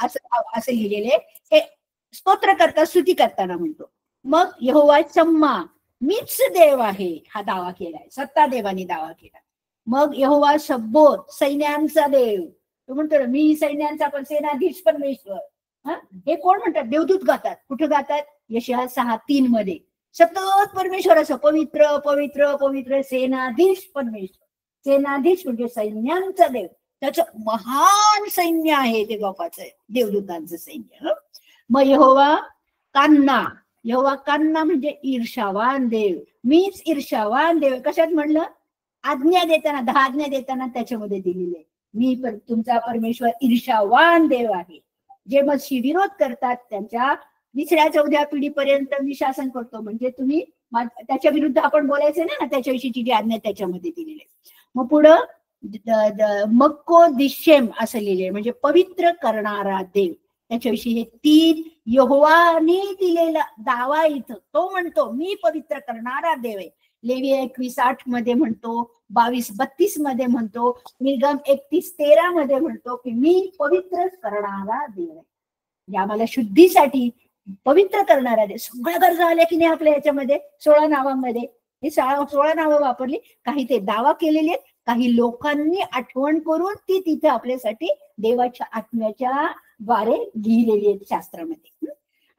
असं असं लिहिलेले हे स्तोत्र करता स्तुती करताना म्हणतो. मग यहोवा शम्मा मीच देव आहे हा दावा केलाय, सत्ता देवाने दावा केला. मग यहोवा शब्बोत सैन्यांचा देव, तो म्हणतो मी सैन्यांचा पण सेनाधीश परमेश्वर. हे कोण म्हणतात? देवदूत गातात. कुठे गातात? यशाया 6:3 मध्ये सतत परमेश्वर असं पवित्र पवित्र पवित्र सेनाधीश परमेश्वर. सेनाधीश म्हणजे सैन्यांचा देव, त्याचं महान सैन्य आहे ते बापाचं देवदूतांचं सैन्य. मग यहोवा कान्ना, यहोवा कान्ना म्हणजे ईर्षावान देव, मीच ईर्षावान देव. कशात म्हणलं? आज्ञा देताना, 10 आज्ञा देताना त्याच्यामध्ये दिलेले मी तुमचा परमेश्वर ईर्षावान देव आहे. जे मग विरोध करतात त्यांच्या 3ऱ्या 4थ्या पिढीपर्यंत मी शासन करतो. म्हणजे तुम्ही त्याच्या विरुद्ध आपण बोलायचं ना, त्याच्याविषयीची जी आज्ञा त्याच्यामध्ये दिलेली आहे. मग पुढं मक्को दिशेम असं लिहिले म्हणजे पवित्र करणारा देव. त्याच्याविषयी हे 3 यहोवाने दिलेला दावा इथं तो म्हणतो मी पवित्र करणारा देव आहे. लेवी 21:8 मध्ये म्हणतो, 22:32 मध्ये म्हणतो, निर्गम 31:13 मध्ये म्हणतो की मी पवित्र करणारा देव आहे. म्हणजे आम्हाला शुद्धीसाठी पवित्र करणारा देव. सगळ्या गरजा आल्या की नाही आपल्या याच्यामध्ये 16 नावांमध्ये. हे 16 नावं वापरली, काही ते दावा केलेले आहेत, काही लोकांनी आठवण करून ती तिथे आपल्यासाठी देवाच्या आत्म्याच्या द्वारे लिहिलेली आहेत शास्त्रामध्ये.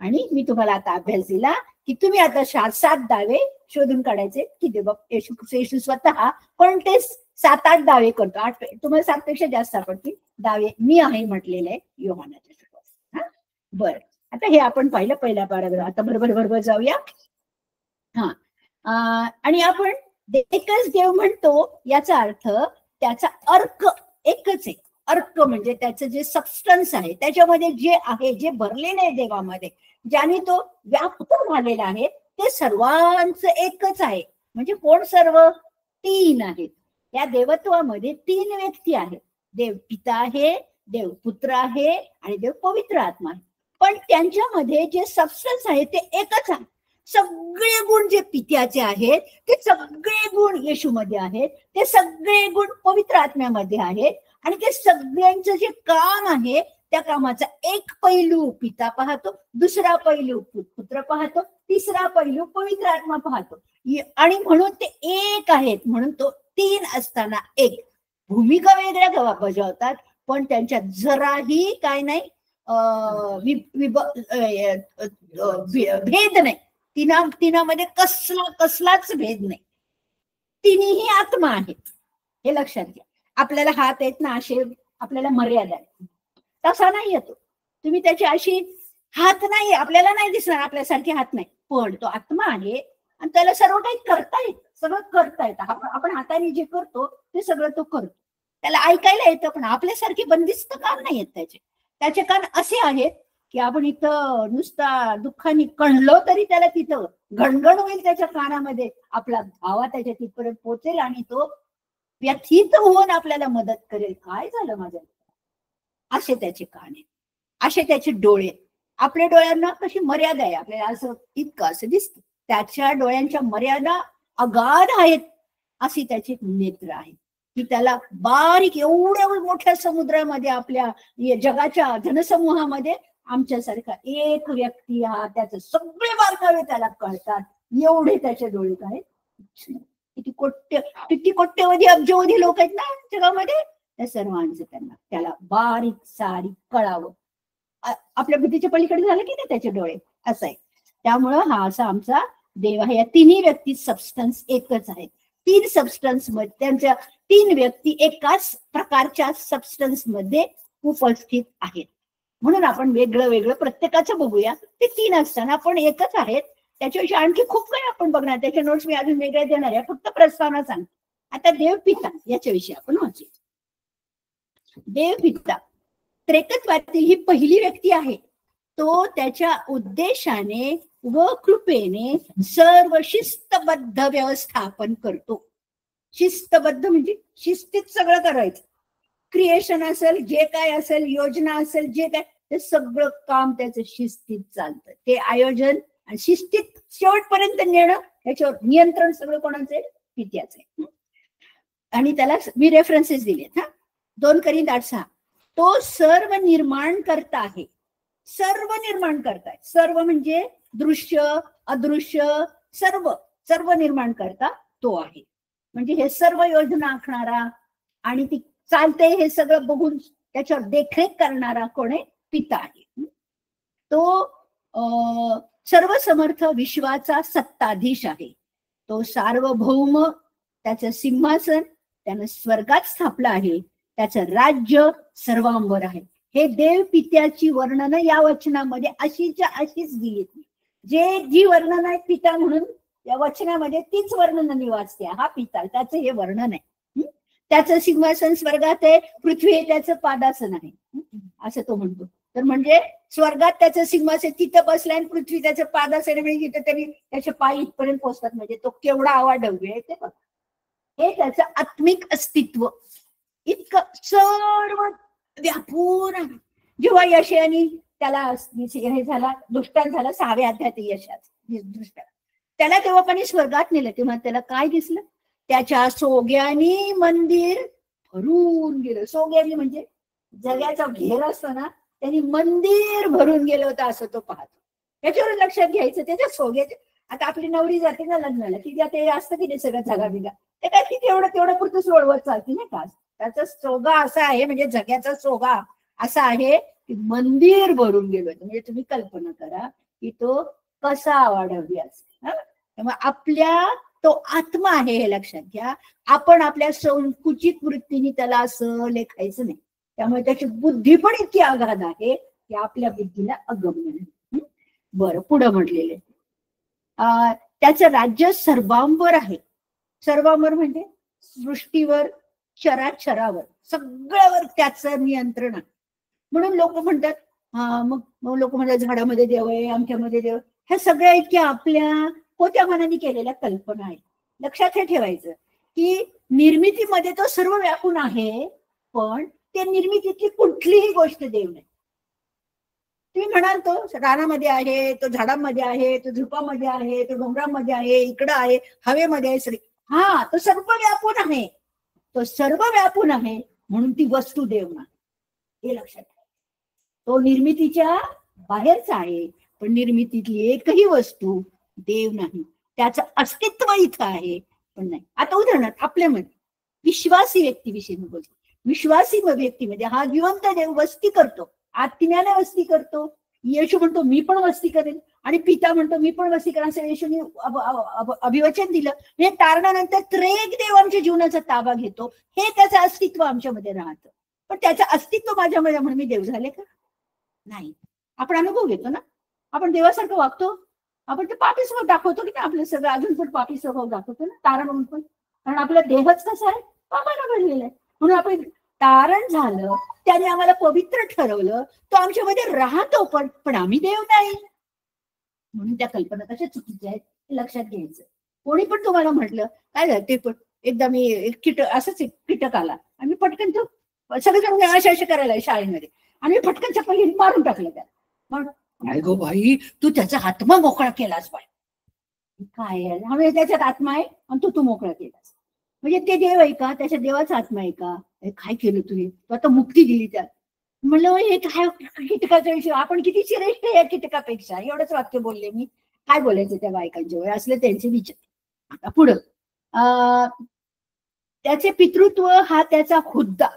आणि मी तुम्हाला आता अभ्यास दिला की तुम्ही आता 7 दावे शोधून काढायचे की देव येशू स्वतः कोणते 7-8 दावे करतो. 8 तुम्हाला 7 पेक्षा जास्त सापडतील दावे मी आहे म्हटलेले आहे योहानाच्या सुरुवात. बरं, आता हे आपण पाहिलं पहिला पॅराग्राफ. आता बरोबर जाऊया. आणि आपण एकच देव म्हणतो याचा अर्थ त्याचा अर्क एकच आहे. अर्क म्हणजे त्याचं जे सबस्टन्स आहे, त्याच्यामध्ये जे आहे, जे भरलेलं आहे देवामध्ये, ज्याने तो व्याप्त झालेला आहे, ते सर्वांचं एकच आहे. म्हणजे कोण? सर्व 3 आहेत. या देवत्वामध्ये 3 व्यक्ती आहेत. देव पिता आहे, देव पुत्र आहे आणि देव पवित्र आत्मा आहे. पण त्यांच्यामध्ये जे सबस्टन्स आहे ते एकच आहे. सगळे गुण जे पित्याचे आहेत ते सगळे गुण येशूमध्ये आहेत, ते सगळे गुण पवित्र आत्म्यामध्ये आहेत. आणि ते सगळ्यांचं जे काम आहे त्या कामाचा एक पैलू पिता पाहतो, दुसरा पैलू पुत्र पाहतो, तिसरा पैलू पवित्र आत्मा पाहतो. आणि म्हणून ते एक आहेत. म्हणून तो 3 असताना एक. भूमिका वेगळ्या बजावतात पण त्यांच्यात जराही काय नाही भेद नाही. तिनामध्ये कसलाच भेद नाही. तिन्ही आत्मा आहेत, हे लक्षात घ्या. आपल्याला हात आहेत ना असे, आपल्याला मर्यादा आहे, तसा नाही येतो. तुम्ही त्याची अशी हात नाही, आपल्याला नाही दिसणार आपल्यासारखे हात नाही, पण तो आत्मा आहे आणि त्याला सर्व काही करता येत, सगळं करता येतं. आपण हाताने जे करतो ते सगळं तो करतो. त्याला ऐकायला येतं, पण आपल्यासारखे बंदिस्त कान नाही येत त्याचे कान असे आहेत की आपण इथं नुसता दुःखाने कणलो तरी त्याला तिथं घणघण होईल त्याच्या कानामध्ये, आपला भावा त्याच्या तिथपर्यंत पोहोचेल आणि तो व्यथित होऊन आपल्याला मदत करेल. काय झालं माझ्या? असे त्याचे कान आहेत, असे त्याचे डोळे. आपल्या डोळ्यांना कशी मर्यादा आहे, आपल्याला असं इतकं असं दिसतं, त्याच्या डोळ्यांच्या मर्यादा अगाध आहेत. अशी त्याची नेत्र आहेत की त्याला बारीक एवढ्या मोठ्या समुद्रामध्ये, आपल्या जगाच्या जनसमूहामध्ये आमच्यासारखा एक व्यक्ती हा, त्याचे सगळे बारकावे त्याला कळतात, एवढे त्याचे डोळे काय. किती कोट्यवधी अब्जवधी लोक आहेत ना जगामध्ये, त्या सर्वांचं त्याला बारीक सारीक कळावं. आपल्या बुद्धीच्या पलीकडे झालं की नाही त्याचे डोळे, असं आहे. त्यामुळं हा असा आमचा देव आहे. या तिन्ही व्यक्ती सबस्टन्स एकच आहेत. 3 सबस्टन्स मध्ये, त्यांच्या 3 व्यक्ती एकाच प्रकारच्या सबस्टन्स मध्ये उपस्थित आहेत. म्हणून आपण वेगळं प्रत्येकाचं बघूया. ते 3 असताना पण एकच आहेत. त्याच्याविषयी आणखी खूप काही आपण बघणार, त्याच्या नोट्स मी अजून वेगळ्या देणार आहे, फक्त प्रस्तावना सांग. आता देव पिता याच्याविषयी आपण वाचू. देव पिता त्रेकत्वातील ही पहिली व्यक्ती आहे. तो त्याच्या उद्देशाने व कृपेने सर्व शिस्तबद्ध व्यवस्थापन करतो. शिस्तबद्ध म्हणजे शिस्तीत सगळं करायचं. क्रिएशन असेल, जे काय असेल, योजना असेल, जे काय, ते सगळं काम त्याचं शिस्तीत चालतं. ते आयोजन आणि शिस्तीत शेवटपर्यंत नेणं, त्याच्यावर नियंत्रण सगळं कोणाचं आहे? पित्याचं आहे. आणि त्याला मी रेफरन्सेस दिलेत. 2 Corinthians 8:6 तो सर्व निर्माण करता आहे. सर्व निर्माण करताय. सर्व म्हणजे दृश्य अदृश्य सर्व सर्व निर्माण करता तो आहे. म्हणजे हे सर्व योजना आखणारा आणि ती चालते हे सगळं बघून त्याच्यावर देखरेख करणारा कोण आहे? पिता आहे. तो सर्व समर्थ विश्वाचा सत्ताधीश आहे. तो सार्वभौम, त्याचं सिंहासन त्यानं स्वर्गात स्थापलं आहे. त्याचं राज्य सर्वांवर आहे. हे देव पित्याची वर्णनं या वचनामध्ये अशीच्या अशीच दिलीत. जी वर्णन आहे पिता म्हणून या वचनामध्ये तीच वर्णन मी वाचते. हा पिता, त्याचं हे वर्णन आहे. त्याचं सिंहासन स्वर्गात आहे, पृथ्वी हे त्याचं पादासन आहे असं तो म्हणतो. तर म्हणजे स्वर्गात त्याचं सिंहासन तिथं बसलाय आणि पृथ्वी त्याचं पादासन म्हणजे तिथं त्यांनी त्याच्या पाय इथपर्यंत पोहोचतात. म्हणजे तो केवढा आवाढव्य आहे ते बघ. हे त्याचं आत्मिक अस्तित्व इतकं सर्व व्यापून आहे. जेव्हा यशाने त्याला हे झाला, दुष्टान झाला 6व्या अध्यायात यशाचा दुष्टान, त्याला तेव्हा पण स्वर्गात नेलं. तेव्हा त्याला काय दिसलं? त्याच्या सोग्यानी मंदिर भरून गेलं. सोग्यानी म्हणजे जगाचा घेर असतो ना, त्यांनी मंदिर भरून गेलं होतं असं तो पाहतो. त्याच्यावर लक्षात घ्यायचं. त्याच्या सोग्याचे आता आपली नवरी जाते ना लग्नाला, तिच्या ते असतं की नाही सगळं जगा बिगा, ते काय ती तेवढं पुरतं सोडवत चालते ना का. त्याचा सोगा असा आहे, म्हणजे जगाचा सोगा असा आहे की मंदिर भरून गेलो. म्हणजे तुम्ही कल्पना करा की तो कसा आवाढव्य असेल. त्यामुळे आपल्या तो आत्मा आहे हे लक्षात घ्या. आपण आपल्या संकुचित वृत्तीने त्याला असं लेखायचं नाही. त्यामुळे त्याची बुद्धी पण इतकी अगाध आहे की आपल्या बुद्धीला अगम्य नाही. बरं, पुढं म्हटलेले त्याचं राज्य सर्वांवर आहे. सर्वांवर म्हणजे सृष्टीवर, चराचरावर, सगळ्यावर त्याचं नियंत्रण आहे. म्हणून लोक म्हणतात मग लोक म्हणतात झाडामध्ये देव आहे, आमच्यामध्ये देव. ह्या सगळ्या इतक्या आपल्या कोत्या मनाने केलेल्या कल्पना आहेत. लक्षात हे ठेवायचं की निर्मितीमध्ये तो सर्व व्यापून आहे, पण त्या निर्मितीतली कुठलीही गोष्ट देव नाही. तुम्ही म्हणाल तो रानामध्ये आहे, तो झाडांमध्ये आहे, तो झुपामध्ये आहे, तो डोंगरामध्ये आहे, इकडं आहे, हवेमध्ये आहे, सगळी. हा, तो सर्व व्यापून आहे. तो सर्व व्यापून आहे म्हणून ती वस्तू देव नाही, हे लक्षात ठेवा. तो निर्मितीच्या बाहेरचा आहे, पण निर्मितीतली एकही वस्तू देव नाही. त्याचं अस्तित्व इथं आहे पण नाही. आता उदाहरणार्थ आपल्यामध्ये विश्वासी व्यक्तीविषयी मी बोलतो. विश्वासी व्यक्तीमध्ये हा जिवंत देव वस्ती करतो, आत्म्याने वस्ती करतो. येशू म्हणतो मी पण वस्ती करेन, आणि पिता म्हणतो मी पण वस्ती करेन, असं येशूने अभिवचन दिलं. म्हणजे तारणानंतर त्रेक देव आमच्या जीवनाचा ताबा घेतो. हे त्याचं अस्तित्व आमच्यामध्ये राहतं. पण त्याचं अस्तित्व माझ्यामध्ये म्हणून मी देव झाले का? नाही. आपण अनुभव घेतो ना, आपण देवासारखं वागतो. आपण ते पापी स्वभाव दाखवतो की नाही, आपलं सगळं अजून पण पापी स्वभाव दाखवतो ना, तारण म्हणून पण. कारण आपला देहच कसा आहे, पापाला भरलेला आहे. म्हणून आपण तारण झालं, त्याने आम्हाला पवित्र ठरवलं, तो आमच्यामध्ये राहतो, पण आम्ही देव नाही. म्हणून त्या कल्पना कशा चुकीच्या आहेत हे लक्षात घ्यायचं. कोणी पण तुम्हाला म्हटलं काय झालं ते पण, एकदा मी एक असंच एक कीटक आला आणि मी पटकन तो सगळेजण अशा करायला शाळेमध्ये, आणि मी पटकन चप्पल मारून टाकलं त्याला. मग नाही गो भाई, तू त्याचा आत्मा मोकळा केलास बाय. काय आहे त्याच्यात आत्मा आहे आणि तू मोकळा केलास, म्हणजे ते देव आहे का? त्याच्या देवाचा आत्मा आहे का? काय केलं तुम्ही? तू आता मुक्ती दिली त्यात. म्हणलं हे काय कीटकाचा विषय, आपण किती श्रेष्ठ या कीटकापेक्षा, एवढंच वाक्य बोलले मी. काय बोलायचं त्या बायकांच्या वर असले त्यांचे विचार. आता पुढं त्याचे पितृत्व हा त्याचा हुद्दा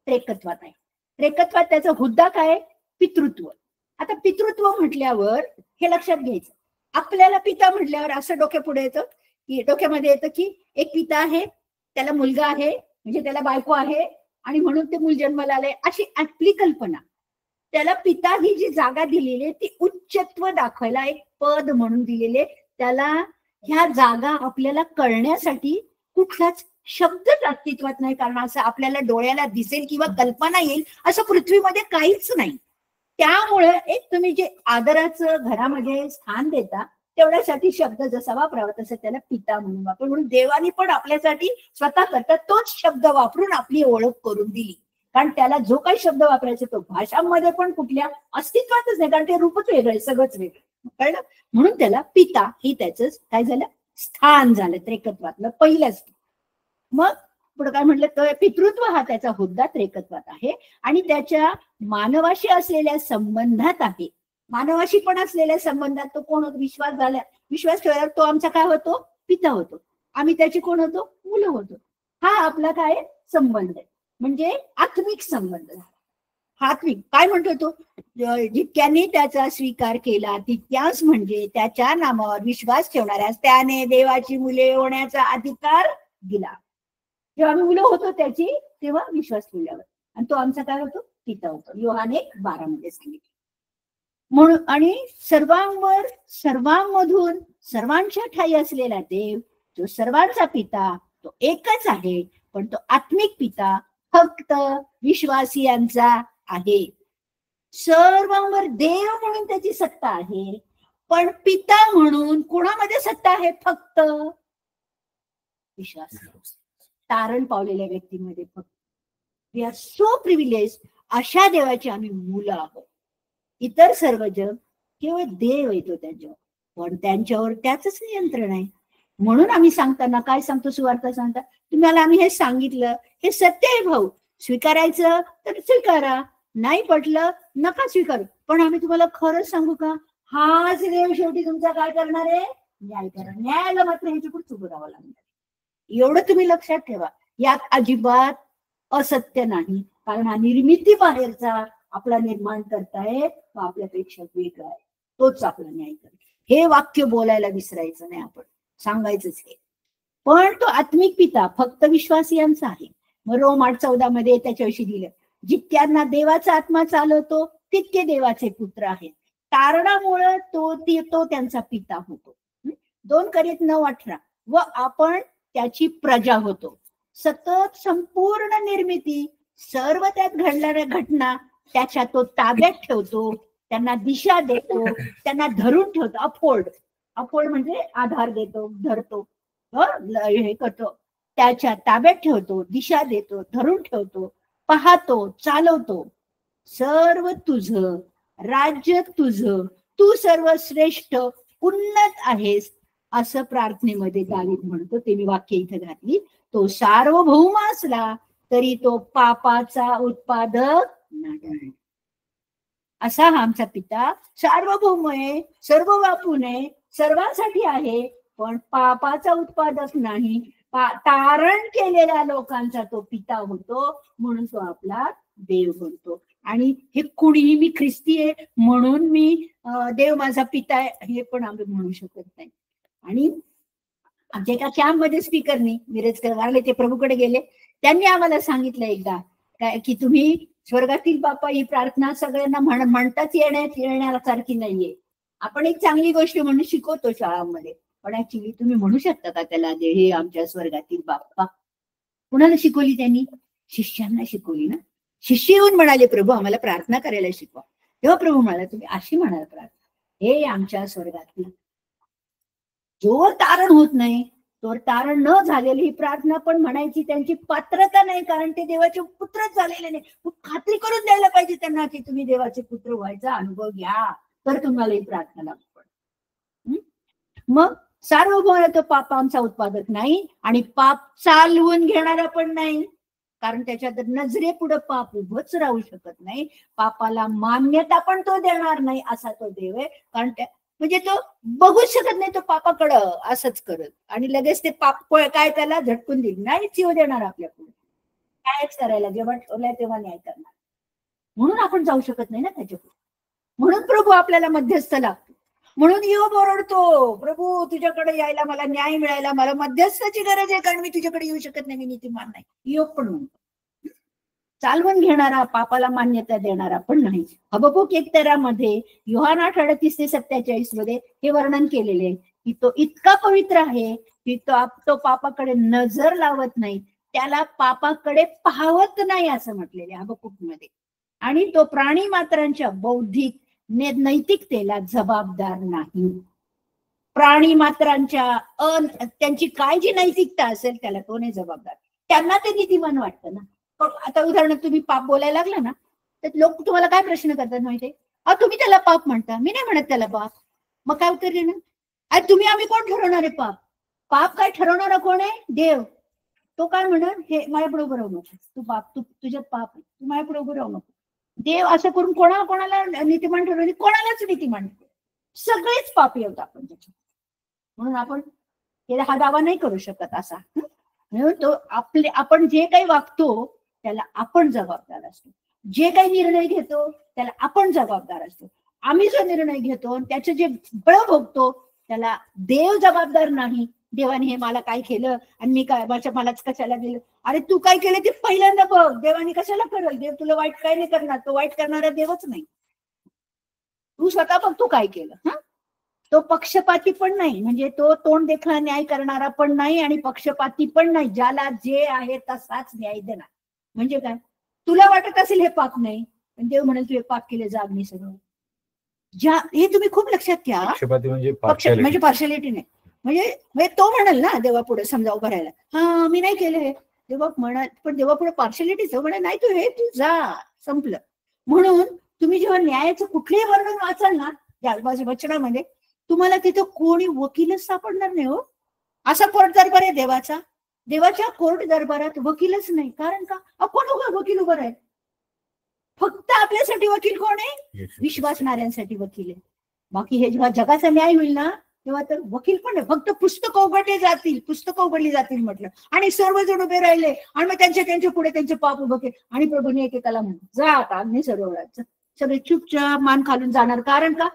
त्रेकत्वात आहे. त्रेकत्वात त्याचा हुद्दा काय? पितृत्व. आता पितृत्व म्हटल्यावर हे लक्षात घ्यायचं, आपल्याला पिता म्हटल्यावर असं डोक्यापुढे येतं की डोक्यामध्ये येतं की एक पिता आहे, त्याला मुलगा आहे, म्हणजे त्याला बायको आहे आणि म्हणून ते मूल जन्माला आले, अशी आपली कल्पना. त्याला पिता ही जी जागा दिलेली आहे ती उच्चत्व दाखवायला एक पद म्हणून दिलेले. त्याला ह्या जागा आपल्याला कळण्यासाठी कुठलाच शब्दच अस्तित्वात नाही, कारण असं आपल्याला डोळ्याला दिसेल किंवा कल्पना येईल असं पृथ्वीमध्ये काहीच नाही. त्यामुळे एक तुम्ही जे आदराचं घरामध्ये स्थान देता तेवढ्यासाठी शब्द जसा वापरावा तसं त्याला पिता म्हणून वापर. म्हणून देवानी पण आपल्यासाठी स्वतः करता तोच शब्द वापरून आपली ओळख करून दिली. कारण त्याला जो काही शब्द वापरायचा तो भाषांमध्ये पण कुठल्या अस्तित्वातच नाही, कारण ते रूपच वेगळं आहे, सगळंच वेगळं, कळलं? म्हणून त्याला पिता ही त्याच काय झालं, स्थान झालं त्रेकत्वातलं पहिलंच. मग पुढे काय म्हटलं तर पितृत्व हा त्याचा हुद्दा त्रेकत्वात आहे आणि त्याच्या मानवाशी असलेल्या संबंधात आहे. मानवाशी पण असलेल्या संबंधात तो कोण होतो? विश्वास ठेवल्यावर तो आमचा काय होतो? पिता होतो. आम्ही त्याची कोण होतो? मुलं होतो. हा आपला काय संबंध आहे, म्हणजे आत्मिक संबंध. आत्मिक काय म्हणतो तो? जितक्यांनी त्याचा स्वीकार केला तितक्याच म्हणजे त्याच्या नामावर विश्वास ठेवणाऱ्यास त्याने देवाची मुले होण्याचा अधिकार दिला. जेव्हा आम्ही मुलं होतो त्याची, तेव्हा विश्वास ठेवल्यावर, आणि तो आमचा काय होतो? पिता होतो. योहान 1:12 मध्ये सांगितलं. म्हणून आणि सर्वांवर सर्वांमधून सर्वांच्या ठाई असलेला देव जो सर्वांचा पिता तो एकच आहे, पण तो आत्मिक पिता फक्त विश्वासियांचा आहे. सर्वांवर देव म्हणून त्याची सत्ता आहे, पण पिता म्हणून कोणामध्ये सत्ता आहे? फक्त विश्वास तारण पावलेल्या व्यक्तीमध्ये फक्त. We are so privilege. अशा देवाची आम्ही मुलं आहोत. इतर सर्व जग केवळ देव येतो त्यांच्यावर, पण त्यांच्यावर त्याच नियंत्रण आहे. म्हणून आम्ही सांगताना काय सांगतो? सुवार्ता सांगता तुम्हाला आम्ही हे सांगितलं, हे सत्य आहे भाऊ, स्वीकारायचं तर स्वीकारा, नाही पटलं नका स्वीकारू, पण आम्ही तुम्हाला खरंच सांगू का, हाच देव शेवटी तुमचा काय करणार आहे? न्याय करा. न्यायाला मात्र ह्याची खूप चूक करावं लागणार. एवढं तुम्ही लक्षात ठेवा. यात अजिबात असत्य नाही, कारण हा निर्मिती बाहेरचा आपला निर्माण करताय, तो आपल्यापेक्षा वेगळा आहे, तोच आपला न्याय करतो. हे वाक्य बोलायला विसरायचं नाही, आपण सांगायचंच हे. पण तो आत्मिक पिता फक्त विश्वासियांचा आहे. मग रोम 8:14 मध्ये त्याच्याविषयी दिलं, जितक्यांना देवाचा आत्मा चालवतो तितके देवाचे पुत्र आहेत. तारणामुळे तो त्यांचा पिता होतो. 2 Corinth 9:18 व आपण त्याची प्रजा होतो. सतत संपूर्ण निर्मिती, सर्व त्यात घडणाऱ्या घटना त्याच्या तो ताब्यात ठेवतो, त्यांना दिशा देतो, त्यांना धरून ठेवतो. अफोल्ड म्हणजे आधार देतो, धरतो, हे करतो, त्याच्या ताब्यात ठेवतो, दिशा देतो, धरून ठेवतो, पाहतो, चालवतो. सर्व तुझं, राज्य तुझं, तू सर्वश्रेष्ठ उन्नत आहेस, असं प्रार्थनेमध्ये दावीद म्हणतो. ते मी वाक्य इथं घातली. तो सार्वभौम असला तरी तो पापाचा उत्पादक नाही. असा हा आमचा पिता सार्वभौम आहे, सर्वव्यापी आहे, सर्वांसाठी आहे, पण पापाचा उत्पादक नाही. तारण केलेल्या लोकांचा तो पिता होतो, म्हणून तो आपला देव बनतो. आणि हे कुणीही मी ख्रिस्ती आहे म्हणून मी देव माझा पिता आहे हे पण आम्ही म्हणू शकत नाही. आणि आमच्या एका कॅम्प मध्ये स्पीकरनी मिरजकर वारले, ते प्रभूकडे गेले, त्यांनी आम्हाला सांगितलं एकदा काय की तुम्ही स्वर्गातील बाप्पा ही प्रार्थना सगळ्यांना म्हणताच येण्यासारखी नाहीये. आपण एक चांगली गोष्ट म्हणून शिकवतो शाळांमध्ये, पण ऍक्च्युली तुम्ही म्हणू शकता का त्याला हे आमच्या स्वर्गातील बाप्पा? कुणाला शिकवली त्यांनी? शिष्यांना शिकवली ना. शिष्य येऊन म्हणाले, प्रभू आम्हाला प्रार्थना करायला शिकवा. तेव्हा प्रभू म्हणाला, तुम्ही अशी म्हणाल प्रार्थना, हे आमच्या स्वर्गातील. जोवर तारण होत नाही तोवर तारण न झालेली ही प्रार्थना पण म्हणायची त्यांची पात्रता नाही, कारण ते देवाचे पुत्रच झालेले नाही. खात्री करून द्यायला पाहिजे त्यांना की तुम्ही देवाचे पुत्र व्हायचा अनुभव घ्या, तर तुम्हाला ही प्रार्थना लागू पडेल. मग सार्वभौम तो पापांचा उत्पादक नाही आणि पाप चालवून घेणारा पण नाही, कारण त्याच्या नजरे पुढे पाप उभंच राहू शकत नाही. पापाला मान्यता पण तो देणार नाही, असा तो देव आहे. कारण म्हणजे तो बघूच शकत नाही, तो पापाकडं असंच करत आणि लगेच ते पाप काय त्याला झटकून देईल, नाहीच येऊ देणार आपल्या पुढे. कायच करायला जेव्हा ठेवलंय तेव्हा न्याय करणार, म्हणून आपण जाऊ शकत नाही ना त्याच्यापुढे. म्हणून प्रभू आपल्याला मध्यस्थ लागतो. म्हणून योग ओरडतो, प्रभू तुझ्याकडे यायला, मला न्याय मिळायला मला मध्यस्थाची गरज आहे, कारण मी तुझ्याकडे येऊ शकत नाही, मी नीतिमान नाही. योग पण म्हणतो चालवून घेणारा, पापाला मान्यता देणारा पण नाही. हबक्कूक 1:13 मध्ये, योहान 8:38-47 मध्ये हे वर्णन केलेले की तो इतका पवित्र आहे की तो पापाकडे नजर लावत नाही, त्याला पापाकडे पाहवत नाही असं म्हटलेले हबक्कूक मध्ये. आणि तो प्राणी मात्रांच्या बौद्धिक नैतिकतेला जबाबदार नाही. प्राणी मात्रांच्या त्यांची काय जी नैतिकता असेल त्याला तो नाही जबाबदार. त्यांना ते नीतिमान वाटतं ना. आता उदाहरणार्थ तुम्ही पाप बोलायला लागला ना, तर लोक तुम्हाला काय प्रश्न करतात माहितीये, तुम्ही त्याला पाप म्हणता, मी नाही म्हणत त्याला पाप. मग काय उत्तर देणार? आम्ही कोण ठरवणार आहे पाप? पाप काय ठरवणारा कोण आहे? देव. तो काय म्हणत, हे माझ्यापुढे उभं राहू नको, तू पाप, तू तुझ्यात पाप आहे, तू माझ्यापुढे उभं राहू नको. देव असं करून कोणाला नीतिमान ठरवले, कोणालाच नीतिमान ठरवले, सगळेच पापी होत आपण त्याच्यात. म्हणून आपण हा दावा नाही करू शकत असा. म्हणून तो आपण जे काही वागतो त्याला आपण जबाबदार असतो, जे काही निर्णय घेतो त्याला आपण जबाबदार असतो. आम्ही जो निर्णय घेतो त्याचे जे बळ भोगतो त्याला देव जबाबदार नाही. देवाने हे मला काय केलं आणि मी काय मलाच कशाला दिलं, अरे तू काय केलं ते पहिल्यांदा बघ, देवाने कशाला करेल, देव तुला वाईट काय नाही करणार, तो वाईट करणारा देवच नाही. तू स्वतः बघ तू काय केलं. हा, तो पक्षपाती पण नाही, म्हणजे तो तोंड देखणा न्याय करणारा पण नाही आणि पक्षपाती पण नाही, ज्याला जे आहे तसाच न्याय देणार. म्हणजे काय, तुला वाटत असेल हे पाप नाही, पण देव म्हणेल तू हे पाप केले जा मी सगळं. हे तुम्ही खूप लक्षात घ्या. म्हणजे पार्शालिटी नाही, म्हणजे तो म्हणाल ना देवा पुढे समजा उभं राहायला, हा मी नाही केलं हे, देवा म्हणत, पण देवा पुढे पार्शालिटीच म्हणे नाही तू हे तू जा, संपलं. म्हणून तुम्ही जेव्हा न्यायाचं कुठलेही वर्णन वाचाल ना या वचनामध्ये, तुम्हाला तिथं कोणी वकीलच सापडणार नाही. हो, असा कोर्ट दरबार आहे देवाचा, देवाच्या कोर्ट दरबारात वकीलच नाही. कारण का, कोण वकील उभं राहील, फक्त आपल्यासाठी वकील कोण आहे, विश्वासणाऱ्यांसाठी वकील आहे. बाकी हे जेव्हा जगाचा न्याय होईल ना तेव्हा तर वकील पण आहे, फक्त पुस्तकं उघडली जातील म्हटलं, आणि सर्वजण उभे राहिले आणि मग त्यांच्या पुढे त्यांचे पाप उभं केले आणि प्रभूने एकेकाला म्हणून जा आता अग्नी सरोवरात, सगळे चुपचाप मान खालून जाणार. कारण का,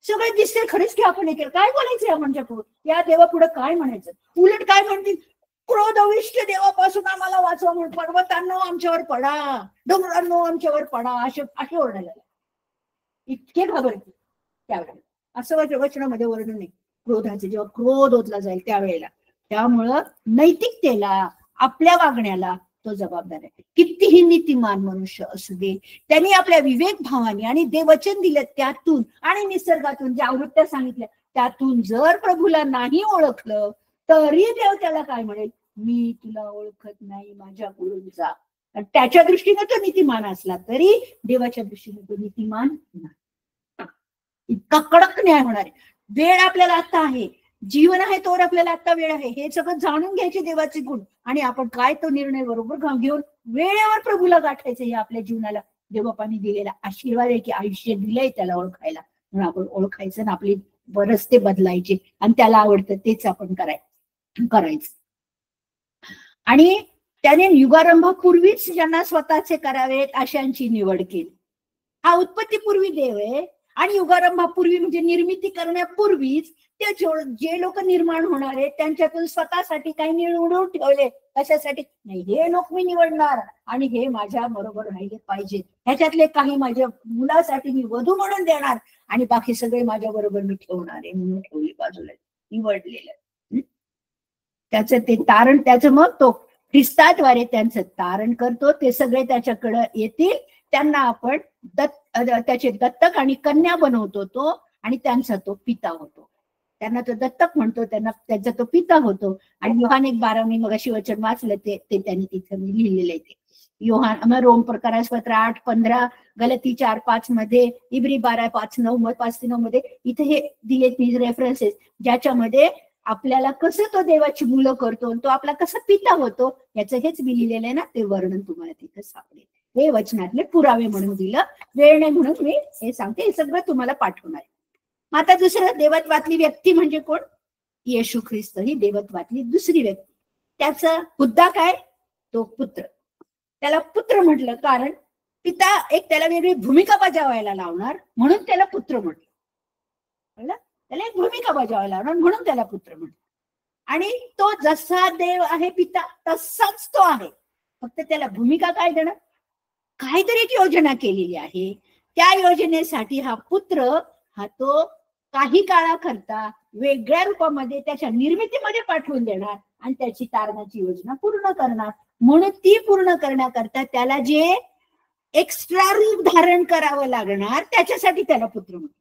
सगळे दिसते खरेच की आपण केलं, काय बोलायचं या म्हणजे पुढे, या देवा पुढे काय म्हणायचं. उलट काय म्हणतील, क्रोधविष्ट देवापासून आम्हाला वाचवा म्हणून, पर्वतांनो आमच्यावर पडा, डोंगरांनो आमच्यावर पडा, असे ओरडायला इतके घाबरते त्यावेळेला. असं वचनामध्ये वर्णन नाही क्रोधाचे, जेव्हा क्रोध ओतला जाईल त्यावेळेला. त्यामुळं नैतिकतेला, आपल्या वागण्याला तो जबाबदार आहे. कितीही नीतिमान मनुष्य असू दे, त्यांनी आपल्या विवेक भावाने आणि देववचन दिलं त्यातून आणि निसर्गातून ज्या आवृत्त्या सांगितल्या त्यातून जर प्रभूला नाही ओळखलं तरी देव त्याला काय म्हणेल, मी तुला ओळखत नाही, माझ्याकडून जा. त्याच्या दृष्टीने तो नीतिमान असला तरी देवाच्या दृष्टीने तो नीतिमान नाही. इतका कडक न्याय होणार आहे. वेळ आपल्याला आता आहे, जीवन आहे तोवर आपल्याला आता वेळ आहे, हे सगळं जाणून घ्यायचे देवाचे गुण आणि आपण काय तो निर्णय बरोबर घेऊन वेळेवर प्रभूला गाठायचं. हे आपल्या जीवनाला देवबापांनी दिलेला आशीर्वाद आहे की आयुष्य दिलंय त्याला ओळखायला, म्हणून आपण ओळखायचं आणि आपली रस्ते बदलायचे आणि त्याला आवडतं तेच आपण करायचं. आणि त्याने युगारंभापूर्वीच ज्यांना स्वतःचे करावेत अशांची निवड केली. हा उत्पत्तीपूर्वी देव आहे आणि युगारंभापूर्वी म्हणजे निर्मिती करण्यापूर्वीच ते जे लोक निर्माण होणार आहेत त्यांच्यातून स्वतःसाठी काही निवडून ठेवले. कशासाठी नाही, हे लोक मी निवडणार आणि हे माझ्या बरोबर राहिले पाहिजे, ह्याच्यातले काही माझ्या मुलासाठी मी वधू म्हणून देणार आणि बाकी सगळे माझ्या बरोबर मी ठेवणार आहे म्हणून ठेवली बाजूला, निवडलेलं. त्याचं ते तारण, त्याचं मग तो ख्रिस्ताद्वारे त्यांचं तारण करतो. ते सगळे त्याच्याकडे येतील, त्यांना आपण त्याचे दत्तक आणि कन्या बनवतो तो, आणि त्यांचा तो पिता होतो. त्यांना तो दत्तक म्हणतो, त्यांचा तो पिता होतो. आणि योहान 1:12 मी मगाशी वचन वाचलं ते त्यांनी तिथे लिहिलेलं आहे. ते योहान रोम प्रकाशपत्र 8:15, गलती 4:5 मध्ये, इब्री 12:5-9 5-9 मध्ये इथे हे दिले रेफरन्सेस, ज्याच्यामध्ये आपल्याला कसं तो देवाची मुलं करतो, तो आपला कसा पिता होतो याचं हेच मी लिहिलेलं आहे ना, ते वर्णन तुम्हाला तिथं सापडेल. हे वचनातले पुरावे म्हणून दिलं, वेळ नाही म्हणून मी हे सांगते, हे सगळं तुम्हाला पाठवणार आहे. आता दुसरं देवत्वातली व्यक्ती म्हणजे कोण, येशू ख्रिस्त ही देवत्वातली दुसरी व्यक्ती. त्याचा मुद्दा काय, तो पुत्र. त्याला पुत्र म्हटलं कारण पिता एक त्याला वेगळी भूमिका बजावायला लावणार म्हणून त्याला पुत्र म्हटलं. त्याला एक भूमिका बजावायला लावणार म्हणून त्याला पुत्र म्हटलं. आणि तो जसा देव आहे पिता तसाच तो आहे, फक्त त्याला भूमिका काय देणार, काहीतरी एक योजना केलेली आहे. त्या योजनेसाठी हा पुत्र हा तो काही काळाकरता वेगळ्या रूपामध्ये त्याच्या निर्मितीमध्ये पाठवून देणार आणि त्याची तारणाची योजना पूर्ण करणार. म्हणून ती पूर्ण करण्याकरता त्याला जे एक्स्ट्रा रूप धारण करावं लागणार त्याच्यासाठी त्याला पुत्र म्हणतात.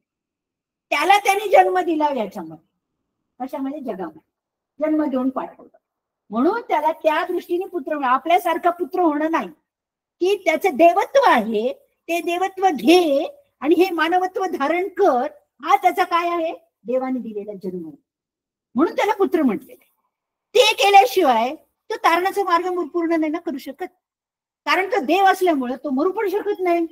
त्याला त्याने जन्म दिला याच्यामध्ये, कशामध्ये, जगामध्ये जन्म घेऊन पाठवलं म्हणून त्याला त्या दृष्टीने पुत्र. आपल्यासारखा पुत्र होणं नाही, की त्याचं देवत्व आहे ते देवत्व घे आणि हे मानवत्व धारण कर, हा त्याचा काय आहे, देवाने दिलेला जन्म, म्हणून त्याला पुत्र म्हटलेले. ते केल्याशिवाय तो तारणाचा मार्ग पूर्ण नाही ना करू शकत, कारण तो देव असल्यामुळे तो मरू पण शकत नाही.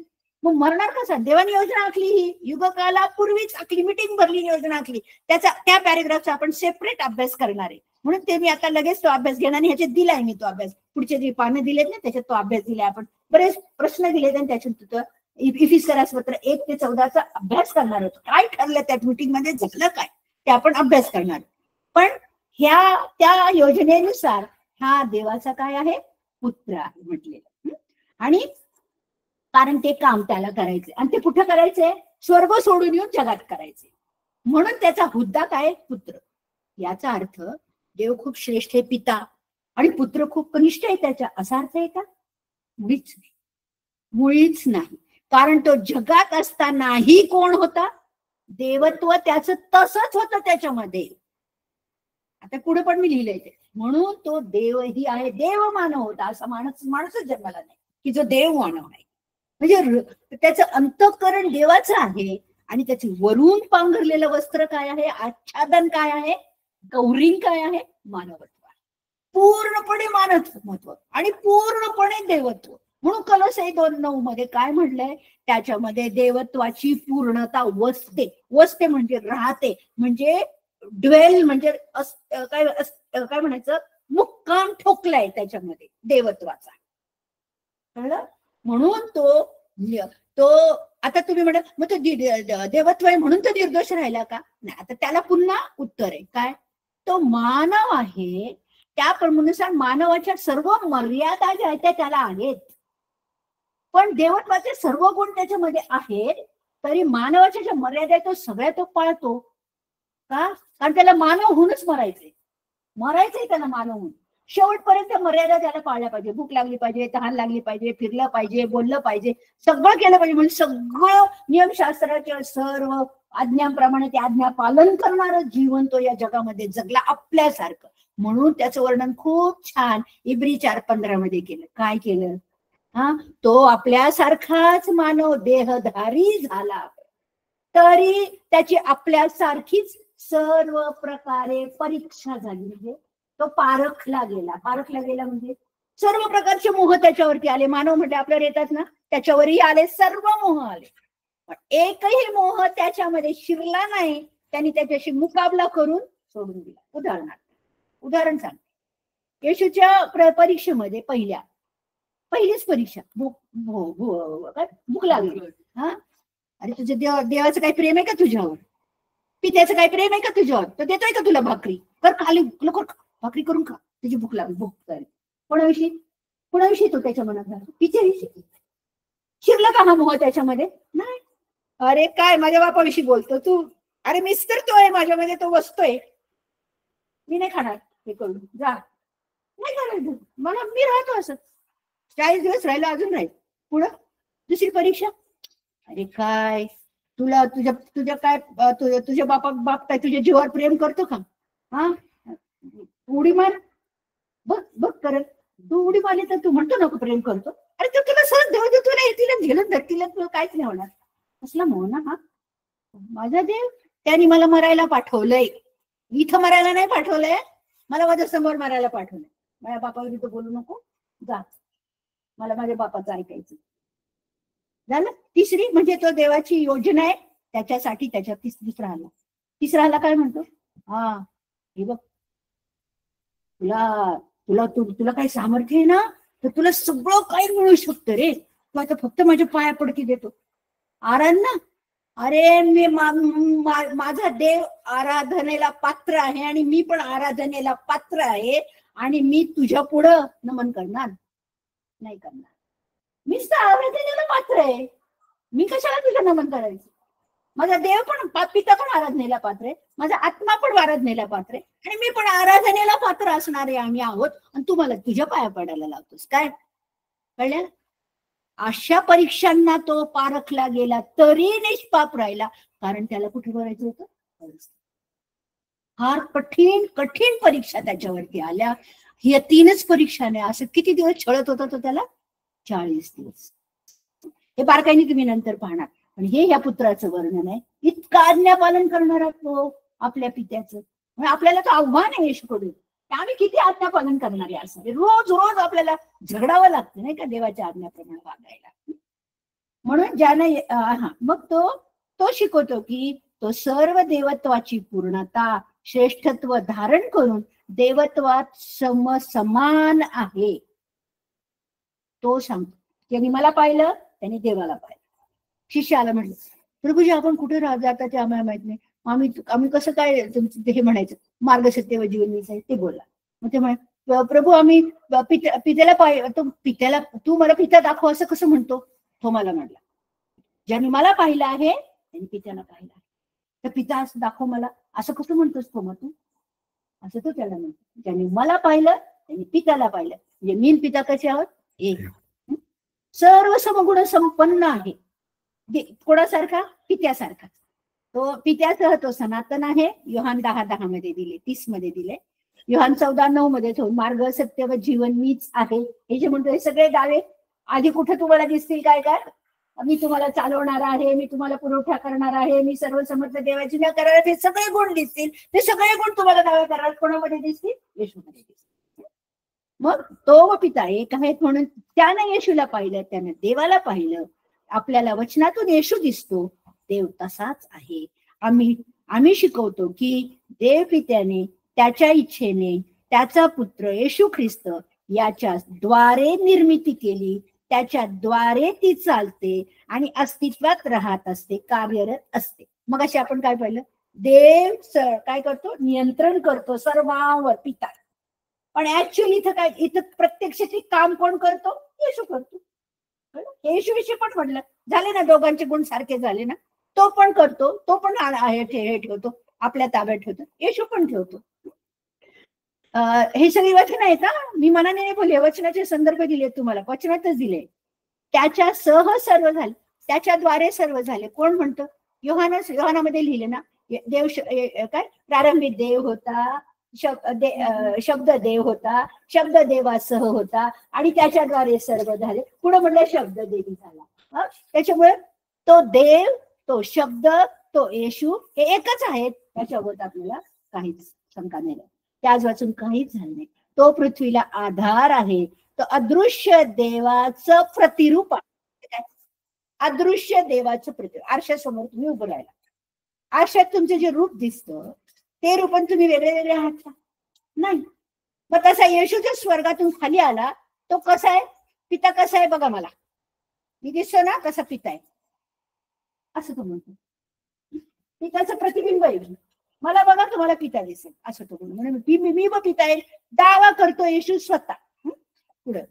मग मरणार कसा? देवानी योजना आखली, ही युगकालापूर्वीच आखली, मिटिंग भरली, योजना आखली. त्या पॅरेग्राफचा आपण सेपरेट अभ्यास करणार आहे. म्हणून ते मी आता लगेच तो अभ्यास घेणार आणि ह्याच्यात दिलाय मी तो अभ्यास. पुढचे जे पानं दिलेत ना त्याच्यात तो अभ्यास दिलाय. आपण बरेच प्रश्न दिलेत आणि त्याच्यात इफिसियन्स पत्र 1 ते 14 अभ्यास करणार होतो. काय ठरलं त्या मीटिंग मध्ये, झालं काय ते आपण अभ्यास करणार. पण त्या योजनेनुसार हा देवाचा काय आहे? पुत्र आहे म्हटलेलं. आणि कारण ते काम त्याला करायचे आणि ते कुठं करायचंय? स्वर्ग सोडून येऊन जगात करायचे. म्हणून त्याचा हुद्दा काय? पुत्र. याचा अर्थ देव खूप श्रेष्ठ आहे पिता आणि पुत्र खूप कनिष्ठ आहे त्याच्या, असा अर्थ आहे का? मुळीच नाही, मुळीच नाही. कारण तो जगात असतानाही कोण होता? देवत्व त्याचं तसंच होतं त्याच्यामध्ये. आता पुढे पण मी लिहिलंय ते. म्हणून तो देवही आहे, देव मानव होता. असा माणूसच जन्माला नाही की जो देव मानव आहे. म्हणजे त्याचं अंतःकरण देवाचं आहे आणि त्याचे वरून पांघरलेलं वस्त्र काय आहे? आच्छादन काय आहे? गौरिंग काय आहे? मानवत्व. पूर्णपणे मानवत्व आणि पूर्णपणे देवत्व. म्हणून कलोसे 2:9 मध्ये काय म्हणलंय? त्याच्यामध्ये देवत्वाची पूर्णता वसते. वसते म्हणजे राहते, म्हणजे ड्वेल, म्हणजे काय म्हणायचं, मुक्काम ठोकलाय त्याच्यामध्ये देवत्वाचा. कळलं? म्हणून तो आता तुम्ही म्हणा मग तो देवत्व आहे म्हणून तो निर्दोष राहिला का? नाही. आता त्याला पुन्हा उत्तर आहे काय? तो मानव आहे, त्याप्रमाणे मानवाच्या सर्व मर्यादा ज्या आहेत त्याला आहेत. पण देवत्वाचे सर्व गुण त्याच्यामध्ये आहेत, तरी मानवाच्या ज्या मर्यादा आहेत तो सगळ्या तो पाळतो का? कारण त्याला मानव होऊनच मरायचंय त्याला मानव होऊन. शेवटपर्यंत मर्यादा त्याला पाळल्या पाहिजे. भूक लागली पाहिजे, तहान लागली पाहिजे, फिरलं पाहिजे, बोललं पाहिजे, सगळं केलं पाहिजे. म्हणजे सगळं नियमशास्त्राच्या सर्व आज्ञांप्रमाणे ते आज्ञा पालन करणारं जीवन तो या जगामध्ये जगला आपल्यासारखं. म्हणून त्याचं वर्णन खूप छान इब्री 4:15 मध्ये केलं. काय केलं? तो आपल्यासारखाच मानव देहधारी झाला, तरी त्याची आपल्यासारखीच सर्व प्रकारे परीक्षा झाली. म्हणजे तो पारखला गेला म्हणजे सर्व प्रकारचे मोह त्याच्यावरती आले. मानव म्हणजे आपल्याला येतात ना, त्याच्यावरही आले, सर्व मोह आले. पण एकही मोह त्याच्यामध्ये शिरला नाही. त्यांनी त्याच्याशी मुकाबला करून सोडून दिला. उदाहरण सांग. येशूच्या परीक्षेमध्ये पहिलीच परीक्षा भूक लागली. अरे तुझ्या देवाचं काही प्रेम आहे का तुझ्यावर? पित्याचं काही प्रेम आहे का तुझ्यावर? तर देतोय का तुला भाकरी? कर, खाली लवकर भाकरी करून खा, तुझी भूक लागली. भूक लागली. कोणाविषयी तो त्याच्या मनात राहतो? पित्याविषयी. शिरला का हा मोह त्याच्यामध्ये? नाही. अरे काय माझ्या बापाविषयी बोलतो तू? अरे मिस्तर तो आहे माझ्यामध्ये, तो बसतोय, मी नाही खाणार हे करून जा, नाही खाणार मला, मी राहतो असं. 40 दिवस राहिला, अजून राहील. पुढं दुसरी परीक्षा. अरे काय तुला तुझ्या काय तुझ्या बाप काय तुझ्या जीवावर प्रेम करतो का? उडी मार, बघ करत. तू उडी मारली तर तू म्हणतो नको प्रेम करतो. अरे तो तुला सहज देव तुला येतील झेलून धरतील, तुला काहीच नाही होणार. असला मोह ना हा. माझा देव त्यांनी मला मरायला पाठवलंय, इथं मरायला नाही पाठवलंय, मला माझ्या समोर मरायला पाठवलंय. माझ्या बापाविरुद्ध बोलू नको, जा, मला माझ्या बापाचं ऐकायचं. झालं. तिसरी म्हणजे तो देवाची योजना आहे त्याच्यासाठी. त्याच्या तिसरा आला काय म्हणतो? हे बघ, तुला काही सामर्थ्य आहे ना, तर तुला सगळं काही मिळू शकतं रे. तू आता फक्त माझ्या पाया पडकी देतो, आराधना. अरे मी माझा देव आराधनेला पात्र आहे आणि मी पण आराधनेला पात्र आहे, आणि मी तुझ्या पुढं नमन करणार नाही करणार. मीच तर आराधनेला पात्र आहे, मी कशाला तुझ्या नमन करायचं? माझा देव पण, पिता पण आराधनेला पात्र आहे, माझा आत्मा पण आराधनेला पात्र आहे, आणि मी पण आराधनेला पात्र असणारे आम्ही आहोत, आणि तू मला तुझ्या पाया पडायला लावतोस काय? कळलं? अशा परीक्षांना तो पारखला गेला तरी निष्पाप राहिला, कारण त्याला कुठे भरायचं होतं? फार कठीण परीक्षा त्याच्यावरती आल्या. या 3च परीक्षाने असं किती दिवस छळत होता तो त्याला? 40 दिवस. हे बारकाईने तुम्ही नंतर पाहणार. पण हे ह्या पुत्राचं वर्णन आहे. इतकं आज्ञा पालन करणारा तो आपल्या पित्याचं. आपल्याला तो आव्हान आहे येशूकडून. आम्ही किती आज्ञा पालन करणारे असणार, रोज रोज आपल्याला झगडावं लागतं नाही का देवाच्या आज्ञाप्रमाणे वागायला. म्हणून ज्याने मग तो तो शिकवतो की तो सर्व देवत्वाची पूर्णता श्रेष्ठत्व धारण करून देवत्वात समान आहे. तो सांगतो त्यांनी मला पाहिलं, त्यांनी देवाला पाहिलं. शिष्याला म्हटलं प्रभूजी आपण कुठे जाता ते आम्हाला माहित नाही, आम्ही कसं काय तुमचं हे म्हणायचं मार्ग सत्य व जीवन मीच आहे ते बोला. मग ते म्हणे प्रभू आम्ही पित्याला पित्याला तू मला पिता दाखव असं कसं म्हणतो. तो मला म्हटला ज्यांनी मला पाहिलं आहे त्यांनी पित्याला पाहिलं आहे, तर पिता असं दाखव मला असं कसं म्हणतोस तो मग तू, असं तो त्याला म्हणतो. ज्यांनी मला पाहिलं त्यांनी पित्याला पाहिलं. म्हणजे मी पिता कसे आहोत एक, सर्व समगुण संपन्न आहे. कोणासारखा पित्यासारखा. तो पित्यासह तो सनातन आहे. योहान 10:10 मध्ये दिले, 30 मध्ये दिले. योहान 14:9 मध्ये ठेवून मार्ग सत्य व जीवन मीच आहे. हे जे म्हणतो हे सगळे दावे आधी कुठे तुम्हाला दिसतील काय काय, मी तुम्हाला चालवणार आहे, मी तुम्हाला पुरवठा करणार आहे, मी सर्व समर्थ देवाची न करणार, ते सगळे गुण दिसतील. ते सगळे गुण तुम्हाला दावे करणार कोणामध्ये दिसतील, येशूमध्ये दिसतील. मग तो व पिता एक आहेत म्हणून त्यानं येशूला पाहिलं, त्यानं देवाला पाहिलं. आपल्याला वचनातून येशू दिसतो, देव तसाच आहे. आम्ही शिकवतो की देव पित्याने त्याच्या इच्छेने त्याचा पुत्र येशू ख्रिस्त याच्या द्वारे निर्मिती केली, त्याच्या द्वारे ती चालते आणि अस्तित्वात राहत असते, कार्यरत असते. मग असे आपण काय पाहिलं, देव काय करतो, नियंत्रण करतो सर्वांवर पिता. पण ऍक्च्युअली इथं काय, इथं प्रत्यक्षात काम कोण करतो, येशू करतो. येशूविषयी पण म्हटलं झाले ना, दोघांचे गुण सारखे झाले ना. तो पण करतो, तो पण हे ठेवतो, आपल्या ताब्यात ठेवतो, येशू पण ठेवतो. हे सगळी वचन आहेत ना, मी मनाने नाही बोलले, वचनाचे संदर्भ दिले तुम्हाला, वचनातच दिले. त्याच्या सह सर्व झाले, त्याच्याद्वारे सर्व झाले. कोण म्हणतो, योहानामध्ये लिहिले ना, देव काय प्रारंभिक देव होता, शब्द देव होता, शब्द देवासह होता आणि त्याच्याद्वारे सर्व झाले. पुढे म्हटलं शब्द देवी झाला. त्याच्यामुळे तो देव, तो शब्द, तो येशू हे एकच आहेत, त्याच्यावर आपल्याला काहीच शंका नाही, त्याच वाचून काहीच झालं नाही. तो पृथ्वीला आधार आहे, तो अदृश्य देवाचं प्रतिरूप आहे. अदृश्य देवाचं प्रतिरूप. आरशासमोर तुम्ही उभं राहिला, आरशात तुमचं जे रूप दिसतं ते रूपन तुम्ही वेगळे वेगळे आहात का, नाही. मग कसा येशू जो स्वर्गातून खाली आला तो कसा आहे, पिता कसा आहे बघा मला, मी दिसतो ना कसा पिता आहे, असं तो म्हणतो. पिताचं प्रतिबिंब आहे, मला बघा तुम्हाला पिता दिसेल असं तो म्हणून. म्हणून मी व पिता आहे दावा करतो येशू स्वतः. पुढे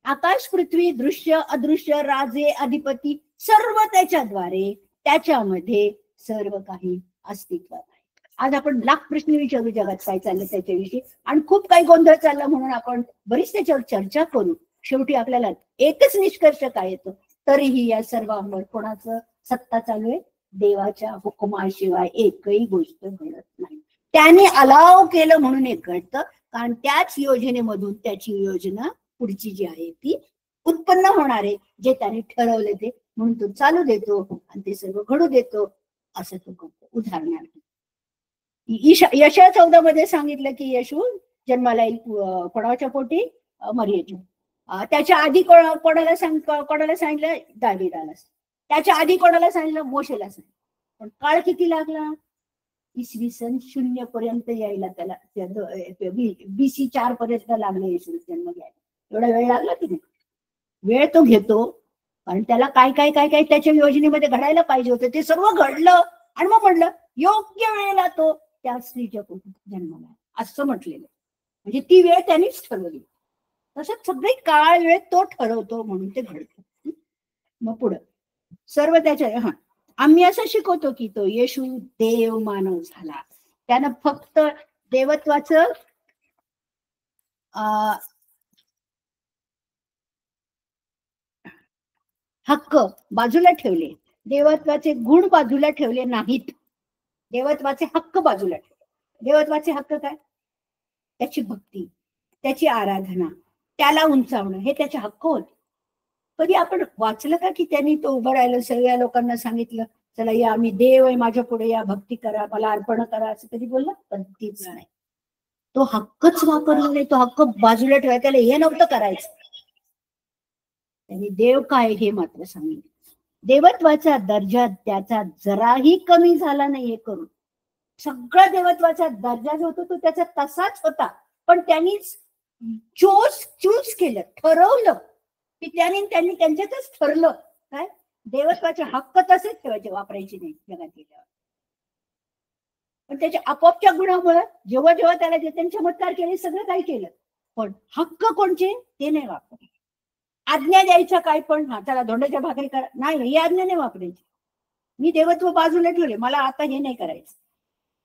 आकाश पृथ्वी दृश्य अदृश्य राजे अधिपती सर्व त्याच्याद्वारे त्याच्यामध्ये सर्व काही अस्तित्वात आहे. आज आपण लाख प्रश्न विचारू जगात काय चाललं त्याच्याविषयी, आणि खूप काही गोंधळ चालला म्हणून आपण बरीच त्याच्यावर चर्चा करू. शेवटी आपल्याला एकच निष्कर्ष काय येतो, तरीही या सर्वांवर कोणाचं सत्ता चालू आहे, देवाच्या हुकुमाशिवाय एकही गोष्ट घडत नाही. त्याने अलाव केलं म्हणून एक घडतं, कारण त्याच योजनेमधून त्याची योजना पुढची जी आहे ती उत्पन्न होणार आहे, जे त्याने ठरवले ते, म्हणून तो चालू देतो आणि ते सर्व घडू देतो, असं तो करतो. उदाहरणार्थ यशा 14 मध्ये सांगितलं की येशू जन्माला येईल कोणाच्या पोटी, मरियेच्या. त्याच्या आधी कोणाला सांगितलं, दाविदाला. त्याच्या आधी कोणाला सांगितलं, मोशेला सांगितलं. पण काळ किती लागला, इसवी सन 0 पर्यंत यायला, त्याला BC 4 पर्यंत लागले येशू जन्म घ्यायला. एवढा वेळ लागला की नाही, वेळ तो घेतो, कारण त्याला काय काय काय काय त्याच्या योजनेमध्ये घडायला पाहिजे होतं, ते सर्व घडलं. आणि मग म्हटलं योग्य वेळेला तो त्या स्त्रीच्या पोटी जन्माला, असं म्हटलेलं. म्हणजे ती वेळ त्यांनीच ठरवली. तसंच सगळी काळ वेळ तो ठरवतो म्हणून ते घडतं. मग पुढं सर्व त्याच्या आम्ही असं शिकवतो की तो येशू देव मानव झाला. त्यानं फक्त देवत्वाचं हक्क बाजूला ठेवले, देवत्वाचे गुण बाजूला ठेवले नाहीत, देवत्वाचे हक्क बाजूला ठेवले. देवत्वाचे हक्क काय, त्याची भक्ती, त्याची आराधना, त्याला उंचावणं, हे त्याचे हक्क होते. कधी आपण वाचलं का की त्यांनी तो उभं राहिलं, सगळ्या लोकांना सांगितलं चला या, मी देव आहे, माझ्या पुढे या, भक्ती करा, मला अर्पण करा, असं कधी बोललं? कधीच नाही. तो हक्कच वापरला नाही, तो हक्क बाजूला ठेवायचा, त्याला हे नव्हतं करायचं. त्यांनी देव काय हे मात्र सांगितलं. देवत्वाचा दर्जा त्याचा जराही कमी झाला नाही हे करून. सगळा देवत्वाचा दर्जा जो होता तो त्याचा तसाच होता, पण त्यांनीच चूज केलं, ठरवलं की त्यांनी त्यांच्यातच ठरलं काय देवत्वाचे हक्क तसेच ठेवायचे, वापरायचे नाही जगात गेल्यावर. पण त्याच्या आपोआपच्या गुणामुळे जेव्हा जेव्हा त्याला त्यांनी चमत्कार केले, सगळं काही केलं, पण हक्क कोणचे ते नाही वापरले. आज्ञा द्यायच्या काय पण, हा त्याला धोंड्याच्या भाकरी करा, नाही ही आज्ञा नाही वापरायची. मी देवत्व बाजूला ठेवले, मला आता हे नाही करायचं.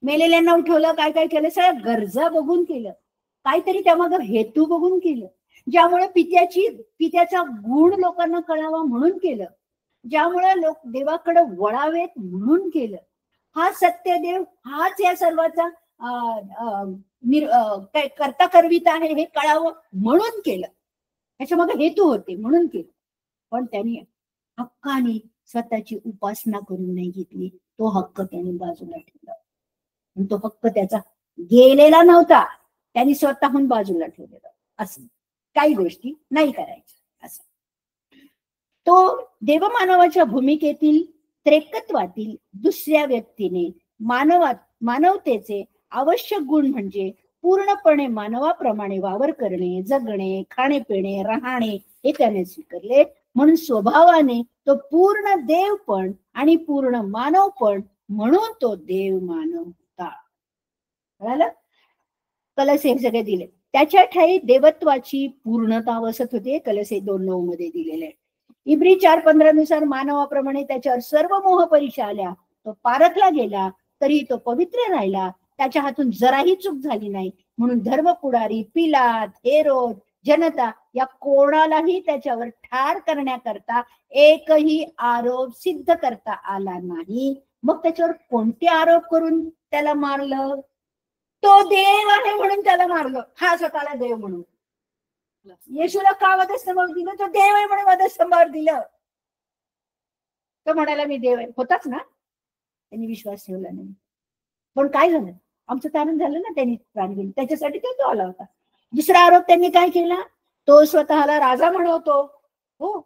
मेलेल्यांना उठवलं, काय काय केलं, सगळ्या गरजा बघून केलं, काहीतरी त्यामागे हेतू बघून केलं, ज्यामुळे पित्याचा गुण लोकांना कळावा म्हणून केलं, ज्यामुळे लोक देवाकडे वळावेत म्हणून केलं. हा सत्यदेव, हाच या सर्वाचा करता करविता आहे हे कळावं म्हणून केलं. त्याच्या मग हेतू होते म्हणून केलं. पण त्यांनी हक्काने स्वतःची उपासना करून नाही घेतली, तो हक्क त्यांनी बाजूला ठेवला. तो हक्क त्याचा गेलेला नव्हता, त्यांनी स्वतःहून बाजूला ठेवलेला. असं काही गोष्टी नाही करायच्या. असं तो देवमानवाच्या भूमिकेतील त्रेकत्वातील दुसऱ्या व्यक्तीने मानवतेचे आवश्यक गुण म्हणजे पूर्णपणे मानवाप्रमाणे वावर करणे, जगणे, खाणे पिणे, राहणे हे त्याने स्वीकारले. म्हणून स्वभावाने तो पूर्ण देव पण आणि पूर्ण मानव पण, म्हणून तो देव मानव होता. कळालं? कलसे हे सगळे दिले. त्याच्या ठाई देवत्वाची पूर्णता वसत होते. कलसे 2:9 मध्ये दिलेले आहे. इब्री 4:15 नुसार मानवाप्रमाणे त्याच्यावर सर्व मोह परीक्षा आल्या, तो पारखला गेला, तरी तो पवित्र राहिला, त्याच्या हातून जराही चूक झाली नाही. म्हणून धर्म पुढारी, पिलात, हेरोद, जनता या कोणालाही त्याच्यावर ठार करण्याकरता एकही आरोप सिद्ध करता आला नाही. मग त्याच्यावर कोणते आरोप करून त्याला मारलं? तो देव आहे म्हणून त्याला मारलं, हा स्वतःला देव म्हणून. येशूला का वधस्तंभावर दिलं? तो देव आहे म्हणून वधस्तंभावर दिलं. तो म्हणाला मी देव आहे, होताच ना, त्यांनी विश्वास ठेवला नाही. पण काय झालं? आमचं तारण झालं ना, त्यांनी प्राण गेले, त्याच्यासाठी तो आला होता. दुसरा आरोप त्यांनी काय केला? तो स्वतःला राजा म्हणवतो. हो,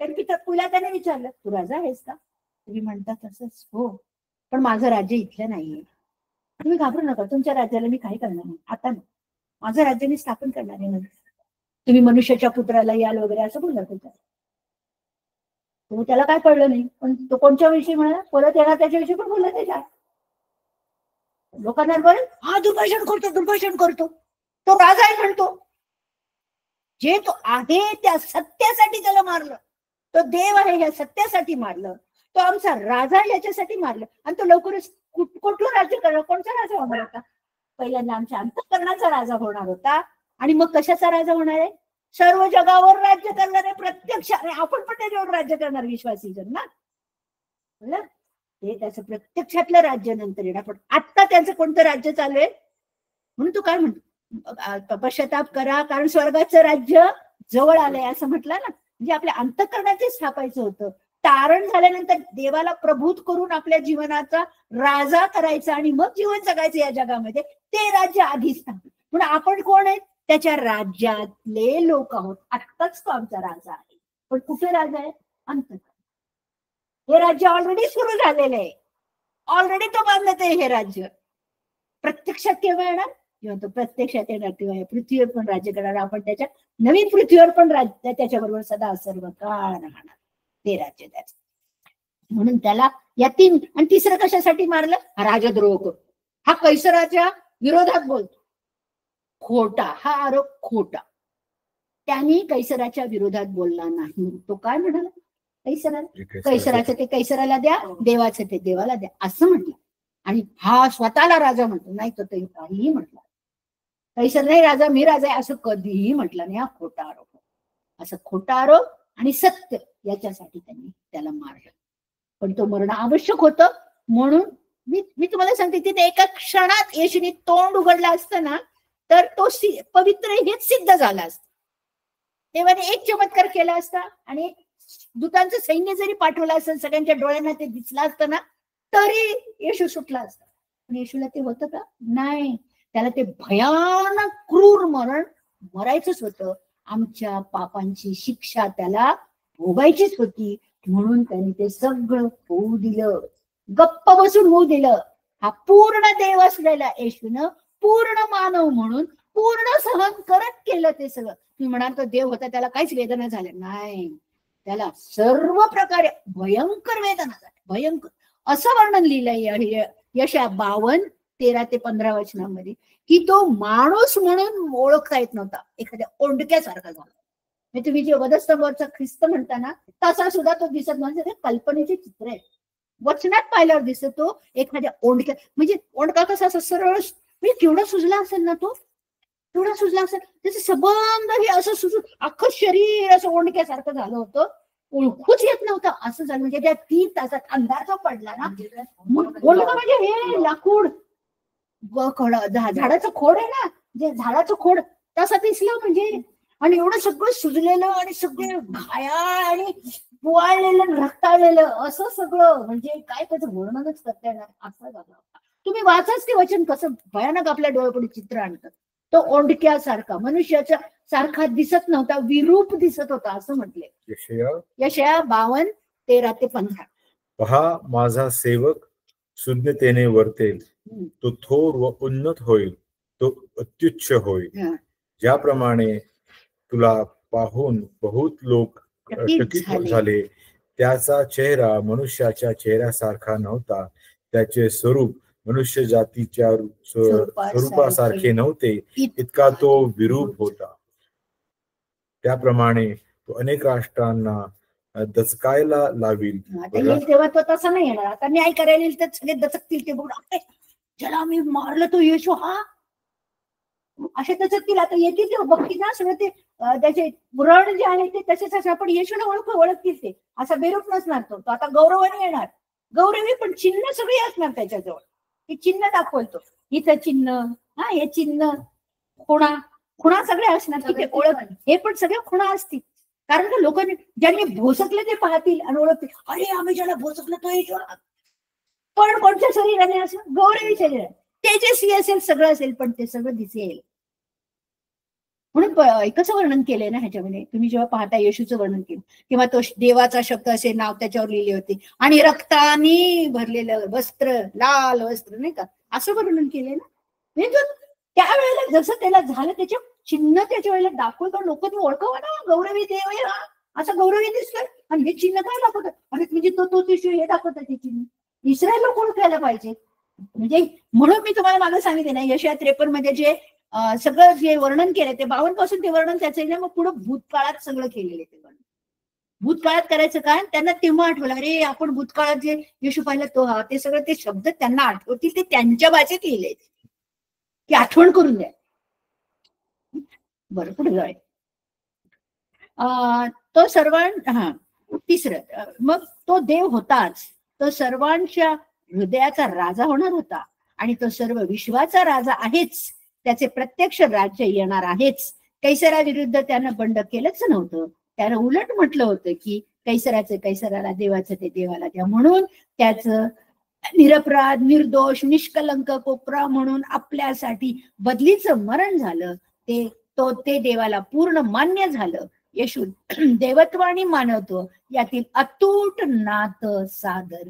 तुला त्याने विचारलं तू राजा आहेस का? तुम्ही म्हणता तसंच, हो, पण माझं राज्य इथलं नाहीये, तुम्ही घाबरू नका, तुमच्या राज्याला मी काही करणार नाही, आता नाही, माझं राज्य मी स्थापन करणार आहे, तुम्ही मनुष्याच्या पुत्राला याल वगैरे असं बोलला होता. तो त्याला काय कळलं नाही, पण तो कोणत्या विषयी म्हणा, परत येणार त्याच्याविषयी पण बोलला. त्याच्या लोकांना बरं हा दुर्भाषण करतो, तो राजा आहे म्हणतो. जे तो आहे त्या सत्यासाठी त्याला मारलं. तो देव आहे ह्या सत्यासाठी मारलं, तो आमचा राजा याच्यासाठी मारलं. आणि तो लवकरच कुठलं राज्य करणार? कोणता राजा होणार होता? पहिल्यांदा आमच्या अंतःकरणाचा राजा होणार होता, आणि मग कशाचा राजा होणार आहे? सर्व जगावर राज्य करणार आहे, प्रत्यक्ष. आपण पण त्याच्यावर राज्य करणार, विश्वासी जन ना. ते त्याचं प्रत्यक्षातलं राज्य नंतर येणार, पण आता त्यांचं कोणतं राज्य चालू आहे? म्हणून तू काय म्हणतो? पश्चाताप करा, कारण स्वर्गाचं राज्य जवळ आलंय असं म्हटलं ना. म्हणजे आपल्या अंतःकरणाचे स्थापायचं होतं. तारण झाल्यानंतर देवाला प्रभूत करून आपल्या जीवनाचा राजा करायचा आणि मग जीवन जगायचं या जगामध्ये. ते राज्य आधीच स्थापित. म्हणून आपण कोण आहेत? त्याच्या राज्यातले लोक आहोत. आत्ताच तो आमचा राजा आहे, पण कुठे राजा आहे? अंतःकरण. हे राज्य ऑलरेडी सुरू झालेलं आहे, ऑलरेडी तो बांधत आहे. हे राज्य प्रत्यक्षात केव्हा येणार? जेव्हा तो प्रत्यक्षात येणार तेव्हा पृथ्वीवर पण राज्य करणार. आपण त्याच्या नवीन पृथ्वीवर पण राज्य त्याच्याबरोबर सदा सर्व काळ राहणार. ते राज्य त्याचं. म्हणून त्याला या तीन. आणि तिसरं कशासाठी मारलं? हा राजद्रोह करून, हा कैसराच्या विरोधात बोलतो. खोटा, हा आरोप खोटा. त्यांनी कैसराच्या विरोधात बोलला नाही. तो काय म्हणाला? कैसराचं ते कैसराला द्या, देवाचं ते देवाला द्या असं म्हटलं. आणि हा स्वतःला राजा म्हणतो. नाही तो काहीही म्हटला. कैसर नाही राजा, मी राजा आहे असं कधीही म्हटलं नाही. हा खोटा आरोप. असं खोटा आरोप आणि सत्य याच्यासाठी त्यांनी त्याला मारलं. पण तो मरण आवश्यक होतं. म्हणून मी तुम्हाला सांगते, तिथे एका क्षणात येशूने तोंड उघडलं असतं ना, तर तो पवित्र हेच सिद्ध झाला असतं. देवाने एक चमत्कार केला असता आणि दूतांचं सैन्य जरी पाठवलं असतं, सगळ्यांच्या डोळ्यांना ते दिसलं असतं ना, तरी येशू सुटला असता. पण येशूला ते होतं का? नाही. त्याला ते भयानक क्रूर मरण मरायचंच होतं. आमच्या पापांची शिक्षा त्याला भोगायचीच होती, म्हणून त्यांनी ते सगळं होऊ दिलं, गप्प बसून होऊ दिलं. हा पूर्ण देव असलेला येशून पूर्ण मानव म्हणून पूर्ण सहन करत केलं ते सगळं. तुम्ही म्हणाल तो देव होता, त्याला काहीच वेदना झाल्या नाही, त्याला सर्व प्रकारे भयंकर वेदना झाल्या, भयंकर. असं वर्णन लिहिलंय यशया 52:13-15 वचनामध्ये, की तो माणूस म्हणून ओळखता येत नव्हता, एखाद्या ओंडक्यासारखा झाला. म्हणजे तुम्ही जे वधस्तंभावरचा ख्रिस्त म्हणता ना, तसा सुद्धा तो दिसत म्हणजे ते कल्पनेचे चित्र आहे. वचनात पाहिल्यावर दिसत तो एखाद्या ओंडक्या, म्हणजे ओंडका कसा असं सरळ, म्हणजे केवढा सुजला असेल ना तो, केवढा सुजला असेल, त्याचं सबंध हे असं सुजून अख्खं शरीर असं ओंडक्यासारखं झालं होतं, ओळखूच येत नव्हतं असं झालं. म्हणजे त्या 3 तासात अंधार जो पडला ना, ओंडका म्हणजे हे लाकूड झाडाचं खोड आहे ना, जे झाडाचं खोड तसं दिसलं म्हणजे. आणि एवढं सगळं सुजलेलं आणि सगळे घायाळ आणि पोवाळलेलं रक्ताळलेलं असं सगळं, म्हणजे काय त्याचं वर्णनच करता येणार असं झालं. तुम्ही वाचाच ते वचन कसं भयानक आपल्या डोळ्यापुढे चित्र आणतं. तो ओंडक्यासारखा मनुष्याच्या सारखा दिसत नव्हता, विरूप दिसत होता असं म्हटले यशया 52:13-15. पहा माझा सेवक शून्यतेने वर्तेल, तो थोर व उन्नत होईल, तो अत्युच्च होईल. ज्याप्रमाणे तुला पाहून बहुत लोक चकित झाले, त्याचा चेहरा मनुष्याच्या चेहऱ्यासारखा नव्हता, त्याचे स्वरूप मनुष्य जातीच्या स्वरूपासारखे नव्हते, इतका तो विरूप होता. त्याप्रमाणे तो अनेक राष्ट्रांना दचकायला लावील. तेव्हा तो तसा नाही येणार. आता न्याय करायला येईल तर सगळे दचकतील, ते बघून ज्याला आम्ही मारलं तो येशू हा, असे दचकतील. आता येतील ते बघतील ना सगळं, ते त्याचे व्रण जे आहे ते तसेच असणार, पण येशूला ओळखतील ते, असा बेरूप नसणार तो. आता गौरवाने येणार, गौरवी, पण चिन्ह सगळे असणार त्याच्याजवळ. हे चिन्ह दाखवतो, इथं चिन्ह, हा हे चिन्ह, खुणा सगळे असणार तिथे, ओळख हे पण सगळे खुणा असतील. कारण का लोकांनी ज्यांनी भोसकले ते पाहतील आणि ओळखतील, अरे आम्ही ज्याला भोसकलं तो येशू. पण कोणत्या शरीराने असं, गौरवी शरीर, तेजस्वी असेल, सगळं असेल, पण ते सगळं दिसेल. म्हणून कसं वर्णन केलंय ना ह्याच्यामध्ये, तुम्ही जेव्हा पाहता येशूचं वर्णन केलं, किंवा तो देवाचा शब्द असे नाव त्याच्यावर लिहिले होते, आणि रक्ताने भरलेलं वस्त्र, लाल वस्त्र, नाही का, असं वर्णन केलंय ना. म्हणजे त्यावेळेला जसं त्याला झालं, त्याचे चिन्ह त्याच्या वेळेला दाखवतो, लोक ते ओळखवा ना, गौरवी देव आहे हा, असं गौरवी दिसतोय. आणि हे चिन्ह काय दाखवतात, अरे म्हणजे तो हे दाखवतात ते चिन्ह, इस्रायल लोक ओळखायला पाहिजे. म्हणजे म्हणून मी तुम्हाला मागे सांगितले ना, यशया 53 मध्ये जे सगळं जे वर्णन केलंय ते 52 पासून ते वर्णन त्याचं ना, मग पुढे भूतकाळात सगळं केलेलं ते वर्णन. भूतकाळात करायचं काय, त्यांना तेव्हा आठवलं, अरे आपण भूतकाळात जे येशू पाहिलं तो हा, ते सगळं ते शब्द त्यांना आठवतील, ते त्यांच्या भाषेत लिहिले, की आठवण करून द्या. बरं, पुढे जाऊया. तो तिसरं, मग तो देव होताच, तो सर्वांच्या हृदयाचा राजा होणार होता, आणि तो सर्व विश्वाचा राजा आहेच, त्याचे प्रत्यक्ष राज्य येणार आहेच. कैसराविरुद्ध त्यानं बंड केलंच नव्हतं, त्यानं उलट म्हटलं होतं की कैसराचं कैसराला, देवाचं ते देवाला द्या. म्हणून त्याचं निरपराध, निर्दोष, निष्कलंक कोपरा म्हणून आपल्यासाठी बदलीचं मरण झालं, ते देवाला पूर्ण मान्य झालं. येशू देवत्व आणि मानवत्व यातील अतूट नातं सादर,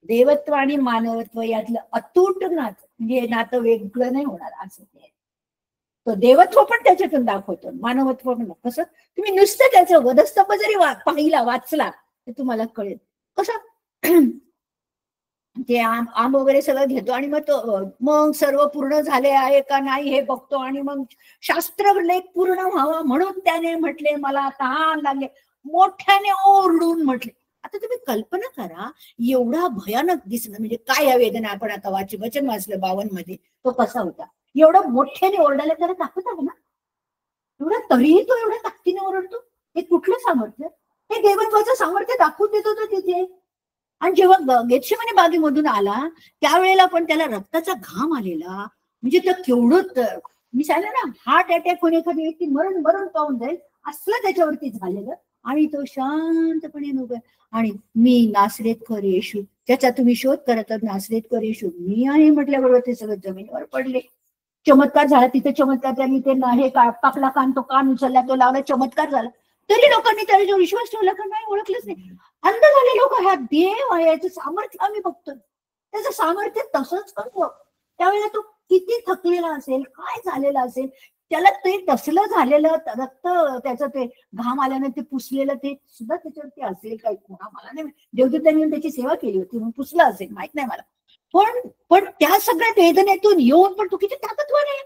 देवत्व आणि मानवत्व यातलं अतूट नातं, म्हणजे नातं वेगळं नाही होणार असं ते. तो देवत्व पण त्याच्यातून दाखवतो, मानवत्व पण. कसं, तुम्ही नुसतं त्याचं वधस्तंभ जरी वाचला तर तुम्हाला कळेल. कसं ते आंब वगैरे सगळं घेतो, आणि मग सर्व पूर्ण झाले आहे का नाही हे बघतो, आणि मग शास्त्र लेख पूर्ण व्हावा म्हणून त्याने म्हटले मला तहान लागले, मोठ्याने ओरडून म्हटले. आता तुम्ही कल्पना करा, एवढा भयानक दिसणं म्हणजे काय या वेदना. आपण आता वचन वाचलं 52 मध्ये, तो कसा होता, एवढं मोठ्याने ओरडायला त्याला ताकद आहे ना, एवढा तरीही तो एवढ्या ताकदीने ओरडतो. हे कुठलं सामर्थ्य, हे देवत्वाचं सामर्थ्य दाखवून देतो तो तिथे. आणि जेव्हा गेतशेमने बागेमधून आला त्यावेळेला पण त्याला रक्ताचा घाम आलेला, म्हणजे तो केवढं, मी सांगितलं ना, हार्ट अटॅक होऊन एखादी व्यक्ती मरण पाहून जाईल असलं त्याच्यावरती झालेलं. आणि तो शांतपणे उभा, आणि मी नासरेतकर येशू त्याचा तुम्ही शोध करत नासलेत कर येशू मी आहे म्हटल्याबरोबर ते सगळं जमिनीवर पडले. चमत्कार झाला तिथे, चमत्कार त्यांनी ते हे पाकला कान, तो कान उचलला, तो लावला, चमत्कार झाला. तरी लोकांनी त्याच्यावर विश्वास ठेवला का नाही, ओळखलंच नाही. अंध झाले लोक, हा देव आहे, याचं सामर्थ्य आम्ही बघतोय, त्याचं सामर्थ्य तसंच करतो. त्यावेळेला तो किती थकलेला असेल, काय झालेला असेल, त्याला ते तसलं झालेलं रक्त, त्याचं ते घाम आल्यानं ते पुसलेलं ते सुद्धा त्याच्यावरती असेल काय, कोणा मला नाही, देवदूतांनी त्याची सेवा केली होती म्हणून पुसलं असेल, माहित नाही मला. पण त्या सगळ्या वेदनेतून येऊन पण तो किती ताकदवार आहे.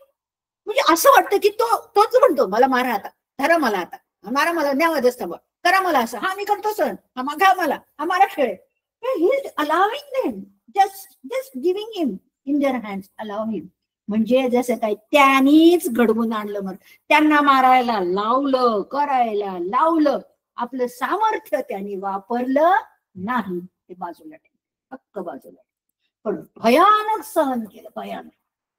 म्हणजे असं वाटतं की तोच म्हणतो मला मारा आता, धरा मला आता, मारा मला, न्यावं स्तंभ करा मला असं, हा मी करतो सण, हा मागा मला, हा मारा खेळ. He is allowing them, just giving him in their hands, allow him. म्हणजे जसं काय त्यांनीच घडवून आणलं, मग त्यांना मारायला लावलं, करायला लावलं, आपलं सामर्थ्य त्यांनी वापरलं नाही, ते बाजूला हक्क बाजूला. पण भयानक सहन केलं, भयानक.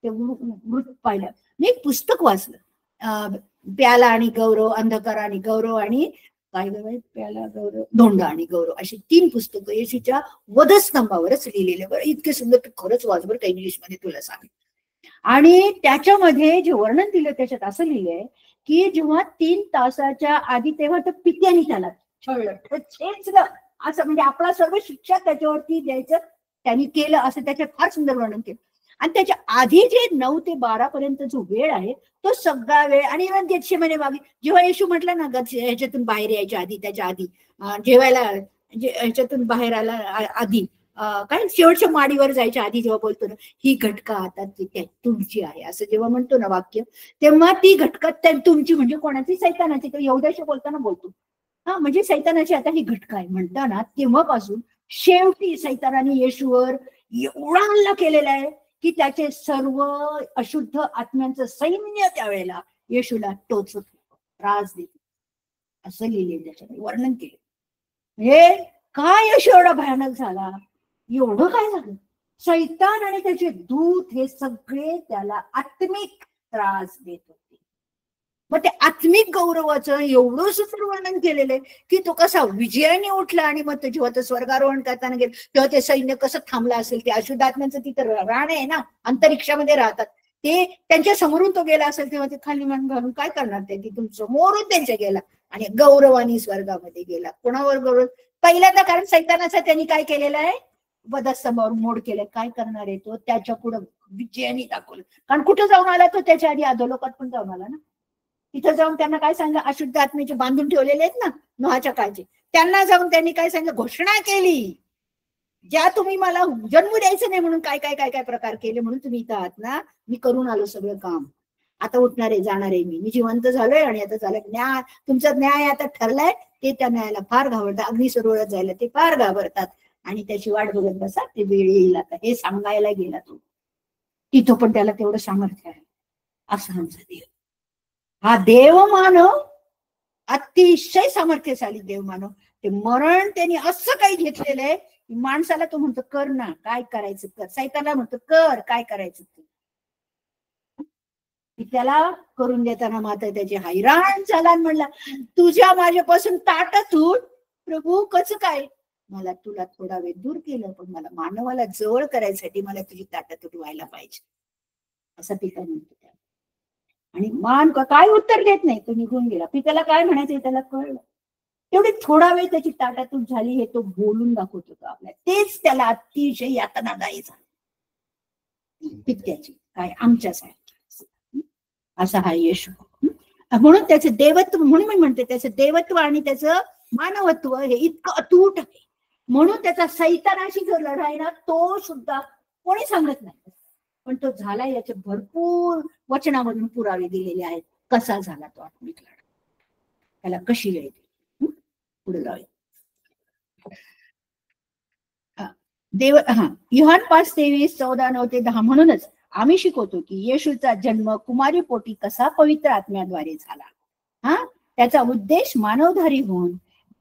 ते मृत पाहिलं. मी एक पुस्तक वाचलं, प्याला आणि गौरव, अंधकार आणि गौरव, आणि काय प्याला गौरव, धोंड आणि गौरव, अशी 3 पुस्तकं येशूच्या वधस्तंभावरच लिहिलेले. बरं इतके सुंदर, तू खरंच वाच बरं का, इंग्लिशमध्ये तुला सांग. आणि त्याच्यामध्ये जे वर्णन दिलं त्याच्यात असं लिहिलंय की जेव्हा 3 तासाच्या आधी तेव्हा तर पित्याने त्याला छळलं, ठेचलं असं, म्हणजे आपला सर्व शिक्षा त्याच्यावरती द्यायचं त्यांनी केलं, असं त्याच्यात फार सुंदर वर्णन केलं. आणि त्याच्या आधी जे 9 ते 12 पर्यंत जो वेळ आहे तो सगळा वेळ, आणि गेतशेमने मागे जेव्हा येशू म्हटलं ना ह्याच्यातून बाहेर यायच्या आधी, त्याच्या आधी जेवायला ह्याच्यातून बाहेर आला आधी, काय शेवटच्या माडीवर जायच्या आधी जेव्हा बोलतो ना, ही घटका आता तुमची आहे असं जेव्हा म्हणतो ना वाक्य, तेव्हा ती घटका तुमची म्हणजे कोणाची, सैतानाची. तर एवढ्याशी बोलताना बोलतो, हा म्हणजे सैतानाची आता ही घटका आहे म्हणताना, तेव्हापासून शेवटी सैतानाने येशूवर एवढा हल्ला केलेला आहे की त्याचे सर्व अशुद्ध आत्म्यांचं सैन्य त्यावेळेला येशूला टोचत, त्रास देत, असं लिहिले त्याच्यात वर्णन केले. हे काय येशू एवढा भयानक झाला, एवढं काय झालं, शैतान आणि त्याचे दूत हे सगळे त्याला आत्मिक त्रास देत होते. मग ते आत्मिक गौरवाचं एवढं सुंदर वर्णन केलेलं आहे की तो कसा विजयाने उठला, आणि मग तो जेव्हा तो स्वर्गारोहण करताना गेला तेव्हा ते सैन्य कसं थांबलं असेल, ते अशुद्ध आत्म्यांचं तिथं रान आहे ना, अंतरिक्षामध्ये राहतात ते, त्यांच्या समोरून तो गेला असेल तेव्हा ते खाली मान घालून काय करणार, ते तिथून समोरून त्यांच्या गेला आणि गौरवानी स्वर्गामध्ये गेला. कोणावर गौरव, पहिल्यांदा कारण सैतानाचा त्यांनी काय केलेलं आहे, वधस्तंभावर मोड केलंय. काय करणार आहे तो, त्याच्या पुढे विजयाने दाखवलं, कारण कुठं जाऊन आला तो, त्याच्या आधी अधोलोकात पण जाऊन आला ना. तिथं जाऊन त्यांना काय सांगितलं, अशुद्ध आत्म्याचे बांधून ठेवलेले आहेत ना नोहाच्या काळचे, त्यांना जाऊन त्यांनी काय सांगितलं, घोषणा केली, ज्या तुम्ही मला जन्म द्यायचं नाही म्हणून काय काय काय काय प्रकार केले, म्हणून तुम्ही इथं आहात ना, मी करून आलो सगळं काम, आता उठणार आहे, जाणार आहे, मी जिवंत झालोय, आणि आता झालं न्याय, तुमचा न्याय आता ठरलाय. ते त्या न्यायाला फार घाबरतात, अग्निसरोवरात जायला ते फार घाबरतात, आणि त्याची वाट बघत बसा, ते वेळ येईल आता, हे सांगायला गेला तो. तिथं पण त्याला तेवढं सामर्थ्य आहे. असा आमचा देव, हा देव मानव, अतिशय सामर्थ्यशाली देव मानव. ते मरण त्यांनी असं काही घेतलेलं आहे की माणसाला तो म्हणतो कर ना, काय करायचं कर, सैतानाला म्हणतो कर, काय करायचं कर. त्याला करून देताना मात्र त्याची हैराण झाला, म्हणला तुझ्या माझ्यापासून ताटातून प्रभू कसं काय, मला तुला थोडा वेळ दूर केलं, पण मला मानवाला जवळ करायसाठी मला तुझी ताटातूट व्हायला पाहिजे, असं पिता म्हणतो. आणि मान काय उत्तर देत नाही, तो निघून गेला. पित्याला काय म्हणायचं त्याला कळलं, तेवढी थोडा वेळ त्याची ताटातूट झाली, हे तो बोलून दाखवत होता आपल्या, तेच त्याला अतिशय यातनादायी झालं, पित्याची काय आमच्यासाठी. असा हा येशू. म्हणून त्याचं देवत्व, म्हणून मी म्हणते त्याचं देवत्व आणि त्याचं मानवत्व हे इतकं अतूट आहे, म्हणून त्याचा सैतानाशी जो लढाई ना तो सुद्धा कोणी सांगत नाही, पण तो झाला. याचे भरपूर वचनामधून पुरावे दिलेले आहेत, कसा झाला तो आत्मिक लढा, त्याला कशी लढली. पुढे जाऊया. देव योहान 5:23-14-9-10. म्हणूनच आम्ही शिकवतो की येशूचा जन्म कुमारी पोटी कसा पवित्र आत्म्याद्वारे झाला. त्याचा उद्देश मानवधारी होऊन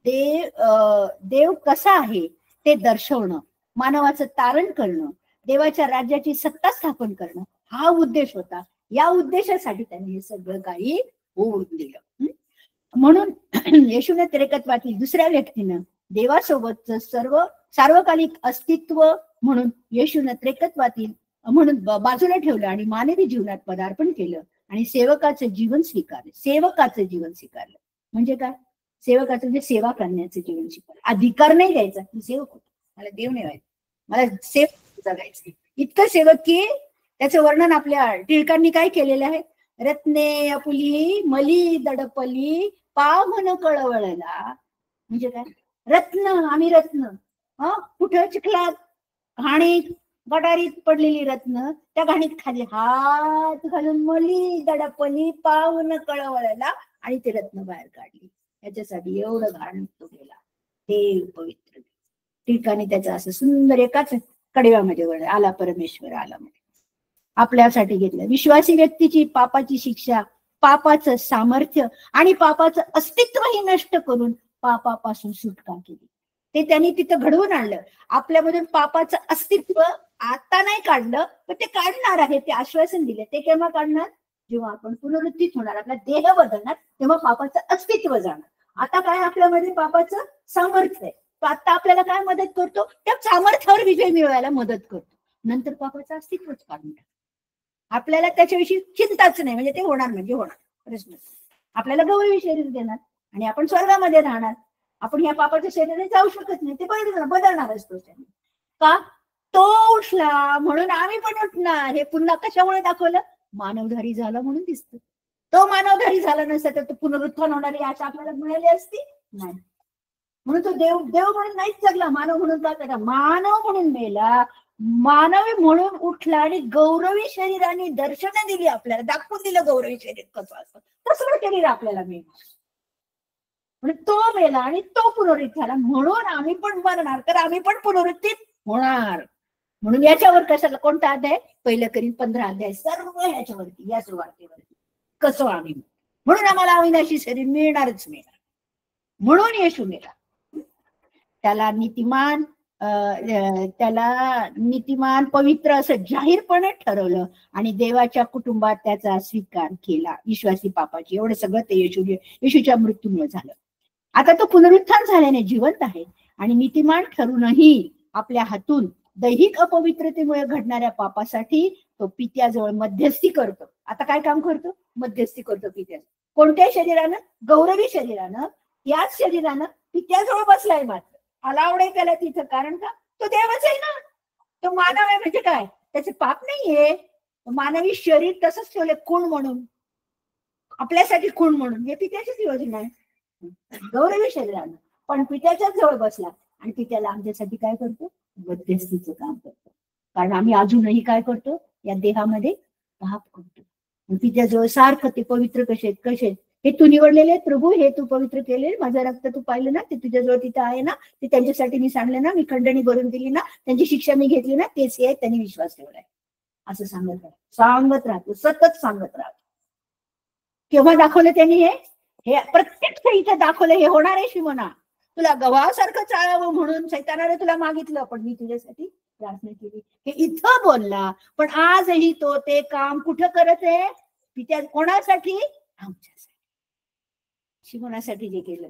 देव कसा आहे ते दर्शवणं, मानवाचं तारण करणं, देवाच्या राज्याची सत्ता स्थापन करणं हा उद्देश होता. या उद्देशासाठी त्यांनी हे सगळं काही होऊन दिलं. म्हणून येशूने त्रिकत्वातील दुसऱ्या व्यक्तीनं देवासोबतच सर्व सार्वकालिक अस्तित्व म्हणून येशून त्रेकत्वातील म्हणून बाजूला ठेवलं आणि मानवी जीवनात पदार्पण केलं आणि सेवकाचं जीवन स्वीकारलं. सेवकाचं जीवन स्वीकारलं म्हणजे काय? सेवकाचं म्हणजे सेवा करण्याचं जीवन स्वीकारलं. अधिकार नाही द्यायचा की सेवक होतो, मला देव नाही व्हायचं, मला सेवक जगायचं. इतकं सेवक की त्याचं वर्णन आपल्या टिळकांनी काय केलेलं आहे? रत्ने अपुली मली दडपली पावन कळवळला. म्हणजे काय? रत्न, आम्ही रत्न कुठं चिखलात घाणीत गटारीत पडलेली रत्न, त्या घाणीत खाली हात घालून मली दडपली पावन कळवळला आणि ते रत्न बाहेर काढली. त्याच्यासाठी एवढं घाण तो गेला. देव पवित्र ठिकाणी त्याचं असं सुंदर एकाच कडव्यामध्ये वळ आला परमेश्वर आला म्हणजे आपल्यासाठी घेतलं. विश्वासी व्यक्तीची पापाची शिक्षा, पापाचं सामर्थ्य आणि पापाचं अस्तित्वही नष्ट करून पापापासून सुटका केली. ते त्यांनी तिथं घडवून आणलं. आपल्यामधून पापाचं अस्तित्व आता नाही काढलं, पण ते काढणार आहे, ते आश्वासन दिले. ते केव्हा काढणार? जेव्हा आपण पुनरुत्थित होणार, आपला देह बदलणार, तेव्हा पापाचं अस्तित्व जाणार. आता काय आपल्यामध्ये पापाचं सामर्थ्य आहे, तो आता आपल्याला काय मदत करतो? त्या सामर्थ्यावर विजय मिळवायला मदत करतो. नंतर पापाचं अस्तित्वच काढून टाकतो. आपल्याला त्याच्याविषयी चिंताच नाही, म्हणजे ते होणार म्हणजे होणार, प्रश्न. आपल्याला गौरवी शरीर देणार आणि आपण स्वर्गामध्ये राहणार. आपण ह्या पापाच्या शरीराने जाऊ शकत नाही, ते बदलणार असतो त्याने. का? तो उठला म्हणून आम्ही पण उठणार. हे पुन्हा कशामुळे दाखवलं? मानवधारी झाला म्हणून दिसतं. तो मानवधारी झाला नसता तर पुनरुत्थान होणारी आशा आपल्याला मिळाली असती नाही. म्हणून तो देव म्हणून नाहीच जगला, मानव म्हणून का त्याला मानव म्हणून मेला, मानवी म्हणून उठला आणि गौरवी शरीराने दर्शनं दिली, आपल्याला दाखवून दिलं गौरवी शरीर कसं असतं. तसलं शरीर आपल्याला मिळणार. म्हणून तो मेला आणि तो पुनरुत्थित झाला म्हणून आम्ही पण मरणार, तर आम्ही पण पुनरुत्थित होणार. म्हणून याच्यावर कशाला, कोणता अध्याय? 1 Corinthians 15 अध्याय, सर्व ह्याच्यावरती, या सुवार्तेवरती कसं आम्ही, म्हणून आम्हाला अविनाशी शरीर मिळणारच मिळणार. म्हणून येशू मेला. त्याला नीतिमान पवित्र असं जाहीरपणे ठरवलं आणि देवाच्या कुटुंबात त्याचा स्वीकार केला. विश्वासी पापाची एवढं सगळं ते येशूच्या मृत्यूमुळे झालं. आता तो पुनरुत्थान झाल्याने जिवंत आहे आणि नीतिमान ठरूनही आपल्या हातून दैहिक अपवित्रतेमुळे घडणाऱ्या पापासाठी तो पित्याजवळ मध्यस्थी करतो. आता काय काम करतो? मध्यस्थी करतो पित्या. कोणत्या शरीरानं? गौरवी शरीरानं. याच शरीरानं पित्याजवळ बसलाय. मात्र अलाउड आहे त्याला तिथं, कारण का? तो देवच आहे ना, तो मानव आहे. म्हणजे काय? त्याचे पाप नाहीये. मानवी शरीर तसंच ठेवले खूण म्हणून, आपल्यासाठी खूण म्हणून. हे पित्याचीच योजना आहे. गौरवी शरीरानं पण पित्याच्याच जवळ बसला आणि पित्याला आमच्यासाठी काय करतो? मध्यस्थीचं काम करतो. कारण आम्ही अजूनही काय करतो? या देहामध्ये पाप करतो. पित्याजवळ सारखं ते पवित्र कसे हे तू निवडलेले आहेत प्रभू, हे तू पवित्र केले, माझं रक्त तू पाहिलं ना, ते तुझ्याजवळ तिथं आहे ना, ते त्यांच्यासाठी मी सांगले ना, मी खंडणी भरून दिली ना, त्यांची शिक्षा मी घेतली ना, तेच हे त्यांनी विश्वास ठेवलाय असं सांगत राहतो, सतत सांगत राहतो. केव्हा दाखवलं त्यांनी? हे प्रत्यक्ष इथे दाखवलं. हे होणार आहे शिमोना, तुला गव्हासारखं चाळावं म्हणून सैतानाने तुला मागितलं, पण मी तुझ्यासाठी प्रार्थना केली. हे इथं बोलला, पण आजही तो ते काम कुठं करत आहे? पित्या कोणासाठी? आमच्यासाठी, शिमोनासाठी जे केलं.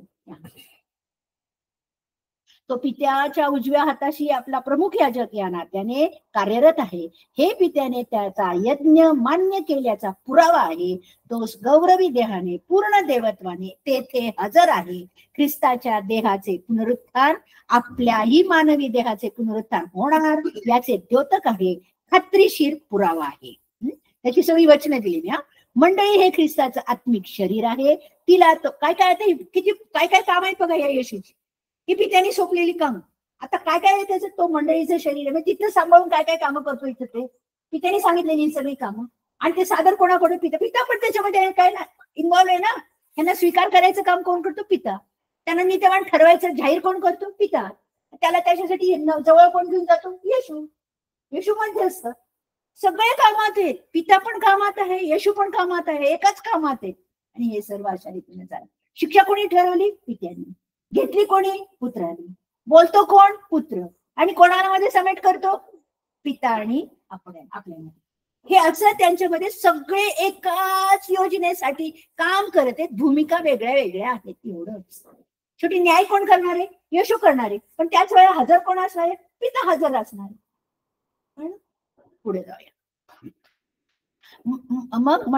तो पित्याच्या उजव्या हाताशी आपला प्रमुख याजक या नात्याने कार्यरत आहे. हे पित्याने त्याचा यज्ञ मान्य केल्याचा पुरावा आहे. तो गौरवी देहाने पूर्ण देवत्वाने तेथे हजर आहे. ख्रिस्ताच्या देहाचे पुनरुत्थान आपल्याही मानवी देहाचे पुनरुत्थान होणार याचे द्योतक आहे, खात्रीशीर पुरावा आहे. त्याची सगळी वचनं दिली मी. मंडळी हे ख्रिस्ताचं आत्मिक शरीर आहे. तिला तो काय किती काय काम आहेत बघा या येशूची, ही पित्याने सोपलेली काम. आता काय आहे त्याचं? तो मंडळीचं शरीर आहे, तिथं सांभाळून काय कामं करतो इथं ते पित्याने सांगितलेली सगळी कामं. आणि ते सादर कोणाकडे? पिता पण त्याच्यामध्ये काय ना इन्व्हॉल्व आहे ना. त्यांना स्वीकार करायचं काम कोण करतो? पिता. त्यांना नीतिवान ठरवायचं जाहीर कोण करतो? पिता. त्याला त्याच्यासाठी जवळ कोण घेऊन जातो? येशू मध्ये असतं. सगळे कामात आहेत. पिता पण कामात आहे, येशू पण कामात आहे, एकाच कामात आहेत. आणि हे सर्व अशा रीतीने झालं. शिक्षा कोणी ठरवली? पित्याने. घेतली कोणी? पुत्राने. बोलतो कोण? पुत्र. आणि कोणामध्ये समेट करतो? पिता आणि आपल्यामध्ये. हे असं त्यांच्यामध्ये सगळे एकाच योजनेसाठी काम करत आहेत. भूमिका वेगळ्या वेगळ्या आहेत एवढंच. शेवटी न्याय कोण करणार आहे? येशू करणार आहे, पण त्याच वेळेला हजर कोण असणार आहे? पिता हजर असणार आहे. पुढे जाऊया. मग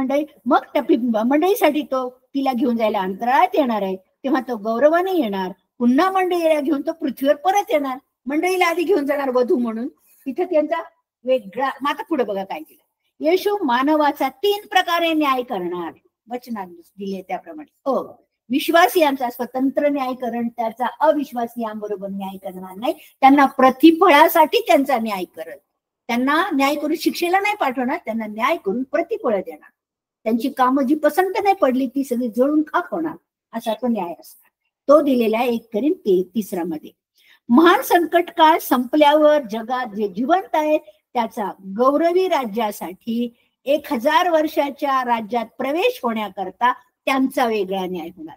मंडळीसाठी तो तिला घेऊन जायला अंतराळात येणार आहे, तेव्हा तो गौरवाने येणार. पुन्हा मंडळीला घेऊन तो पृथ्वीवर परत येणार. मंडळीला आधी घेऊन जाणार वधू म्हणून, तिथे त्यांचा वेगळा. आता पुढे बघा काय केलं. येशू मानवाचा 3 प्रकारे न्याय करणार. वचनात दिले त्याप्रमाणे. विश्वासियांचा स्वतंत्र न्याय करण, त्याचा अविश्वासियांबरोबर न्याय करणार नाही. त्यांना प्रतिफळासाठी त्यांचा न्याय करत, त्यांना न्याय करून शिक्षेला नाही पाठवणार, त्यांना न्याय करून प्रतिफळ देणार. त्यांची कामं जी पसंत नाही पडली ती सगळी जळून खाक होणार, असा तो न्याय असणार. तो दिलेला 1 कोरिन्थी 3 मध्ये. महान संकट काळ संपल्यावर जगात जे जिवंत आहेत त्याचा गौरवी राज्यासाठी 1000 वर्षाच्या राज्यात प्रवेश होण्याकरता त्यांचा वेगळा न्याय होणार.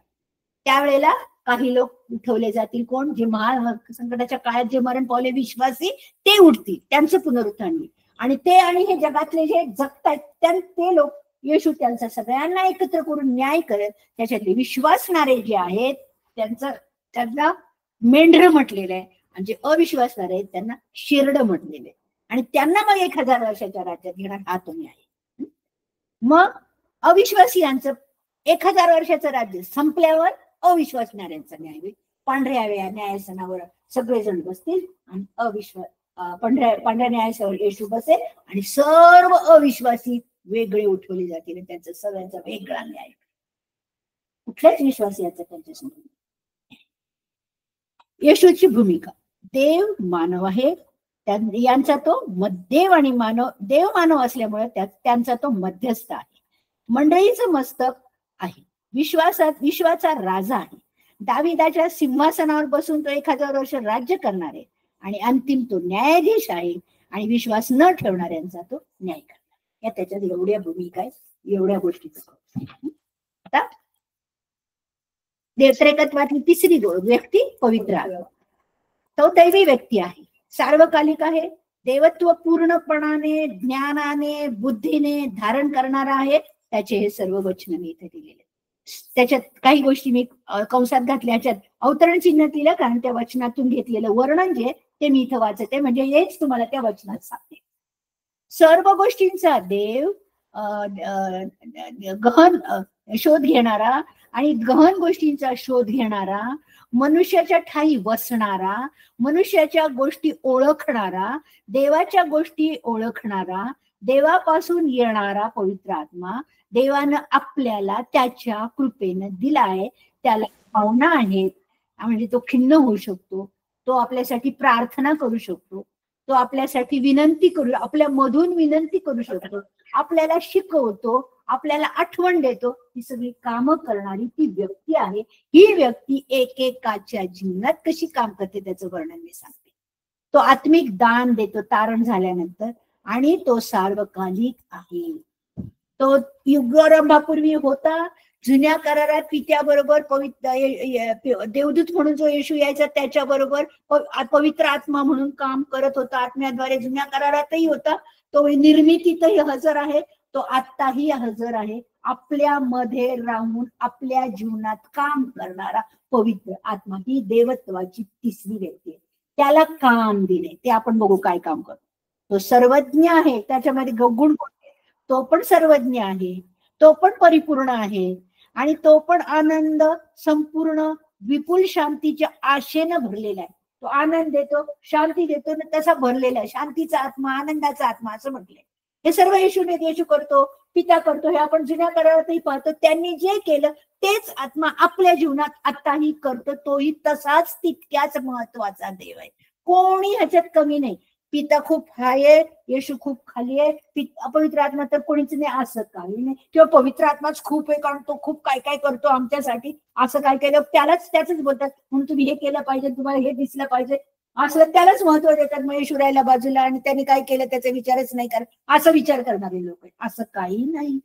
त्यावेळेला काही लोक उठवले जातील. कोण? जे महान संकटाच्या काळात जे मरण पावले विश्वासी ते उठतील, त्यांचं पुनरुत्थान होईल. आणि ते आणि हे जगातले जे जगतायत ते लोक, येशू त्यांचा सगळ्यांना एकत्र करून न्याय करत. त्याच्यातले विश्वासणारे जे आहेत त्यांना मेंढर म्हटलेलं आहे, आणि जे अविश्वासणारे आहेत त्यांना शिरड म्हटलेलं आहे. आणि त्यांना मग 1000 वर्षाच्या राज्यात घेणार, हा तो न्याय. मग अविश्वासियांचं 1000 वर्षाचं राज्य संपल्यावर अविश्वासणाऱ्यांचा न्याय होईल. पांढऱ्या न्यायासनावर सगळेजण बसतील आणि पांढऱ्या न्यायासनावर येशू बसेल आणि सर्व अविश्वासी वेगळे उठवले जातील आणि त्यांचा सगळ्यांचा वेगळा न्याय. कुठल्याच विश्वासियाचा त्यांच्यासमोर. येशूची भूमिका. देव मानव आहे, यांचा तो देव आणि मानव, देव मानव असल्यामुळे त्यांचा तो मध्यस्थ आहे. मंडळीचं मस्तक आहे. विश्वाचा राजा आहे. दाविदाच्या सिंहासनावर बसून तो 1000 वर्ष राज्य करणार आहे. आणि अंतिम तो न्यायाधीश आहे आणि विश्वास न ठेवणाऱ्यांचा तो न्याय करणार. या त्याच्यात एवढ्या भूमिका आहेत, एवढ्या गोष्टीचं. आता देवत्रेकत्वातली 3री व्यक्ती पवित्र आत्मा. तो दैवी व्यक्ती आहे, सार्वकालिक आहे, देवत्व पूर्णपणाने, ज्ञानाने, बुद्धीने धारण करणारा आहे. त्याचे हे सर्व वचन मी इथे दिलेले. त्याच्यात काही गोष्टी मी कंसात घातल्या, ह्याच्यात अवतरण चिन्ह दिलं, कारण त्या वचनातून घेतलेलं वर्णन जे ते मी इथं वाचते, म्हणजे हेच तुम्हाला त्या वचनात सांगते. सर्व गोष्टींचा देव गहन शोध घेणारा आणि गहन गोष्टींचा शोध घेणारा, मनुष्याच्या ठाई वसणारा, मनुष्याच्या गोष्टी ओळखणारा, देवाच्या गोष्टी ओळखणारा, देवापासून येणारा पवित्र आत्मा देवानं आपल्याला त्याच्या कृपेनं दिलाय. त्याला भावना आहेत, म्हणजे तो खिन्न होऊ शकतो, तो आपल्यासाठी प्रार्थना करू शकतो, तो आपल्यासाठी विनंती करू, आपल्या मधून विनंती करू शकतो, आपल्याला शिकवतो, आपल्याला आठवण देतो. ही सगळी कामं करणारी ती व्यक्ती आहे. ही व्यक्ती एकेकाच्या जीवनात कशी काम करते त्याचं वर्णन मी सांगते. तो आत्मिक दान देतो तारण झाल्यानंतर, आणि तो सार्वकालिक आहे. तो युगारंभापूर्वी होता. जुन्या करारात पित्याबरोबर पवित्र देवदूत म्हणून जो येशू यायचा त्याच्याबरोबर पवित्र आत्मा म्हणून काम करत होता. आत्म्याद्वारे जुन्या करारातही होता. तो निर्मितीतही हजर आहे, तो आत्ताही हजर आहे. आपल्यामध्ये राहून आपल्या जीवनात काम करणारा पवित्र आत्मा ही देवत्वाची 3री व्यक्ती आहे. त्याला काम दिले, ते आपण बघू काय काम करतो. तो सर्वज्ञ आहे, त्याच्यामध्ये गुण कोणते? तो पण सर्वज्ञ आहे, तो पण परिपूर्ण आहे, आणि तो पण आनंद, संपूर्ण विपुल शांतीच्या आशेनं भरलेला आहे. तो आनंद देतो, शांती देतो, तसा भरलेला आहे. शांतीचा आत्मा, आनंदाचा आत्मा असं म्हटलंय. हे सर्व येशू करतो, पिता करतो. हे आपण जुन्या करारातही पाहतो. त्यांनी जे केलं तेच आत्मा आपल्या जीवनात आताही करतो. तोही तसाच तितक्याच महत्वाचा देव आहे. कोणी ह्याच्यात कमी नाही. पिता खूप हाय आहे, येशू खूप खाली आहे, पवित्र आत्मा तर कोणीच नाही असं काही नाही. किंवा पवित्र आत्माच खूप आहे कारण तो खूप काय काय करतो आमच्यासाठी, असं काय केलं त्याच बोलतात. म्हणून तुम्ही हे केलं पाहिजे, तुम्हाला हे दिसलं पाहिजे, असं त्यालाच महत्व देतात. मग येशू राहिला बाजूला आणि त्यांनी काय केलं त्याचा विचारच नाही करत, असं विचार करणारे लोक आहेत. असं काही नाही.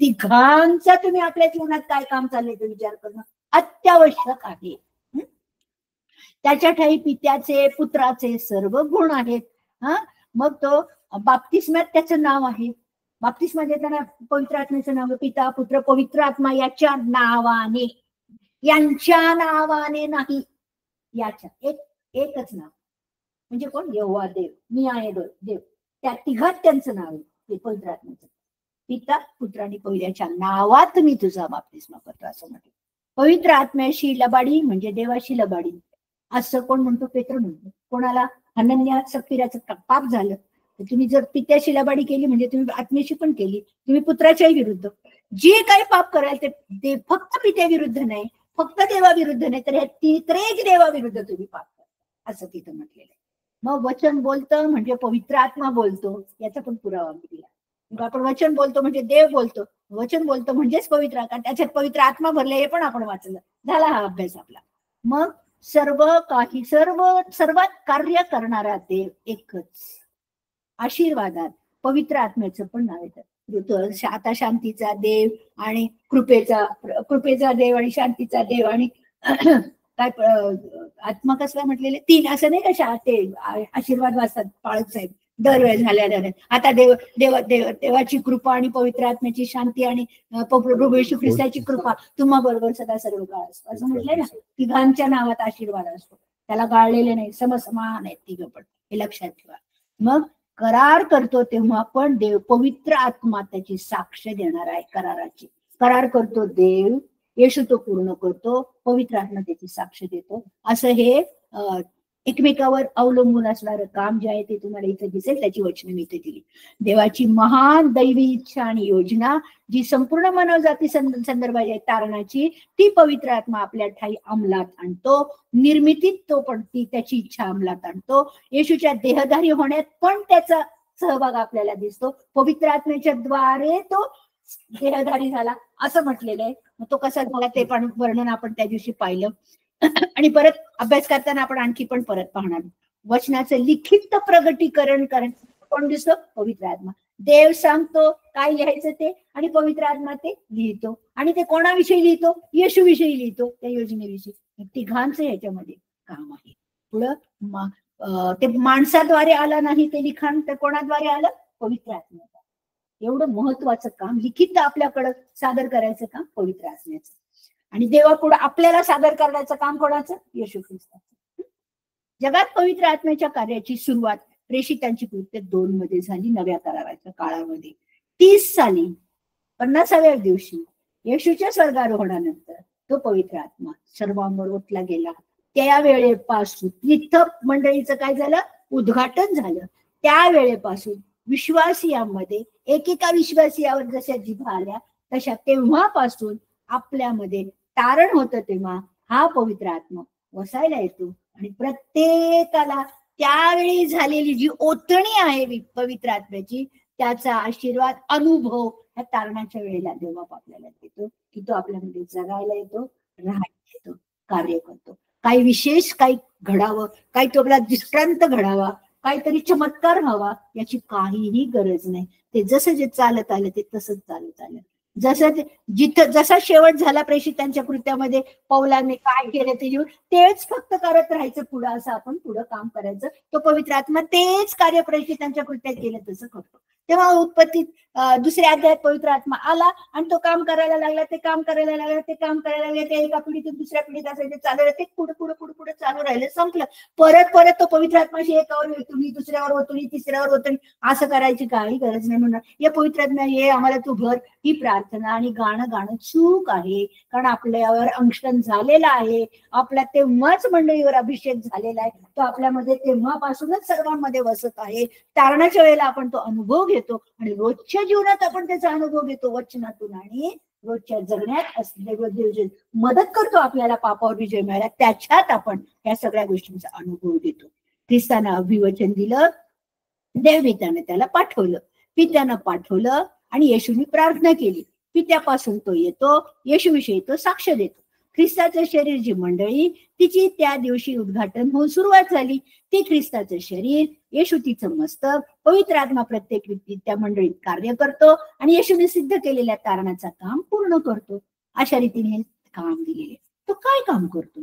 तिघांचा तुम्ही आपल्या जीवनात काय काम चाललंय ते विचार करणं अत्यावश्यक आहे. त्याच्या ठाई पित्याचे, पुत्राचे सर्व गुण आहेत. मग तो बाप्तिस्मात त्याचं नाव आहे. बाप्तिस्मा देताना पवित्र आत्म्याचं नाव पिता, पुत्र, पवित्र आत्मा याच्या नावाने, यांच्या नावाने नाही. याच्या एकच नाव, म्हणजे कोण? यहोवा देव, मी आहे देव. त्या तिघात त्यांचं नाव आहे ते पवित्र आत्म्याचं. पिता पुत्र आणि पवित्राच्या नावात मी तुझा बाप्तिस्मा करतो असं म्हटलं. पवित्र आत्म्याशी लबाडी म्हणजे देवाशी लबाडी असं कोण म्हणतो? पेत्र म्हणतो. कोणाला? हनन्या सफीराचं पाप झालं तर तुम्ही जर पित्याशी लबाडी केली म्हणजे तुम्ही आत्म्याशी पण केली, तुम्ही पुत्राच्याही विरुद्ध. जे काही पाप कराल ते फक्त पित्याविरुद्ध नाही, फक्त देवाविरुद्ध नाही, तर हे त्रेच देवाविरुद्ध तुम्ही पाप करा असं तिथं म्हटलेलं आहे. मग वचन बोलतं म्हणजे पवित्र आत्मा बोलतो याचा पण पुरावा मी दिला. आपण वचन बोलतो म्हणजे देव बोलतो, वचन बोलतो म्हणजेच पवित्र आत्मा, त्याच्यात पवित्र आत्मा भरले हे पण आपण वाचलं. झाला हा अभ्यास आपला. मग सर्वात कार्य करणारा देव एकच. आशीर्वादात पवित्र आत्म्याचं पण नाव येतं. आता शांतीचा देव आणि कृपेचा देव आणि शांतीचा देव आणि काय आत्मा कसला म्हटलेले तीन, असं नाही का? ते आशीर्वाद वाचतात पाळत साहेब दरवेळेस झाल्या. आता देवाची कृपा आणि पवित्र आत्म्याची शांती आणि प्रभू येशू ख्रिस्ताची कृपा तुम्हा बरोबर सदा सर्व काळ असतो असं म्हटलंय ना. तिघांच्या नावात आशीर्वाद असतो, त्याला गाळलेले नाही, समसमान आहेत तिघं पण, हे लक्षात ठेवा. मग करार करतो तेव्हा पण देव पवित्र आत्मा त्याची साक्ष देणार आहे कराराची. करार करतो देव, येशू तो पूर्ण करतो, पवित्र आत्मा त्याची साक्ष देतो. असं हे एकमेकावर अवलंबून असणारं काम जे आहे ते तुम्हाला इथे दिसेल. त्याची वचनं मी इथे दिली. देवाची महान दैवी इच्छा आणि योजना जी संपूर्ण मानवजाती संदर्भात आहे तारणाची, ती पवित्र आत्मा आपल्या ठाई अंमलात आणतो. निर्मितीत तो पण ती त्याची इच्छा अंमलात आणतो. येशूच्या देहधारी होण्यात पण त्याचा सहभाग आपल्याला दिसतो. पवित्र आत्म्याच्या द्वारे तो देहधारी झाला असं म्हटलेलं आहे. मग तो कसा झाला ते पण वर्णन आपण त्या दिवशी पाहिलं. आणि परत अभ्यास करताना आपण आणखी पण परत पाहणार. वचनाचं लिखित प्रगटीकरण कोण दिसतो? पवित्र आत्मा. देव सांगतो काय लिहायचं ते आणि पवित्र आत्मा ते लिहितो. आणि ते कोणाविषयी लिहितो? येशू विषयी लिहितो, त्या योजनेविषयी. तिघांचं ह्याच्यामध्ये काम आहे. पुढं ते माणसाद्वारे आलं नाही ते लिखाण, तर कोणाद्वारे आलं? पवित्र आत्म्याचं. एवढं महत्वाचं काम लिखित आपल्याकडं सादर करायचं काम पवित्र आत्म्याचं. आणि देवापुढे आपल्याला सादर करण्याचं काम कोणाचं? येशू ख्रिस्ताचं. जगात पवित्र आत्म्याच्या कार्याची सुरुवात प्रेषितांची कृत्य 2 मध्ये झाली, नव्या कराराच्या काळामध्ये. 30 साली 50व्या दिवशी येशूच्या स्वर्गारोहणानंतर तो पवित्र आत्मा सर्वांवर ओतला गेला. त्या वेळेपासून इथं मंडळीचं काय झालं? उद्घाटन झालं. त्या वेळेपासून विश्वासियांमध्ये एकेका विश्वासियावर जशा जिभा आल्या तशा तेव्हापासून आपल्यामध्ये तारण होतं, तेव्हा हा पवित्र आत्मा वसायला येतो आणि प्रत्येकाला त्यावेळी झालेली जी ओतणी आहे पवित्र आत्म्याची त्याचा आशीर्वाद अनुभव ह्या तारणाच्या वेळेला देव आपल्याला देतो, की तो आपल्यामध्ये जगायला येतो, राहायला येतो, कार्य करतो. काही विशेष काही घडावं, काही तो आपला दृष्टांत घडावा, काहीतरी चमत्कार व्हावा याची काहीही गरज नाही. ते जसं जे चालत आलं ते तसंच चालत आलं. जसा शेवट झाला प्रेषितांच्या कृत्यामध्ये पौलाने काय केलं ते घेऊन तेच फक्त करत राहायचं पुढं, असं आपण पुढं काम करायचं. तो पवित्र आत्मा तेच कार्य प्रेषितांच्या कृत्यात केलं तसं करतो. तेव्हा उत्पत्तीत 2ऱ्या अध्यायात पवित्र आत्मा आला आणि तो काम करायला लागला, ते काम करायला लागले, ते एका पिढीतून दुसऱ्या पिढीत असायचे चालू, ते पुढे चालू राहिलं, संपलं. परत तो पवित्र आत्माशी एकावर तुम्ही दुसऱ्यावर होतो, तिसऱ्यावर होतो, असं करायची काही गरज नाही. म्हणून हे पवित्र आत्मा हे आम्हाला तू भर, ही प्रार्थना आणि गाणं चूक आहे. कारण आपल्यावर अंशण झालेला आहे, आपल्या तेव्हाच मंडळीवर अभिषेक झालेला आहे, तो आपल्यामध्ये तेव्हापासूनच सर्वांमध्ये वसत आहे. तारणाच्या वेळेला आपण तो अनुभव घेतो आणि रोजच्या जीवनात आपण त्याचा अनुभव घेतो वचनातून आणि रोजच्या जगण्यात मदत करतो आपल्याला पापावर विजय मिळाला, त्याच्यात आपण या सगळ्या गोष्टींचा अनुभव घेतो. ख्रिस्तानं अभिवचन दिलं, देवपित्याने त्याला पाठवलं, पित्यानं पाठवलं आणि येशूने प्रार्थना केली. पित्यापासून तो येतो, येशूविषयी तो साक्ष देतो. ख्रिस्ताचं शरीर जी मंडळी तिची त्या दिवशी उद्घाटन होऊन सुरुवात झाली. ती ख्रिस्ताचं शरीर, येशू तिचं मस्तक, पवित्र आत्मा प्रत्येक व्यक्ती त्या मंडळीत कार्य करतो आणि येशूने सिद्ध केलेल्या तारणाचं काम पूर्ण करतो. अशा रीतीने काम दिलेले. तो काय काम करतो?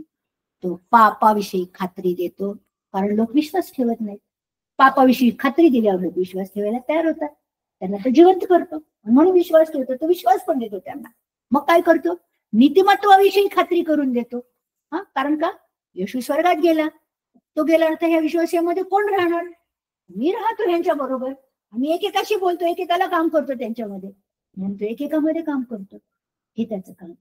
तो पापाविषयी खात्री देतो, कारण लोक विश्वास ठेवत नाहीत. पापाविषयी खात्री दिल्यावर लोक विश्वास ठेवायला तयार होतात. त्यांना तो जिवंत करतो म्हणून विश्वास ठेवतो, तो विश्वास पण देतो त्यांना. मग काय करतो? नीतिमत्वाविषयी खात्री करून देतो. कारण का? येशू स्वर्गात गेला. तो गेल्यानंतर ह्या विश्वासामध्ये कोण राहणार? मी राहतो ह्यांच्या बरोबर. आम्ही एकेकाशी बोलतो, एकेकाला काम करतो, त्यांच्यामध्ये म्हणतो एकेकामध्ये काम करतो. हे त्याचं काम.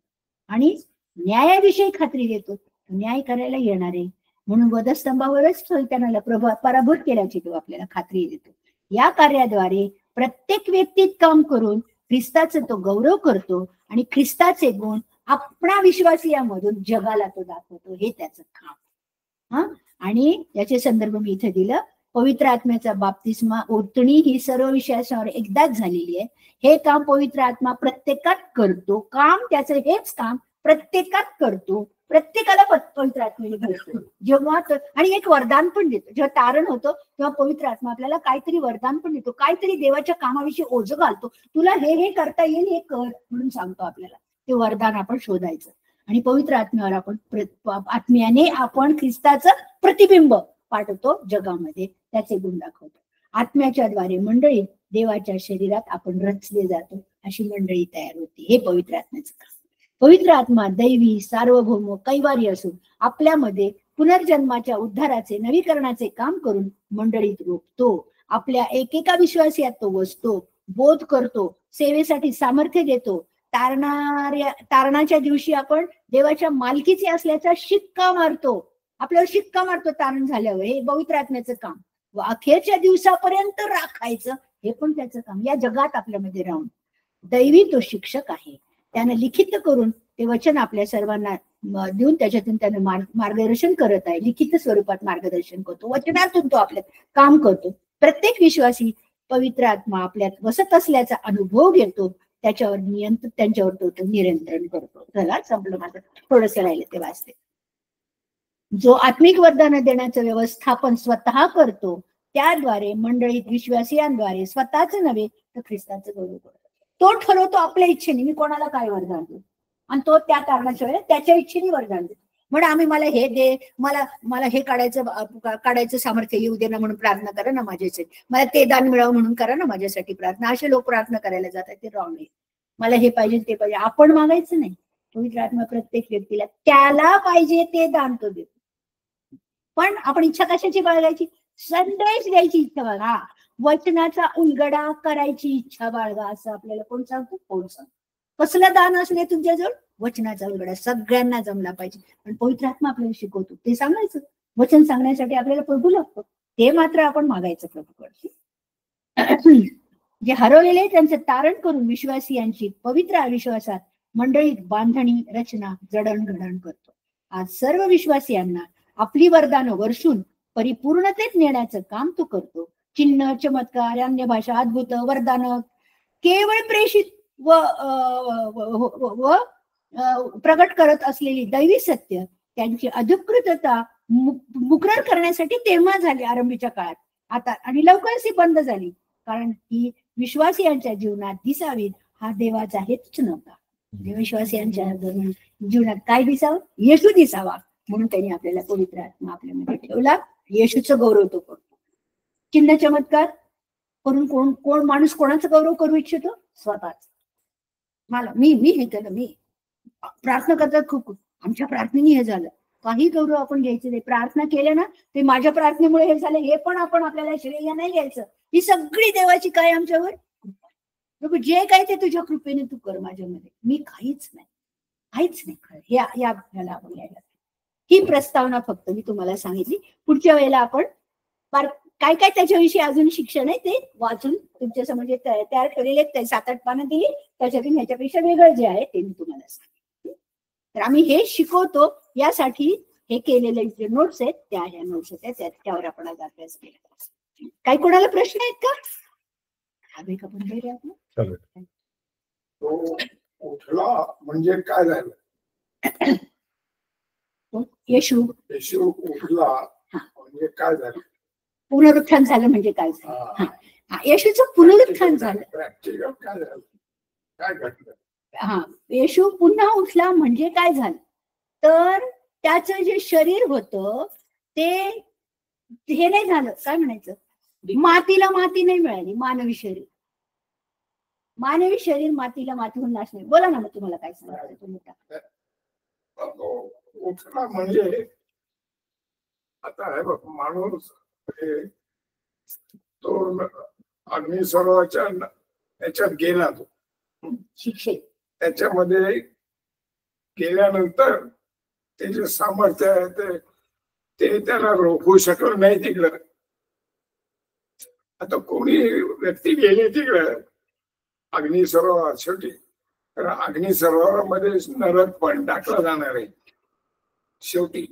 आणि न्यायाविषयी खात्री देतो, न्याय करायला येणार आहे म्हणून वधस्तंभावरच त्यांना पराभूत केल्याची तो आपल्याला खात्री देतो. या कार्याद्वारे प्रत्येक व्यक्तीत काम करून ख्रिस्ताचा तो गौरव करतो आणि ख्रिस्ताचे गुण आपणा विश्वासियामधून जगाला तो दाखवतो. हे त्याचं काम. आणि याचे संदर्भ मी इथे दिलं. पवित्र आत्म्याचा बाप्तिस्मा ओतणी ही सर्व विषयावर एकदाच झालेली आहे. हे काम पवित्र आत्मा प्रत्येकात करतो. काम त्याचं हेच काम प्रत्येकात करतो. प्रत्येकाला पवित्र आत्म्याने भरतो. जेव्हा आणि एक वरदान पण देतो. जेव्हा तारण होतं तेव्हा पवित्र आत्मा आपल्याला काहीतरी वरदान पण देतो, काहीतरी देवाच्या कामाविषयी ओझं घालतो. तुला हे करता येईल, हे कर म्हणून सांगतो आपल्याला. ते वरदान आपण शोधायचं आणि पवित्र आत्म्यावर आत्म्याने आपण ख्रिस्ताचं प्रतिबिंब पाठवतो जगामध्ये, त्याचे गुण दाखवतो. आत्म्याच्या द्वारे मंडळी देवाच्या शरीरात आपण रचले जातो, अशी मंडळी तयार होती. हे पवित्र आत्म्याचं काम. पवित्र आत्मा दैवी, सार्वभौम, कैवारी असून आपल्यामध्ये पुनर्जन्माच्या उद्धाराचे, नवीकरणाचे काम करून मंडळीत रोखतो. आपल्या एकेका विश्वासियात तो वसतो, बोध करतो, सेवेसाठी सामर्थ्य देतो. तारणाच्या दिवशी आपण देवाच्या मालकीचे असल्याचा शिक्का मारतो. आपल्यावर शिक्का मारतो तारण झाल्यावर. हे पवित्र आत्म्याचं काम. व अखेरच्या दिवसापर्यंत राखायचं, हे पण त्याचं काम. या जगात आपल्यामध्ये राहून दैवी तो शिक्षक आहे. त्यानं लिखित करून ते वचन आपल्या सर्वांना देऊन त्याच्यातून त्यानं मार्गदर्शन करत आहे. लिखित स्वरूपात मार्गदर्शन करतो. वचनातून तो आपल्यात काम करतो. प्रत्येक विश्वासी पवित्र आत्मा आपल्यात वसत असल्याचा अनुभव घेतो. त्यांच्यावर तो नियंत्रण करतो. चला, संपलं माझं. थोडंसं राहिलं ते वाचते. जो आत्मिक वरदान देण्याचं व्यवस्थापन स्वतः करतो, त्याद्वारे मंडळीत विश्वासियांद्वारे स्वतःच नव्हे तर ख्रिस्ताचं गौरव करतो. तो ठरवतो आपल्या इच्छेने मी कोणाला काय वरदान देऊ, आणि तो त्या कारणाच्या वेळेस त्याच्या इच्छेने वरदान देतो. म्हणजे आम्ही मला हे दे, मला हे काढायचं सामर्थ्य येऊ दे ना म्हणून प्रार्थना करा ना माझ्यासाठी, मला ते दान मिळावं म्हणून करा ना माझ्यासाठी प्रार्थना. असे लोक प्रार्थना करायला जातात, ते रॉंग आहे. मला हे पाहिजे ते पाहिजे आपण मागायचं नाही. पवित्र आत्मा प्रत्येक व्यक्तीला त्याला पाहिजे ते दान तो देतो. पण आपण इच्छा कशाची बाळगायची? संदेश द्यायची इच्छा बाळगा, वचनाचा उलगडा करायची इच्छा बाळगा, असं आपल्याला कोण सांगतो? कोण सांगतो? कसलं दान असले तुमच्याजवळ? वचनाचा उलगडा. सगळ्यांना जमला पाहिजे. पण पवित्र आत्मा आपल्याला शिकवतो ते सांगायचं. वचन सांगण्यासाठी आपल्याला प्रभू लागतो, ते मात्र आपण मागायचं प्रभूकडे. जे हरवलेले त्यांचं तारण करून विश्वासियांची पवित्र विश्वासात मंडळीत बांधणी, रचना, जडणघडण करतो. आज सर्व विश्वासियांना आपली वरदानं वर्षून परिपूर्णतेत नेण्याचं काम तो करतो. चिन्ह, चमत्कार, अन्य भाषा, अद्भुत वरदान केवळ प्रेषित व प्रगट करत असलेली दैवी सत्य त्यांची अधिकृतता मुकरर करण्यासाठी तेव्हा झाली आरंभीच्या काळात. आता आणि लवकरच ही बंद झाली, कारण ही विश्वासियांच्या जीवनात दिसावीत हा देवाचा हेतूच नव्हता. विश्वासियांच्या जीवनात काय दिसावं? येशू दिसावा म्हणून त्यांनी आपल्याला पवित्र आत्मा आपल्यामध्ये ठेवला. येशूचं गौरव तो करतो. चिन्ह चमत्कार करून कोण माणूस कोणाचं गौरव करू इच्छितो? स्वतःच. मला मी हे केलं, मी प्रार्थना करतात खूप, आमच्या प्रार्थनेने हे झालं. काही गौरव आपण घ्यायचे नाही. प्रार्थना केल्या ना, ते माझ्या प्रार्थनेमुळे हे झालं, हे पण आपण आपल्याला श्रेय नाही घ्यायचं. ही सगळी देवाची काय आमच्यावर कृपा. जे काय ते तुझ्या कृपेने तू कर माझ्यामध्ये, मी काहीच नाही खरं. हे आपल्याला आपण घ्यायला. ही प्रस्तावना फक्त मी तुम्हाला सांगितली. पुढच्या वेळेला आपण काय काय त्याच्याविषयी अजून शिक्षण आहे ते वाचून तुमच्या समोर तयार केलेले 7-8 पानं दिली. त्याच्यातून ह्याच्यापेक्षा वेगळं जे आहे ते मी तुम्हाला सांगितलं. तर आम्ही हे शिकवतो, यासाठी हे केलेले जे नोट्स आहेत त्या ह्या नोट्स आहेत, त्यावर आपण आज अभ्यास केला. काही कोणाला प्रश्न आहेत का? म्हणजे काय झालं? येशू उठला म्हणजे काय झालं? पुनरुत्थान झालं म्हणजे काय झालं? येशूचं पुनरुत्थान झालं. प्रॅक्टिकल काय झालं? काय घडलं? येशू पुन्हा उठला म्हणजे काय झालं? तर त्याचं जे शरीर होतं ते हे नाही झालं, काय म्हणायचं, मातीला माती नाही मिळाली. मानवी शरीर मातीला मातीहून नाश नाही. बोला ना, मग तुम्हाला काय सांगायचं? तुम्ही उठला म्हणजे आता आहे बघ, माणूस हे तो अग्नी सरोवराच्या याच्यात गेला, तो शिक्षेत त्याच्यामध्ये गेल्यानंतर ते जे सामर्थ्य आहे ते त्याला रोखू शकलं नाही तिकडं. आता कोणी व्यक्ती गेली तिकडं अग्नी सरोवर शेवटी, तर अग्नी सरोवरामध्ये नरक पण टाकला जाणार आहे शेवटी.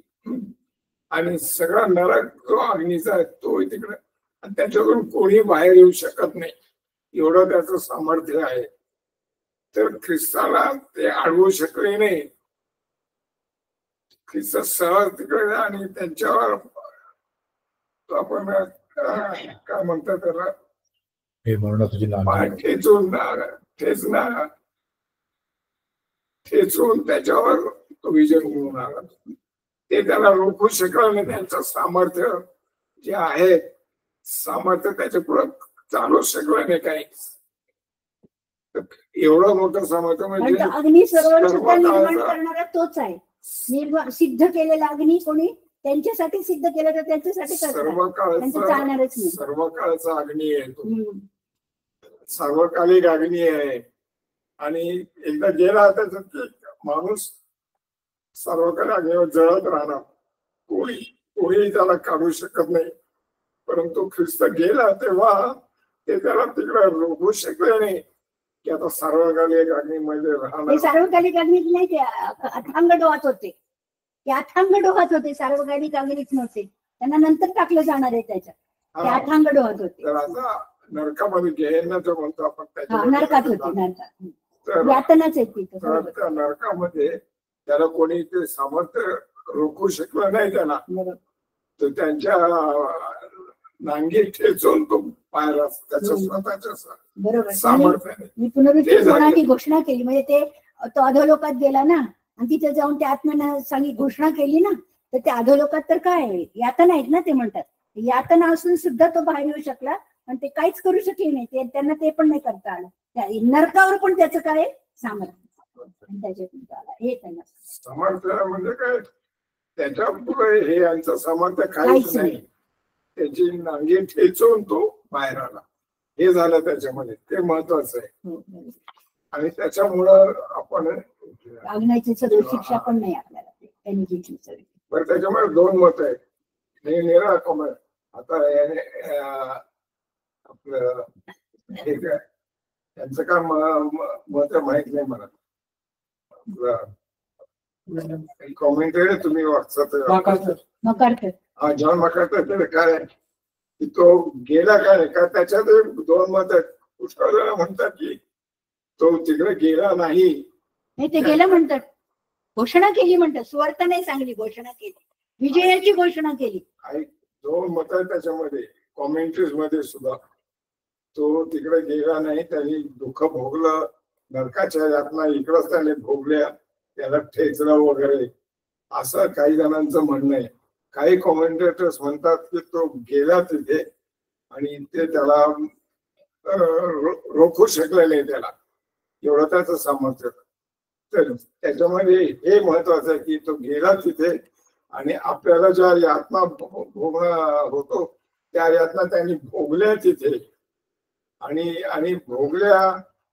आणि सगळा नरक जो अग्नीचा आहे तो तिकडे, आणि त्याच्यातून कोणी बाहेर येऊ शकत नाही, एवढं त्याचं सामर्थ्य आहे. तर ख्रिस्ताला ते अडवू शकले नाही. ख्रिस्त सहज तिकडे, आणि त्यांच्यावर आपण काय म्हणतात त्याला, हे म्हणून तुझी पाय ठेचून त्याच्यावर तो विजय मिळवून आला. ते त्याला रोखू शकलं नाही. त्यांचं सामर्थ्य जे आहे, सामर्थ्य त्याच्या पुढे चालू शकलं नाही काही. एवढं मोठं सामर्थ्य म्हणजे अग्नी सरोवर सुद्धा निर्माण करणारा तोच आहे. सिद्ध केलेला अग्नी कोणी त्यांच्यासाठी सिद्ध केलं तर त्यांच्यासाठी सर्व काळचा अग्नी आहे तो, सार्वकालिक अग्नी आहे. आणि एकदा गेला तर माणूस सर्वकालिक अग्नीवर जळत राहणार, कोणी त्याला काढू शकत नाही. परंतु ख्रिस्त गेला तेव्हा ते त्याला तिकडे रोखू शकले नाही की आता सार्वकालिक अग्नीमध्ये राहणार. सार्वकालिक अग्नीत नाही, ते अथांग डोहात होते, ते अथांग डोहात होते, सार्वकालिक अग्नीच नव्हते. त्यांना नंतर टाकलं जाणार आहे त्याच्यात, ते अथांग डोहात होते. तर आता नरकामध्ये गेल्याचं म्हणतो आपण, नरकात होते, नरकात यातनाच आहे तिथं. त्या नरकामध्ये त्याला कोणी ते सामर्थ्य रोखू शकलं नाही त्याला. तर त्यांच्या नांगी ठेचून तो पाहिला त्याच्या स्वतःच्या सामर्थ्याने. मी पुनरुत्थानाची घोषणा केली, म्हणजे ते तो अधोलोकात गेला ना, आणि तिथे जाऊन त्या आत्म्यानं सांगी घोषणा केली ना, तर त्या अधोलोकात तर काय यातना आहेत ना, ते म्हणतात यातना असून सुद्धा तो बाहेर येऊ शकला, पण ते काहीच करू शकले नाही. ते त्यांना ते पण नाही करता आलं. नरकावर पण त्याचं काय सामर्थ्य त्याच्यातून हे त्यांना सामर्थ्य म्हणजे काय, त्याच्या पुढे हे यांचं सामर्थ्य काहीच नाही. त्याची नांगी ठेचून तो बाहेर आला, हे झालं त्याच्यामध्ये, ते महत्वाचं आहे. आणि त्याच्यामुळं आपण अग्नीची सगळी शिक्षा पण नाही आपल्याला. बरं, त्याच्यामुळे दोन मत आहेत. आता आपलं हे काय त्यांचं काय मत माहित नाही मला. कॉमेंटेड तुम्ही वाचता जॉन मकार्टर काय की तो गेला काय का, त्याच्यात दोन मत आहेत. पुष्कळ जण म्हणतात की तो तिकडे गेला नाही, ते गेलं म्हणतात, घोषणा केली म्हणतात, सुवार्थ नाही सांगली, घोषणा केली, विजयाची घोषणा केली. दोन मत आहेत त्याच्यामध्ये, कॉमेंट्रीज मध्ये सुद्धा. तो तिकडे गेला नाही, त्यांनी दुःख भोगलं, नरकाच्या यातना इकडंच त्याने भोगल्या, त्याला ठेचलं वगैरे, असं काही जणांचं म्हणणं आहे. काही कॉमेंटेटर्स म्हणतात की तो गेला तिथे आणि ते त्याला रोखू शकले नाही, त्याला एवढं त्याचं सामर्थ्य. तर त्याच्यामध्ये हे महत्वाचं आहे की तो गेला तिथे, आणि आपल्याला ज्या यातना भोगणं होतो त्या यातना त्यांनी भोगल्या तिथे, आणि भोगल्या,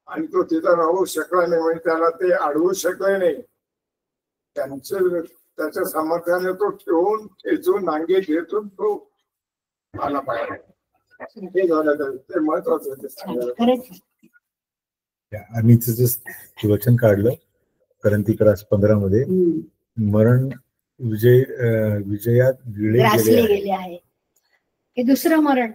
आणि तो तिथं राहू शकला नाही, म्हणजे त्याला ते अडवू शकले नाही. त्याच्या सामर्थ्याने तो ठेचून नांगे घेतून तो आला पाहिजे. हे झालं, ते महत्वाचं आहे ते सांगायला. अग्नीचं जे वचन काढलं करंतिकरास 15 मध्ये, मरण विजयात ग्रासले गेले आहे. हे दुसरं मरण,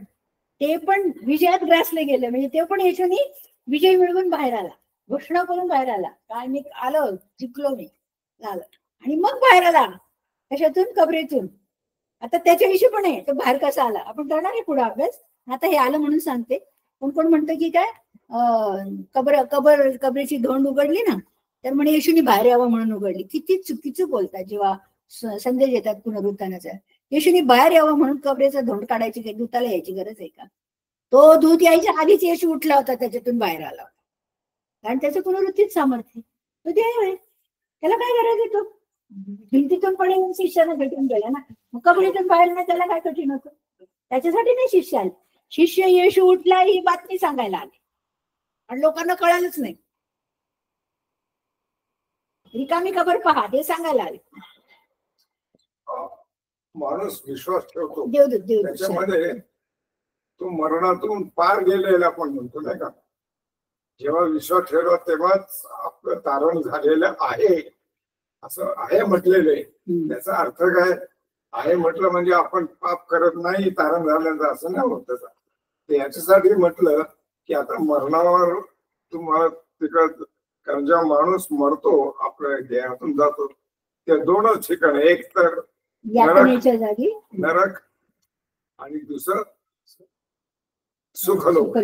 ते पण विजयात ग्रासले गेले, म्हणजे ते पण येशूनी विजय मिळवून बाहेर आला, घोषणा करून बाहेर आला, काय मी आलो, जिंकलो मी, झालं. आणि मग बाहेर आला कशातून, कबरेतून. आता त्याच्याविषयी पण आहे, तो बाहेर कसा आला आपण करणार आहे पुढे अभ्यास. आता हे आलं म्हणून सांगते. कोण म्हणतं की काय, कबरेची धोंड उघडली ना, तर म्हणे येशूनी बाहेर यावं म्हणून उघडली. किती चुकीचं बोलतात जेव्हा संदेश येतात पुनरुत्थानाचा. येशूनी बाहेर यावं म्हणून कबरेचा धोंड काढायची काही दूताला यायची गरज आहे का? तो दूत यायच्या आधीच येशू उठला होता, त्याच्यातून बाहेर आला होता, कारण त्याचं पुनरुत्थित सामर्थ्य तो देव आहे. त्याला काय गरज आहे, तो भिंतीतून पण शिष्याला भेटून गेला ना. मग कबरीतून बाहेर नाही त्याला काय कठीण होतं? त्याच्यासाठी नाही शिष्य आले. शिष्य येशू उठला ही बातमी सांगायला आले आणि लोकांना कळालंच नाही. रिकामी कबर पहा हे सांगायला आले. माणूस विश्वास ठेवतो देवदूत त्याच्यामध्ये, तो मरणातून पार गेलेला पण म्हणतो नाही का. जेव्हा विश्वास ठेवला तेव्हाच आपलं तारण झालेलं आहे असं आहे म्हटलेलं आहे. त्याचा अर्थ काय आहे म्हटलं म्हणजे आपण पाप करत नाही तारण झाल्याचं असं नाही होत. त्याचा याच्यासाठी म्हटलं की आता मरणावर तुम्हाला तिकड, कारण जेव्हा माणूस मरतो आपल्या देहातून जातो त्या दोनच ठिकाणी, एक तर नरक आणि दुसरं सुखलोक,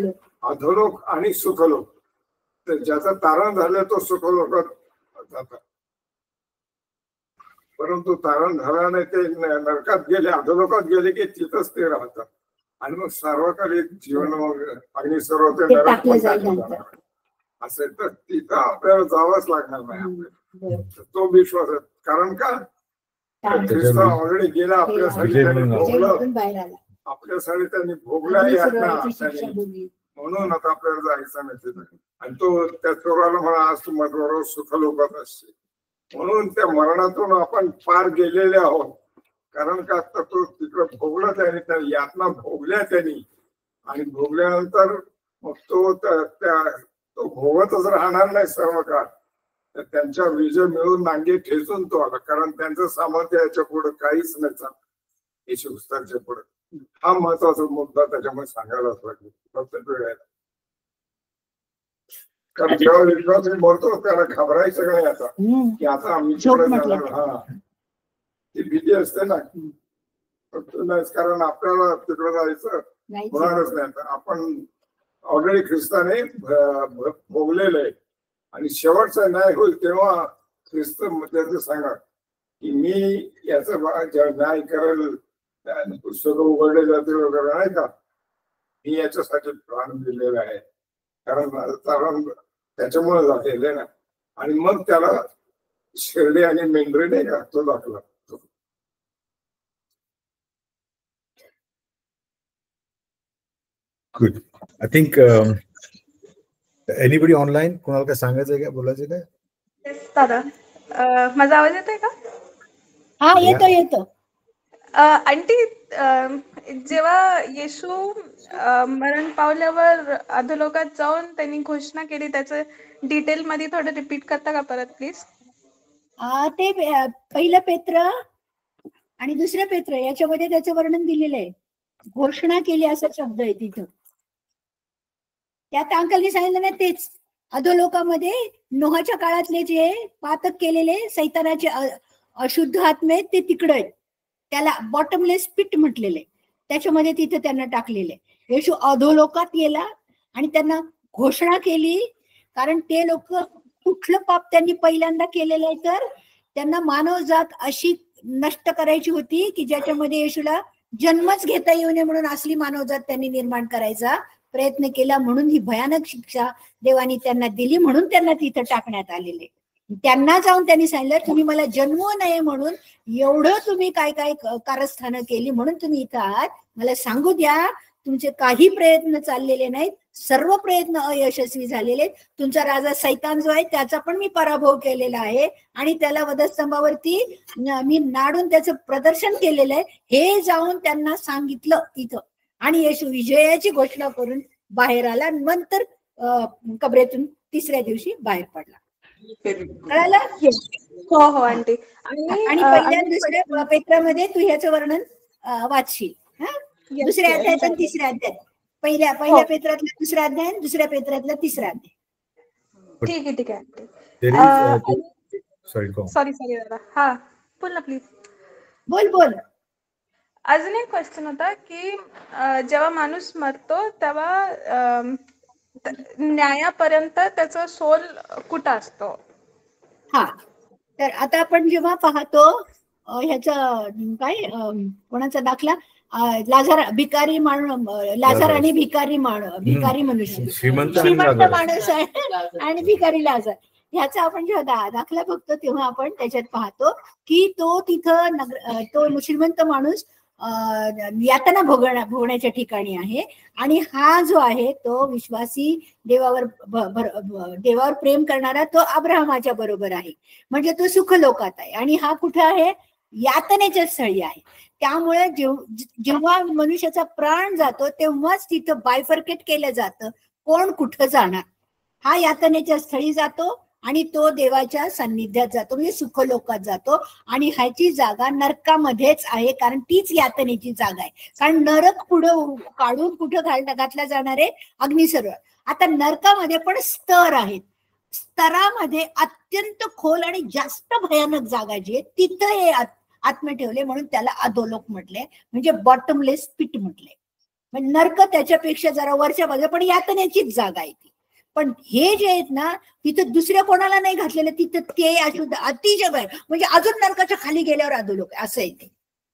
अधोलोक आणि सुखलोक. तर ज्याचं तारण झालं तो सुखलोकात जातात, परंतु तारण झाला नाही ते नरकात गेले, अधोलोकात गेले की तिथंच ते राहतात आणि मग सार्वकालिक जीवन अग्निसर्व असेल तर तिथं आपल्याला जावंच लागणार नाही आपल्याला. तो विश्वास आहे. कारण का ख्रिस्त ऑलरेडी गेला आपल्यासाठी, त्यांनी भोगलं, आपल्यासाठी त्यांनी भोगला यातना, म्हणून आता आपल्याला जायचं नाही. आणि तो त्या चोराला म्हणा आज तू माझ्याबरोबर सुखलोकात असते, म्हणून त्या मरणातून आपण पार गेलेले आहोत. कारण का आता तो तिकडं भोगला त्याने, त्या यातना भोगल्या त्यांनी आणि भोगल्यानंतर मग तो भोगतच राहणार नाही सर्व काळ. तर त्यांच्या विजय मिळून नांगे ठेचून तो आला, कारण त्यांचं सामर्थ्य याच्या पुढे काहीच नाही येशू ख्रिस्ताच्या पुढे. हा महत्वाचा मुद्दा त्याच्यामुळे सांगायलाच लागेल प्रत्येक वेळेला. कारण जेव्हा विश्वास मरतो त्याला घाबरायचं नाही आता की आता आम्ही तिकडे जाणार. हा ती भीती असते ना, कारण आपल्याला तिकडे जायचं होणारच नाही. तर आपण ऑलरेडी ख्रिस्ताने भोगलेलं आहे आणि शेवटचा न्याय होईल तेव्हा ख्रिस्त त्याचं सांगा की मी याचं न्याय करेल, पुस्तकं उघडले जाते वगैरे नाही का, मी याच्यासाठी प्राण दिलेला आहे. कारण त्याच्यामुळे झालेलं ना. आणि मग त्याला शेरडे आणि मेंढरे नाही का तो दाखला. Good. I think anybody online, कोणाला काय सांगायचं काय, बोलायचं काय? दादा माझा आवाज येतोय का? हा येतो. आंटी, जेव्हा येशू मरण पावल्यावर अधोलोकात जाऊन त्यांनी घोषणा केली, त्याचं डिटेल मध्ये थोडं रिपीट करता का परत प्लीज? ते पहिलं पेत्र आणि दुसरं पेत्र याच्यामध्ये त्याचं वर्णन दिलेलं आहे. घोषणा केली असा शब्द आहे तिथं. त्यात अंकलने सांगितलं नाही तेच अधोलोकामध्ये नोहाच्या काळातले जे पातक केलेले सैतानाचे अशुद्ध आत्मे ते तिकडे आहेत, त्याला बॉटमलेस पिट म्हटलेले, त्याच्यामध्ये तिथे त्यांना टाकलेले. येशू अधोलोकात गेला आणि त्यांना घोषणा केली, कारण ते लोक कुठलं पाप त्यांनी पहिल्यांदा केलेलं आहे तर त्यांना मानवजात अशी नष्ट करायची होती की ज्याच्यामध्ये येशूला जन्मच घेता येऊ नये म्हणून असली मानवजात त्यांनी निर्माण करायचा प्रयत्न केला. म्हणून ही भयानक शिक्षा देवानी त्यांना दिली, म्हणून त्यांना तिथं टाकण्यात आलेले. त्यांना जाऊन त्यांनी सांगितलं तुम्ही मला जन्मू नये म्हणून एवढं तुम्ही काय काय कारस्थानं केली, म्हणून तुम्ही इथं आहात. मला सांगू द्या तुमचे काही प्रयत्न चाललेले नाहीत, सर्व प्रयत्न अयशस्वी झालेले. तुमचा राजा सैतान जो आहे त्याचा पण मी पराभव केलेला आहे आणि त्याला वधस्तंभावरती मी नाडून त्याचं प्रदर्शन केलेलं आहे. हे जाऊन त्यांना सांगितलं तिथं आणि येशू विजयाची घोषणा करून बाहेर आला. नंतर कबरेतून तिसऱ्या दिवशी बाहेर पडला. कळालं? हो हो आंटी. आणि पहिल्या दुसऱ्या पेत्रामध्ये तू ह्याचं वर्णन वाचशील. दुसऱ्या अध्यायात आणि तिसऱ्या अध्यायात. पहिल्या पेत्रातला दुसरा अध्याय, दुसऱ्या पेत्रातला तिसरा अध्याय. ठीक आहे. सॉरी दादा. हा बोल ना प्लीज. बोल. अजून एक क्वेश्चन होता की जेव्हा माणूस मरतो तेव्हा न्यायापर्यंत त्याचा सोल कुठं असतो? हा, तर आता आपण जेव्हा पाहतो ह्याचा काय कोणाचा दाखला, लाजार भिकारी लाजार आणि भिकारी मनुष्य, श्रीमंत माणूस आहे आणि भिकारी लाजार. ह्याचा आपण जेव्हा दाखला बघतो तेव्हा आपण त्याच्यात पाहतो की तो तिथं तो श्रीमंत माणूस यातना भोगण्याच्या ठिकाणी आहे, आणि हा जो आहे तो विश्वासी देवावर प्रेम करणारा तो अब्राहमाच्या बरोबर आहे, म्हणजे तो सुखलोकात आहे, आणि हा कुठे आहे? यातनेच्या स्थळी आहे. त्यामुळे जेव्हा मनुष्याचा प्राण जातो तेव्हाच तिथं बायफर्केट केलं जातं कोण कुठं जाणार. हा यातनेच्या स्थळी जातो आणि तो देवाच्या सान्निध्यात जातो, म्हणजे सुखलोकात जातो, आणि ह्याची जागा नरकामध्येच आहे, कारण तीच यातनेची जागा आहे. कारण नरक पुढं काढून कुठं घातला जाणार आहे? अग्निसरोवर. आता नरकामध्ये पण स्तर आहेत, स्तरामध्ये अत्यंत खोल आणि जास्त भयानक जागा जी आहे तिथं हे आत्मे ठेवले, म्हणून त्याला अधोलोक म्हटले, म्हणजे बॉटमलेस पिट म्हटले. म्हणजे नरक त्याच्यापेक्षा जरा वरच्या बाजूला, पण यातनेचीच जागा आहे ती. पण हे जे आहेत ना तिथं दुसऱ्या कोणाला नाही घातलेलं, तिथं ते अशुद्ध अतिशय भय, म्हणजे अजून नरकाच्या खाली गेल्यावर अधोलोक असं आहे ते.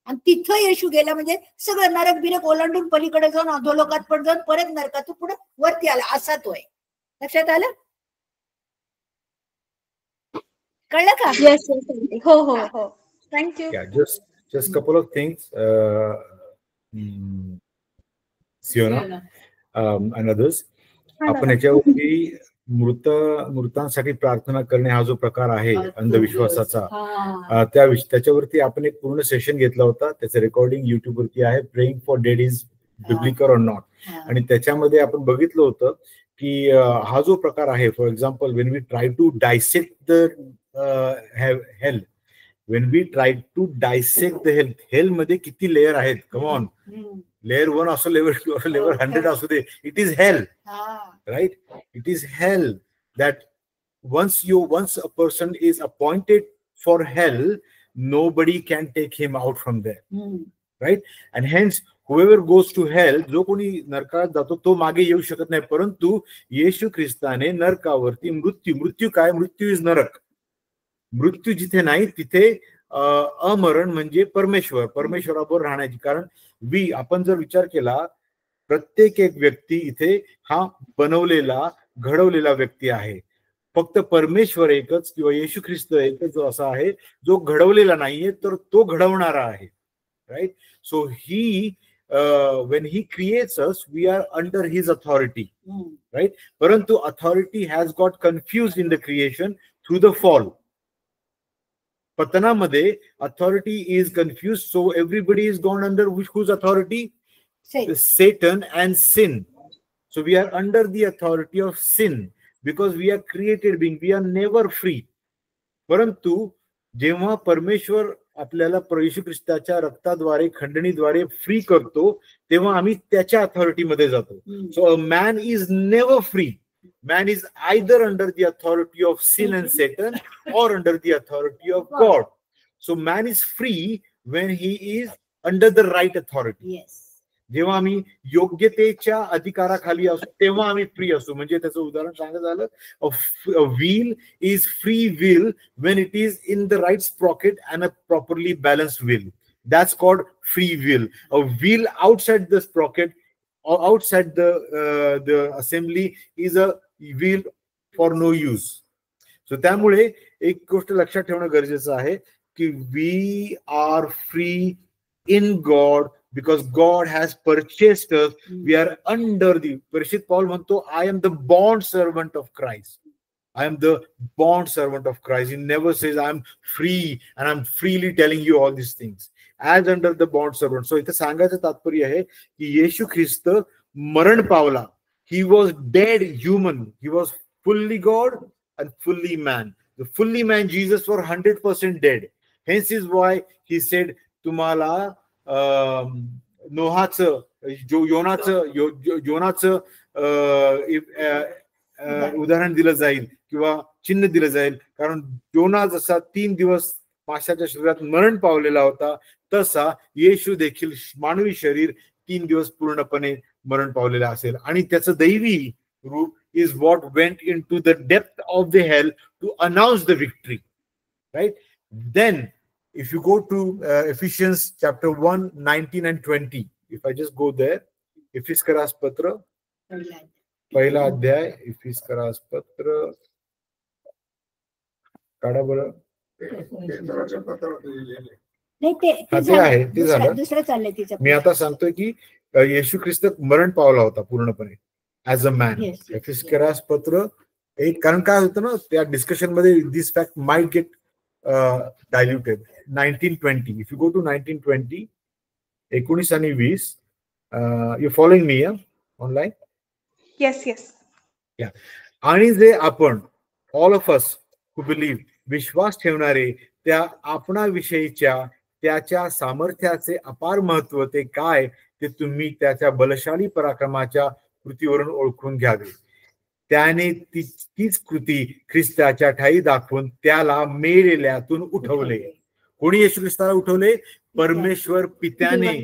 आणि तिथं येशू गेला म्हणजे सगळं नरक बिरक ओलांडून पलीकडे जाऊन अधोलोकात पण जाऊन परत नरकातून पुढे वरती आला, असा तो आहे. लक्षात आलं? कळलं का? येस. हो हो हो. Thank you. Yeah, just couple of things, Siona, and others. आपण याच्यावरती मृतांसाठी प्रार्थना करणे हा जो प्रकार आहे अंधविश्वासाचा, त्याच्यावरती आपण एक पूर्ण सेशन घेतला होता. त्याचं रेकॉर्डिंग युट्यूब वरती आहे, praying for dead is biblical और नॉट. आणि त्याच्यामध्ये आपण बघितलं होतं की हा जो प्रकार आहे, for example when we try to dissect the hell, when we try to dissect the hell मध्ये किती लेअर आहेत? कम ऑन, लेअर 1 असो, लेअर 2 असो, लेअर 100 असू दे, it is hell, right? It is hell that once a person is appointed for hell, nobody can take him out from there, right? And hence whoever goes to hell, जो कोणी नरकात जातो तो मागे येऊ शकत नाही. परंतु येशू ख्रिस्ताने नरकावरती मृत्यू काय? मृत्यू इज नरक. मृत्यू जिथे नाही तिथे अमरण म्हणजे परमेश्वराबरोबर राहण्याची. कारण आपण जर विचार केला, प्रत्येक एक व्यक्ती इथे हा बनवलेला घडवलेला व्यक्ती आहे. फक्त परमेश्वर एकच किंवा येशू ख्रिस्त एकच जो असा आहे जो घडवलेला नाहीये, तर तो घडवणारा आहे, right? So he when he creates us, we are under his authority, right? Parantu authority has got confused in the creation through the fall. पतनामध्ये authority is confused, so everybody is gone under whose authority? Satan and sin. So we are under the authority of sin because we are created being, we are never free. परंतु जेव्हा परमेश्वर आपल्याला येशू ख्रिस्ताच्या रक्ताद्वारे, खंडणीद्वारे free करतो, तेव्हा आम्ही त्याच्या अथॉरिटीमध्ये जातो. So a man is never free. Man is either under the authority of sin and Satan or under the authority of God. So man is free when he is under the right authority. Yes. जेव्हा आम्ही योग्यतेच्या अधिकाराखाली असतो तेव्हा आम्ही free असतो. म्हणजे त्याचं उदाहरण सांगायचं झालं, a wheel is free will when it is in the right sprocket and a properly balanced wheel. That's called free will. A wheel outside the sprocket or outside the assembly is a wheel for no use. So त्यामुळे एक गोष्ट लक्षात ठेवणं गरजेचं आहे की we are free in God because God has purchased us. We are under the, परिषद पौल म्हणतो, I am the bond servant of Christ. I am the bond servant of Christ. He never says I am free and I'm freely telling you all these things. As under the bond servant. So इथे सांगायचं तात्पर्य आहे की येशू ख्रिस्त मरण पावला. He was dead human. He was fully God and fully man. The fully man Jesus was 100% dead. Hence is why he said तुम्हाला नोहाचं, योनाचं उदाहरण दिलं जाईल किंवा चिन्ह दिलं जाईल. कारण योना जसा 3 दिवस माशाच्या शरीरात मरण पावलेला होता, तसा येशू देखील मानवी शरीर 3 दिवस पूर्णपणे मरण पावलेला असेल. आणि त्याचं दैवी रूप is what went into the depth of the hell to announce the victory, right? Then if you go to Ephesians chapter 1, 19 and 20, if I just go there, Ephesians पहला अध्याय, Ephesians काढा बरं. पेंद्राच्या पत्रात लिहिलेलं आहे. नाही ते आहे, ते झालं. दुसरं चाललंय तिचं. मी आता सांगतोय की येशू ख्रिस्त मरण पावला होता पूर्णपणे ऍज अ मॅन. एफेसियन्स पत्र 1, कारण काय होतं ना त्या डिस्कशन मध्ये this fact might get diluted. 1920 if you go to 1920 19 आणि 20 you following me online. Yes yes. आणि जे आपण all of us who believe विश्वास ठेवणारे त्या आपणाविषयीच्या त्याच्या सामर्थ्याचे अपार महत्व ते काय ते तुम्ही त्याच्या बलशाली पराक्रमाच्या कृतीवरून ओळखून घ्यावे. त्याने तीच कृती ख्रिस्ताच्या ठायी दाखवून त्याला मेलेल्यातून उठवले. कोणी येशू ख्रिस्ताला उठवले? परमेश्वर पित्याने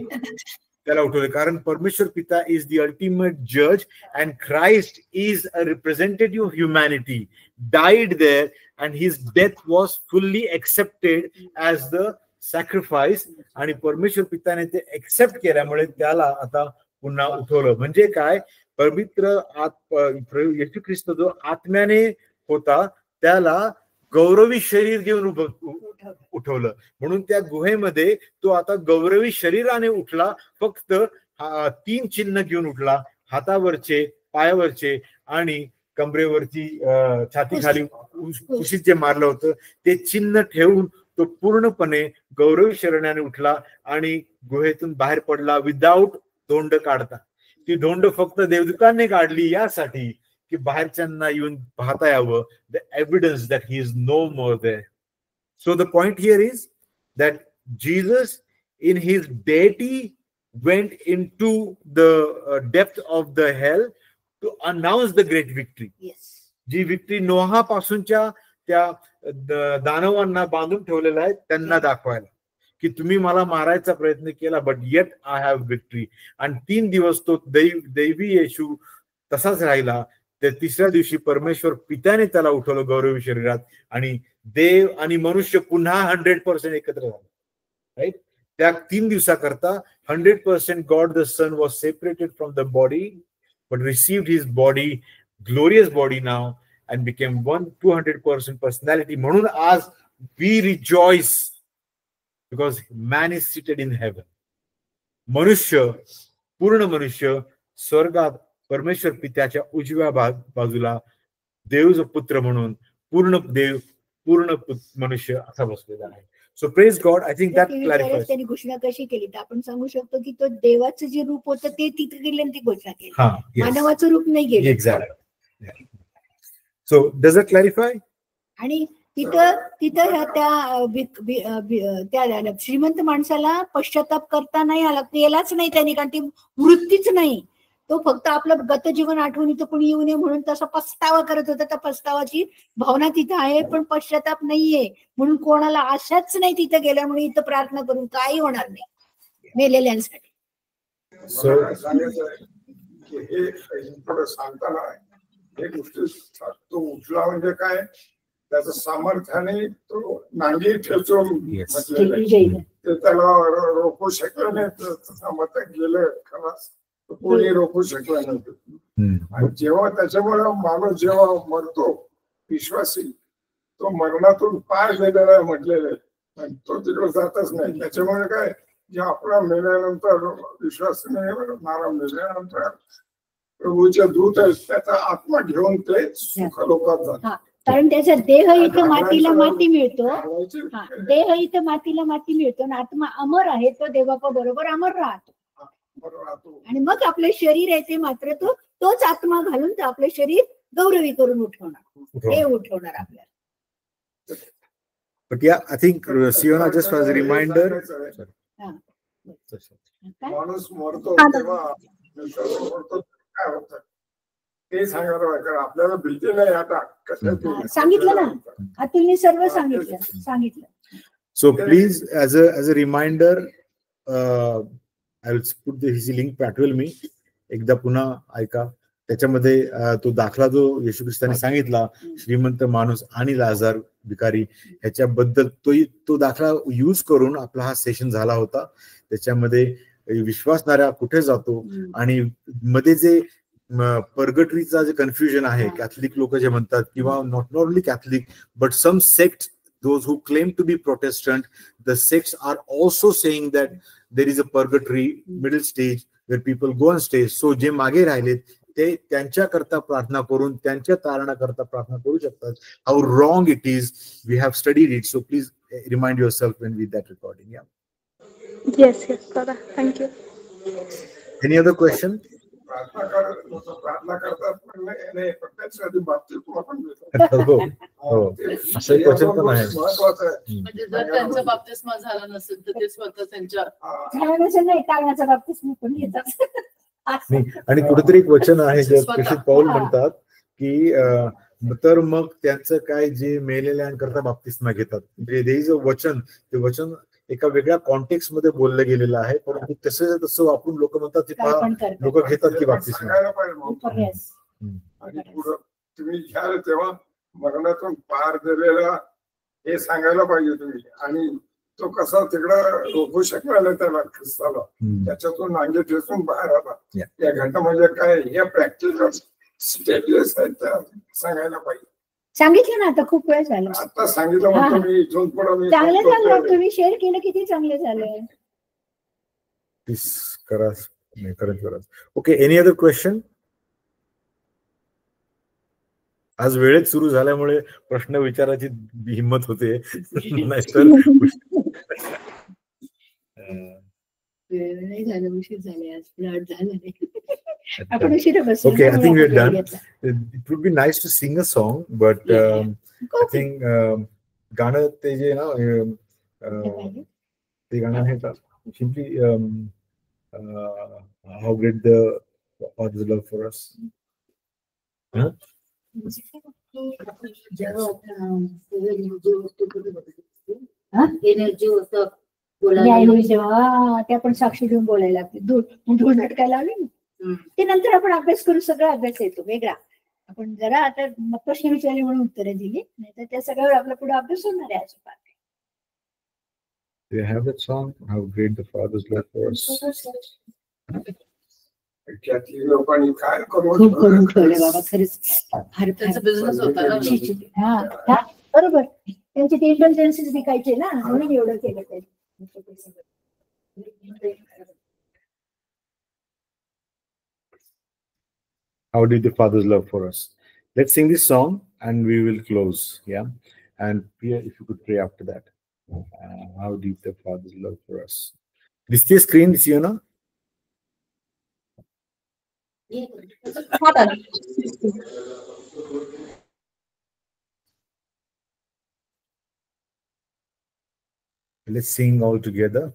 त्याला उठवले. कारण परमेश्वर पिता इज द अल्टिमेट जज and Christ is a representative of humanity, died there and his death was fully accepted as the sacrifice. आणि परमेश्वर पिताने ते एक्सेप्ट केल्यामुळे त्याला आता पुन्हा उठवलं. म्हणजे काय? पवित्र येशू ख्रिस्त जो आत्म्याने होता त्याला गौरवी शरीर घेऊन उठवलं. म्हणून त्या गुहेमध्ये तो आता गौरवी शरीराने उठला. फक्त 3 चिन्ह घेऊन उठला, हातावरचे, पायावरचे आणि कमरेवरची, छाती खाली उशीत जे मारलं होतं ते चिन्ह ठेवून तो पूर्णपणे गौरवी शरीराने उठला आणि गुहेतून बाहेर पडला विदाऊट धोंड काढता. ती धोंड फक्त देवदूतांनी काढली यासाठी की बाहेरच्यांना येऊन पाहता यावं, the evidence that he is no more there. So the point here is that Jesus in his deity went into the depth of the hell to announce the great victory. Yes. जी victory Noah पासूनच्या त्या दानवांना बांधून ठेवलेला आहे त्यांना दाखवायला की तुम्ही मला मारायचा प्रयत्न केला but eight I have victory. आणि 3 दिवस तो दैवी येशू तसाच राहिला. त्या 3ऱ्या दिवशी परमेश्वर पित्याने त्याला उठवलं गौरवी शरीरात आणि देव आणि मनुष्य पुन्हा 100% एकत्र झाले. राईट? त्या 3 दिवसाकरता 100% God the son was separated from the body but received his body, glorious body now, and became 200% personality. म्हणून आज we rejoice because man is seated in heaven. मनुष्य, पूर्ण मनुष्य स्वर्गात परमेश्वर पित्याच्या उजव्या बाजूला देवचा पुत्र म्हणून पूर्ण देव, पूर्ण मनुष्य असा बसलेला आहे. So praise God. I think that clarifies. त्यांनी घोषणा कशी केली तर आपण सांगू शकतो की तो देवाचं जे रूप होतं ते तिथे गेलं ती घोषणा केली, मानवाचं रूप नाही गेलं. Exact. So does that clarify? आणि तिथं त्या श्रीमंत माणसाला पश्चाताप करता नाही आला, केलाच नाही त्यांनी, कारण ती वृत्तीच नाही. तो फक्त आपलं गतजीवन आठवणीचं कोणी येऊ नये म्हणून तसा पस्तावा करत होता. त्या पस्तावाची भावना तिथं आहे पण पश्चाताप नाहीये. म्हणून कोणाला आशाच नाही तिथं गेल्यामुळे इथं प्रार्थना करून काही होणार नाही मेलेल्यांसाठी. सांगताना एक गोष्ट, तो उठला म्हणजे काय, त्याचं सामर्थ्याने तो नांगी ठेचून ते त्याला रोखू शकलं नाही. सामर्थ्य गेलं खलास, कोणी रोखू शकलं नव्हतं. आणि जेव्हा त्याच्यामुळे माणूस जेव्हा मरतो विश्वासी, तो मरणातून पार गेलेला आहे म्हटलेलं आहे, तो तिकडे जातच नाही. त्याच्यामुळे काय, जे आपला मेल्यानंतर विश्वासाने मेल्यानंतर प्रभूच्या दूत आहेत त्याचा आत्मा घेऊन ते सुख लोकात जातात. कारण त्याचा देह इथं मातीला माती मिळतो, देह इथं मातीला माती मिळतो आणि आत्मा अमर आहे, तो देवापा बरोबर अमर राहतो. आणि मग आपले शरीर आहे ते मात्र तोच आत्मा घालून तर आपले शरीर गौरवी करून उठवणार, हे उठवणार आपल्याला. But yeah, I think Siona, just as a reminder, माणूस मरतो तेव्हा काय होतं ते सांगायला आपल्याला भीती नाही. आता सांगितलं ना, अतुलने सर्व सांगितलं. So please as a reminder, I will put हिची लिंक पाठवेल मी, एकदा पुन्हा ऐका. त्याच्यामध्ये तो दाखला जो येशू ख्रिस्ताने सांगितला, श्रीमंत माणूस आणि लाजार भिकारी, ह्याच्याबद्दल तो दाखला यूज करून आपला हा सेशन झाला होता. त्याच्यामध्ये विश्वासणाऱ्या कुठे जातो आणि मध्ये जे पर्गटरीचा जे कन्फ्युजन आहे, कॅथलिक लोक जे म्हणतात, किंवा not only Catholic but some sect, those who claim to be Protestant, the sects are also saying that there is a purgatory, middle stage, where people go and stay. So जे मागे राहिलेत ते त्यांच्या करता प्रार्थना करून, त्यांच्या तारणा करता प्रार्थना करू शकतात. How wrong it is, we have studied it, so please remind yourself when we that recording. Yes, Father. Thank you. Any other question? प्रार्थना करतात नाही, प्रत्यक्षात बाप्तिस्मा पण देतात. असं एक वचन पण आहे. महत्वाचं आहे. म्हणजे जर त्यांचा बाप्तिस्मा झाला नसेल तर ते स्वतः त्यांच्या कारणाचा बाप्तिस्मा पण घेतात. आणि कुठेतरी एक वचन आहे जे प्रेषित पाऊल म्हणतात की तर मग त्यांचं काय, जे मेलेल्यांकरता बाप्तिस्मा घेतात. म्हणजे देयर इज अ वचन, ते वचन एका वेगळ्या कॉन्टेक्स्ट मध्ये बोललं गेलेलं आहे, परंतु तसं वापरून लोक म्हणतात लोक घेतात की बाप्तिस्मा. सांगायला पाहिजे. आणि पुढं तुम्ही घ्याल तेव्हा मरणातून पार दिलेला हे सांगायला पाहिजे तुम्ही. आणि तो कसा तिकडं रोखू शकला नाही त्याला, ख्रिस्ताला, त्याच्यातून नांगे ठेचून बाहेर आला. या घटना म्हणजे काय, या प्रॅक्टिकल स्टेजेस आहेत त्या सांगायला पाहिजे. सांगितलं ना, आता खूप वेळ झाला. आता सांगितलं म्हणतो मी, इथून पुढे चांगलं झालं, तुम्ही शेअर केलं, किती चांगलं झालं. Okay, any other question? आज वेळेत सुरू झाल्यामुळे प्रश्न विचारायची हिंमत होते, नाहीतर नाही झालं, उशीर झाले, आज फ्लड झालं. आपण उशीर बसलो. Okay, I think we're done. It would be nice to sing a song, but I think गाणं ते जे ना ते गाणं आहे का, simply how great the Father's love for us. Energy होतं ते आपण साक्षी घेऊन बोलायला लागते. धूळ नाटकायला लावले ना, ते नंतर आपण अभ्यास करू, सगळा अभ्यास येतो वेगळा. आपण जरा आता प्रश्न विचारले म्हणून उत्तरं दिली, नाही तर त्या सगळ्यावर आपला पुढे अभ्यास होणार आहे. अजिबात. Do you have that song? How great the Father's love for us. लोकांनी काय खूप करून ठेवले बाबा, खरंच. त्यांचा बिझनेस होता ना. बरोबर, त्यांचे ते इंटेलिजन्सेस विकायचे ना, म्हणून एवढं केलं त्यांनी. How did the Father's love for us? Let's sing this song and we will close. Yeah, and Priya, if you could pray after that. How deep the Father's love for us. This is screen, you know. Let's sing all together.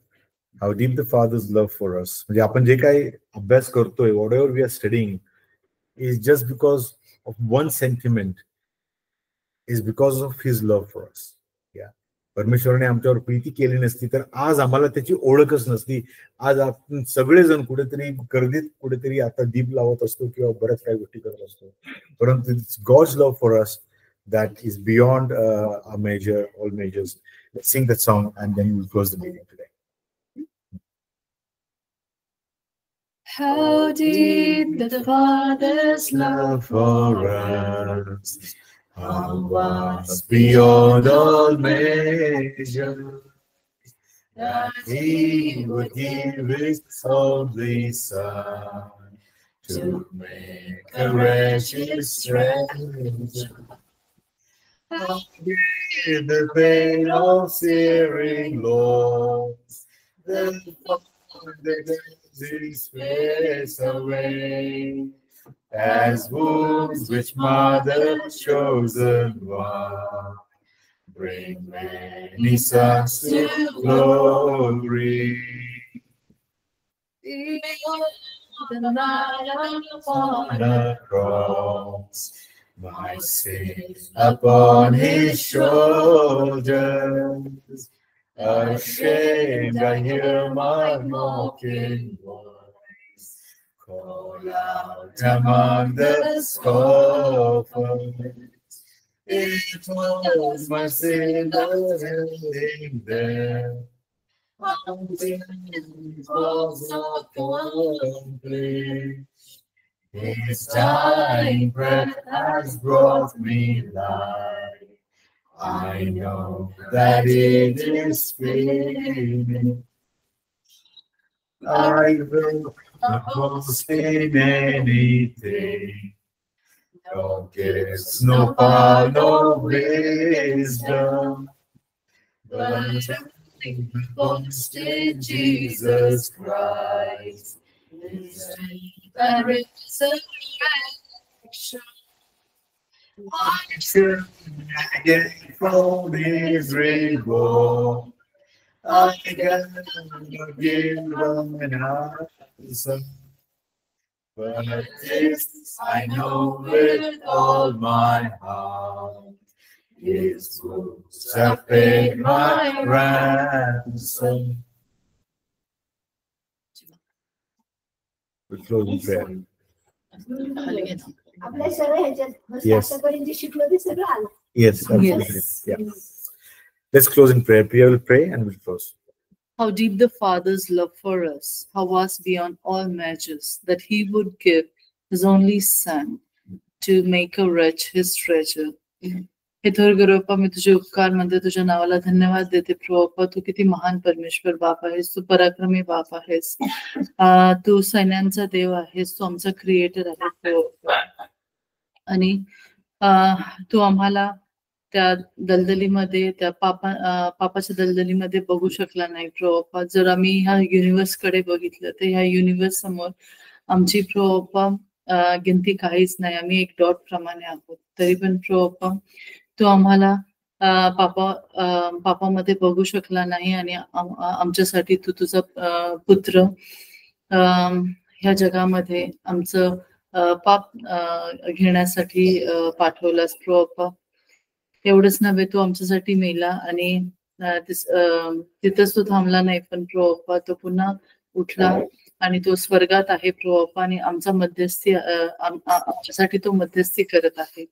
How deep the Father's love for us. म्हणजे आपण जे काही अभ्यास करतोय, whatever we are studying, is just because of one sentiment, is because of His love for us. Yeah. परमेश्वराने आमच्यावर प्रीती केली नसती तर आज आम्हाला त्याची ओळखच नसती. आज आपण सगळेजण कुठेतरी गर्दीत कुठेतरी आता दीप लावत असतो किंवा बऱ्याच काही गोष्टी करत असतो, परंतु God's love for us that is beyond a measure, all measures. Let's sing that song and then we'll close the meeting today. How deep the Father's love for us, how vast beyond all measure, that He would give His only Son to make a wretched stranger. How deep the pain of searing loss, the His face away, as wounds which mother's chosen one bring many sons to glory. The night upon the cross, my sin upon His shoulders. Ashamed, I hear my mocking voice call out among the scoffers. It was my sin hanging there, until it was accomplished. His dying breath has brought me life. I know that it is finished. I will not boast in anything. No gifts, no power, no wisdom. But boast in Jesus Christ. His death and resurrection. What should I get from his reward? I cannot give an answer. But this I know with all my heart. His wounds have paid my ransom. We'll close in prayer. आपल्या सर्व ह्याच्यात Yes. आतापर्यंत जे शिकलो ते सगळं आलं. Yes, absolutely. Yeah. Let's close in prayer. Priya will pray and we'll close. How deep the Father's love for us, how vast beyond all measures, that he would give his only Son to make a wretch his treasure. हे थोर गौरवपा मी तुझे उपकार म्हणते, तुझ्या नावाला धन्यवाद देते प्रभू. तू किती महान परमेश्वर बाप आहेस, तू पराक्रमी बाप आहेस, तू सैन्यांचा देव आहेस, तू आमचा क्रिएटर आहे प्रभू. आणि तू आम्हाला त्या दलदलीमध्ये, त्या पापाच्या दलदलीमध्ये बघू शकला नाही प्रभू. जर आम्ही ह्या युनिव्हर्स कडे बघितलं तर ह्या युनिव्हर्स समोर आमची प्रभू गिनती काहीच नाही. आम्ही एक डॉट प्रमाणे आहोत. तरी पण प्रभू तू आम्हाला पापामध्ये बघू शकला नाही आणि आमच्यासाठी तू तुझा पुत्र ह्या जगामध्ये आमचं पाप घेण्यासाठी पाठवलास प्रभू. एवढंच नव्हे, तो आमच्यासाठी मेला आणि तिथंच तो थांबला नाही, पण प्रभू तो पुन्हा उठला आणि तो स्वर्गात आहे प्रभू. आणि आमचा मध्यस्थी आमच्यासाठी तो मध्यस्थी करत आहे.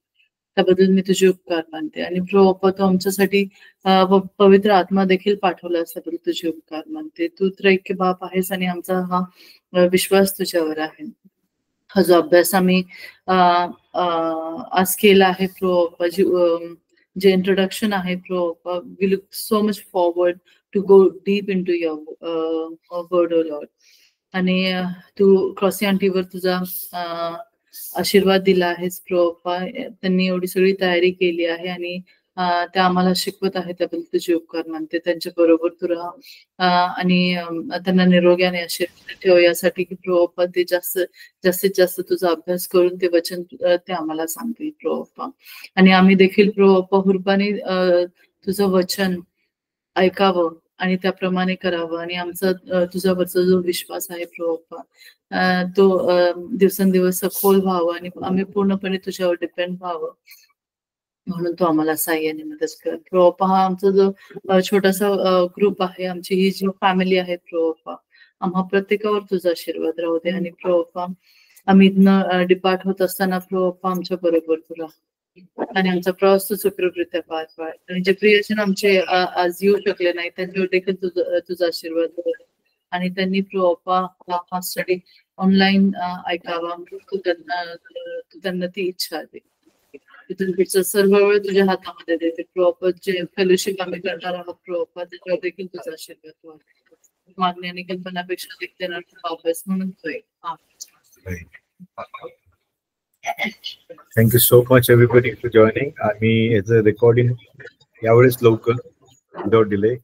त्याबद्दल मी तुझे उपकार मानते. आणि प्रभू तो आमच्यासाठी पवित्र आत्मा देखील पाठवला, त्याबद्दल तुझे उपकार मानते. तू त्रैक्य बाप आहेस आणि आमचा हा विश्वास तुझ्यावर आहे. हा जो अभ्यास आम्ही आज केला आहे प्रभू, जे इंट्रोडक्शन आहे प्रभू, we look so much forward to go deep into your word O Lord. आणि तू क्रॉसी आंटीवर तुझा आशीर्वाद दिला आहेस प्रभू. त्यांनी एवढी सगळी तयारी केली आहे आणि त्या आम्हाला शिकवत आहे, त्याबद्दल तुझे उपकार मानते. त्यांच्या बरोबर तू राहा आणि त्यांना निरोग्याने आशीर्वाद ठेव, यासाठी की प्रभू ते जास्तीत जास्त तुझा अभ्यास करून ते वचन ते आम्हाला सांगतील प्रभू. आणि आम्ही देखील प्रभू हुरपाने तुझं वचन ऐकावं आणि त्याप्रमाणे करावं. आणि आमचा तुझ्यावरचा जो विश्वास आहे प्रभू तो दिवसेंदिवस सखोल व्हावं आणि आम्ही पूर्णपणे तुझ्यावर डिपेंड व्हावं, म्हणून तो आम्हाला साह्याने मदत कर प्रभू. हा आमचा जो छोटासा ग्रुप आहे, आमची ही जी फॅमिली आहे प्रभू, आम्हा प्रत्येकावर तुझा आशीर्वाद राहू दे. आणि प्रभू आम्ही इथनं डिपार्ट होत असताना प्रभू आमच्या बरोबर तू राहा आणि आमचा प्रवास तू सुखरूपरित्या पार पाड. आणि जे प्रियजन आमचे आज येऊ शकले नाही त्यांच्यावर देखील तुझा आशीर्वाद राहू दे. आणि त्यांनी प्रभू हा स्टडी ऑनलाईन ऐकावा, तू त्यांना ती इच्छा दे. तिथून सर्व वेळ तुझ्या हातामध्ये देते प्रॉपर. जे फेलोशिप आम्ही करणार आहोत प्रॉपर, त्याच्यावर देखील तुझा आशीर्वाद मागणी आणि कल्पनापेक्षा देखील अभ्यास म्हणून thank you so much everybody for joining. आम्ही याचं रेकॉर्डिंग यावेळेस लवकर विदाउट डिले.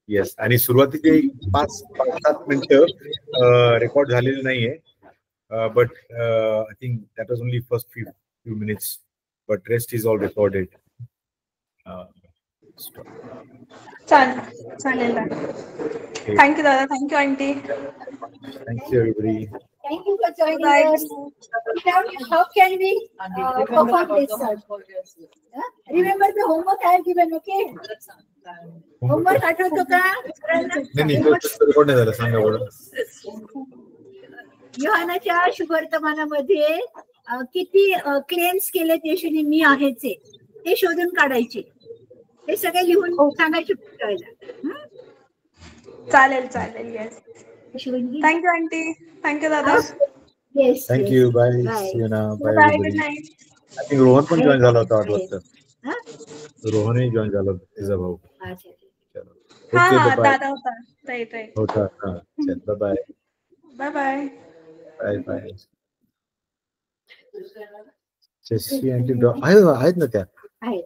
येस, आणि सुरुवातीचे 5-7 मिनिटं रेकॉर्ड झालेले नाहीये, but I think that was only first few minutes, but rest is all recorded. चालेल. थँक्यू दादा, thank you aunty, Thank you everybody. Thank you for joining us. How can we perform this? Remember the homework I have given, okay? Homework आठवतो का? नाही record नाही झालं, सांगा बरं. योहानाच्या शुभवर्तमानामध्ये किती क्लेम्स केले येशूने मी आहेच ते शोधून काढायचे, हे सगळे लिहून सांगायचे पुस्तकाला. चालेल. येस, थँक्यू आंटी, थँक्यू दादा. Yes thank you. Bye Bye. Siona. Bye bye, good everybody. Night. I think Rohan पण जॉईन झाला होता वाटतं. हा? रोहनही जॉईन झाला होता, तिचा भाऊ. अच्छा. चलो. हा ओके हा बाय. दादा होता. Right right. होता. हा चल bye bye bye. Bye bye. Shashi aunty आहेत ना त्या? आहे.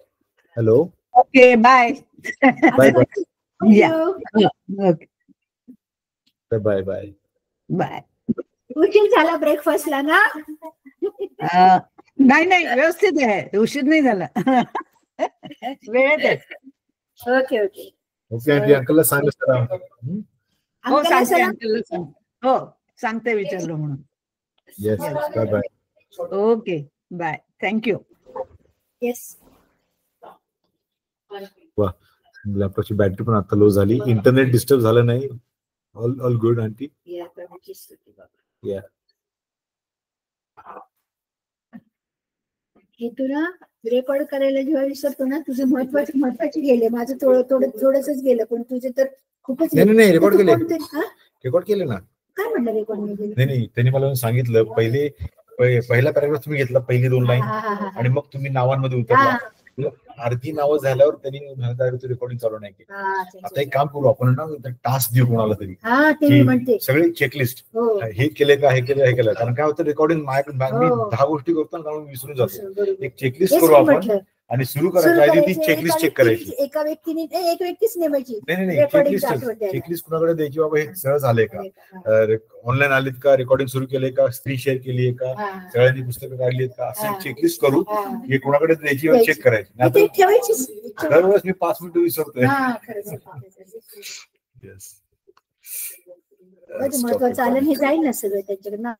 Hello. Okay bye. Bye bye. या ओके बाय बाय. बाय. उशीर झाला ब्रेकफास्टला ना? नाही नाही व्यवस्थित आहे, उशीर नाही झाला. वेळेत आहे. Okay okay. ओके आंटी, अंकलला सांग सर. हो अंकलला सांगते, सलाम. अंकलला सांगते. हो सांगते, विचारलं म्हणून. Yes bye bye. Okay bye. Thank you. Yes. वा, लॅपटॉपची बॅटरी पण आता लो झाली. इंटरनेट डिस्टर्ब झालं नाही. All good aunty. या. हे तुला रेकॉर्ड करायला जेव्हा विसरतो ना, तुझे महत्वाचे गेले. माझं थोडंसंच गेलं, पण तुझे तर खूपच. नाही रेकॉर्ड केले. हा? रेकॉर्ड केले ना. काय म्हणलं रेकॉर्ड मध्ये? नाही त्यांनी मला सांगितलं, पहिला पॅराग्राफ तुम्ही घेतला, पहिली 2 लाईन, आणि मग तुम्ही नावांमध्ये उतरला. अर्धी नावं झाल्यावर त्यांनी रेकॉर्डिंग चालू नाही केली. आता एक काम करू आपण ना, टास्क देऊ कोणाला तरी, म्हणते सगळी चेकलिस्ट, हे केले का, हे केलं. कारण काय होतं, रेकॉर्डिंग मी 10 गोष्टी करतो ना, विसरून जातो. एक चेकलिस्ट करू आपण आणि सुरू करायची आधी ती चेकलिस्ट चेक करायची. एक व्यक्तीच नेमायची. नाही चेकलिस्ट कुणाकडे द्यायची, बाबा हे सरळ झाले का, ऑनलाईन आलेत का, रेकॉर्डिंग सुरू केले का, स्क्रीन शेअर केली आहे का, सगळ्यांनी पुस्तकं काढली आहेत का, असं चेकलिस्ट करू. हे कुणाकडे द्यायची चेक करायची. दरवेळेस मी 5 मिनिटं विसरतोय. महत्वाचं आलं हे जाईल ना सगळं त्यांच्याकडनं.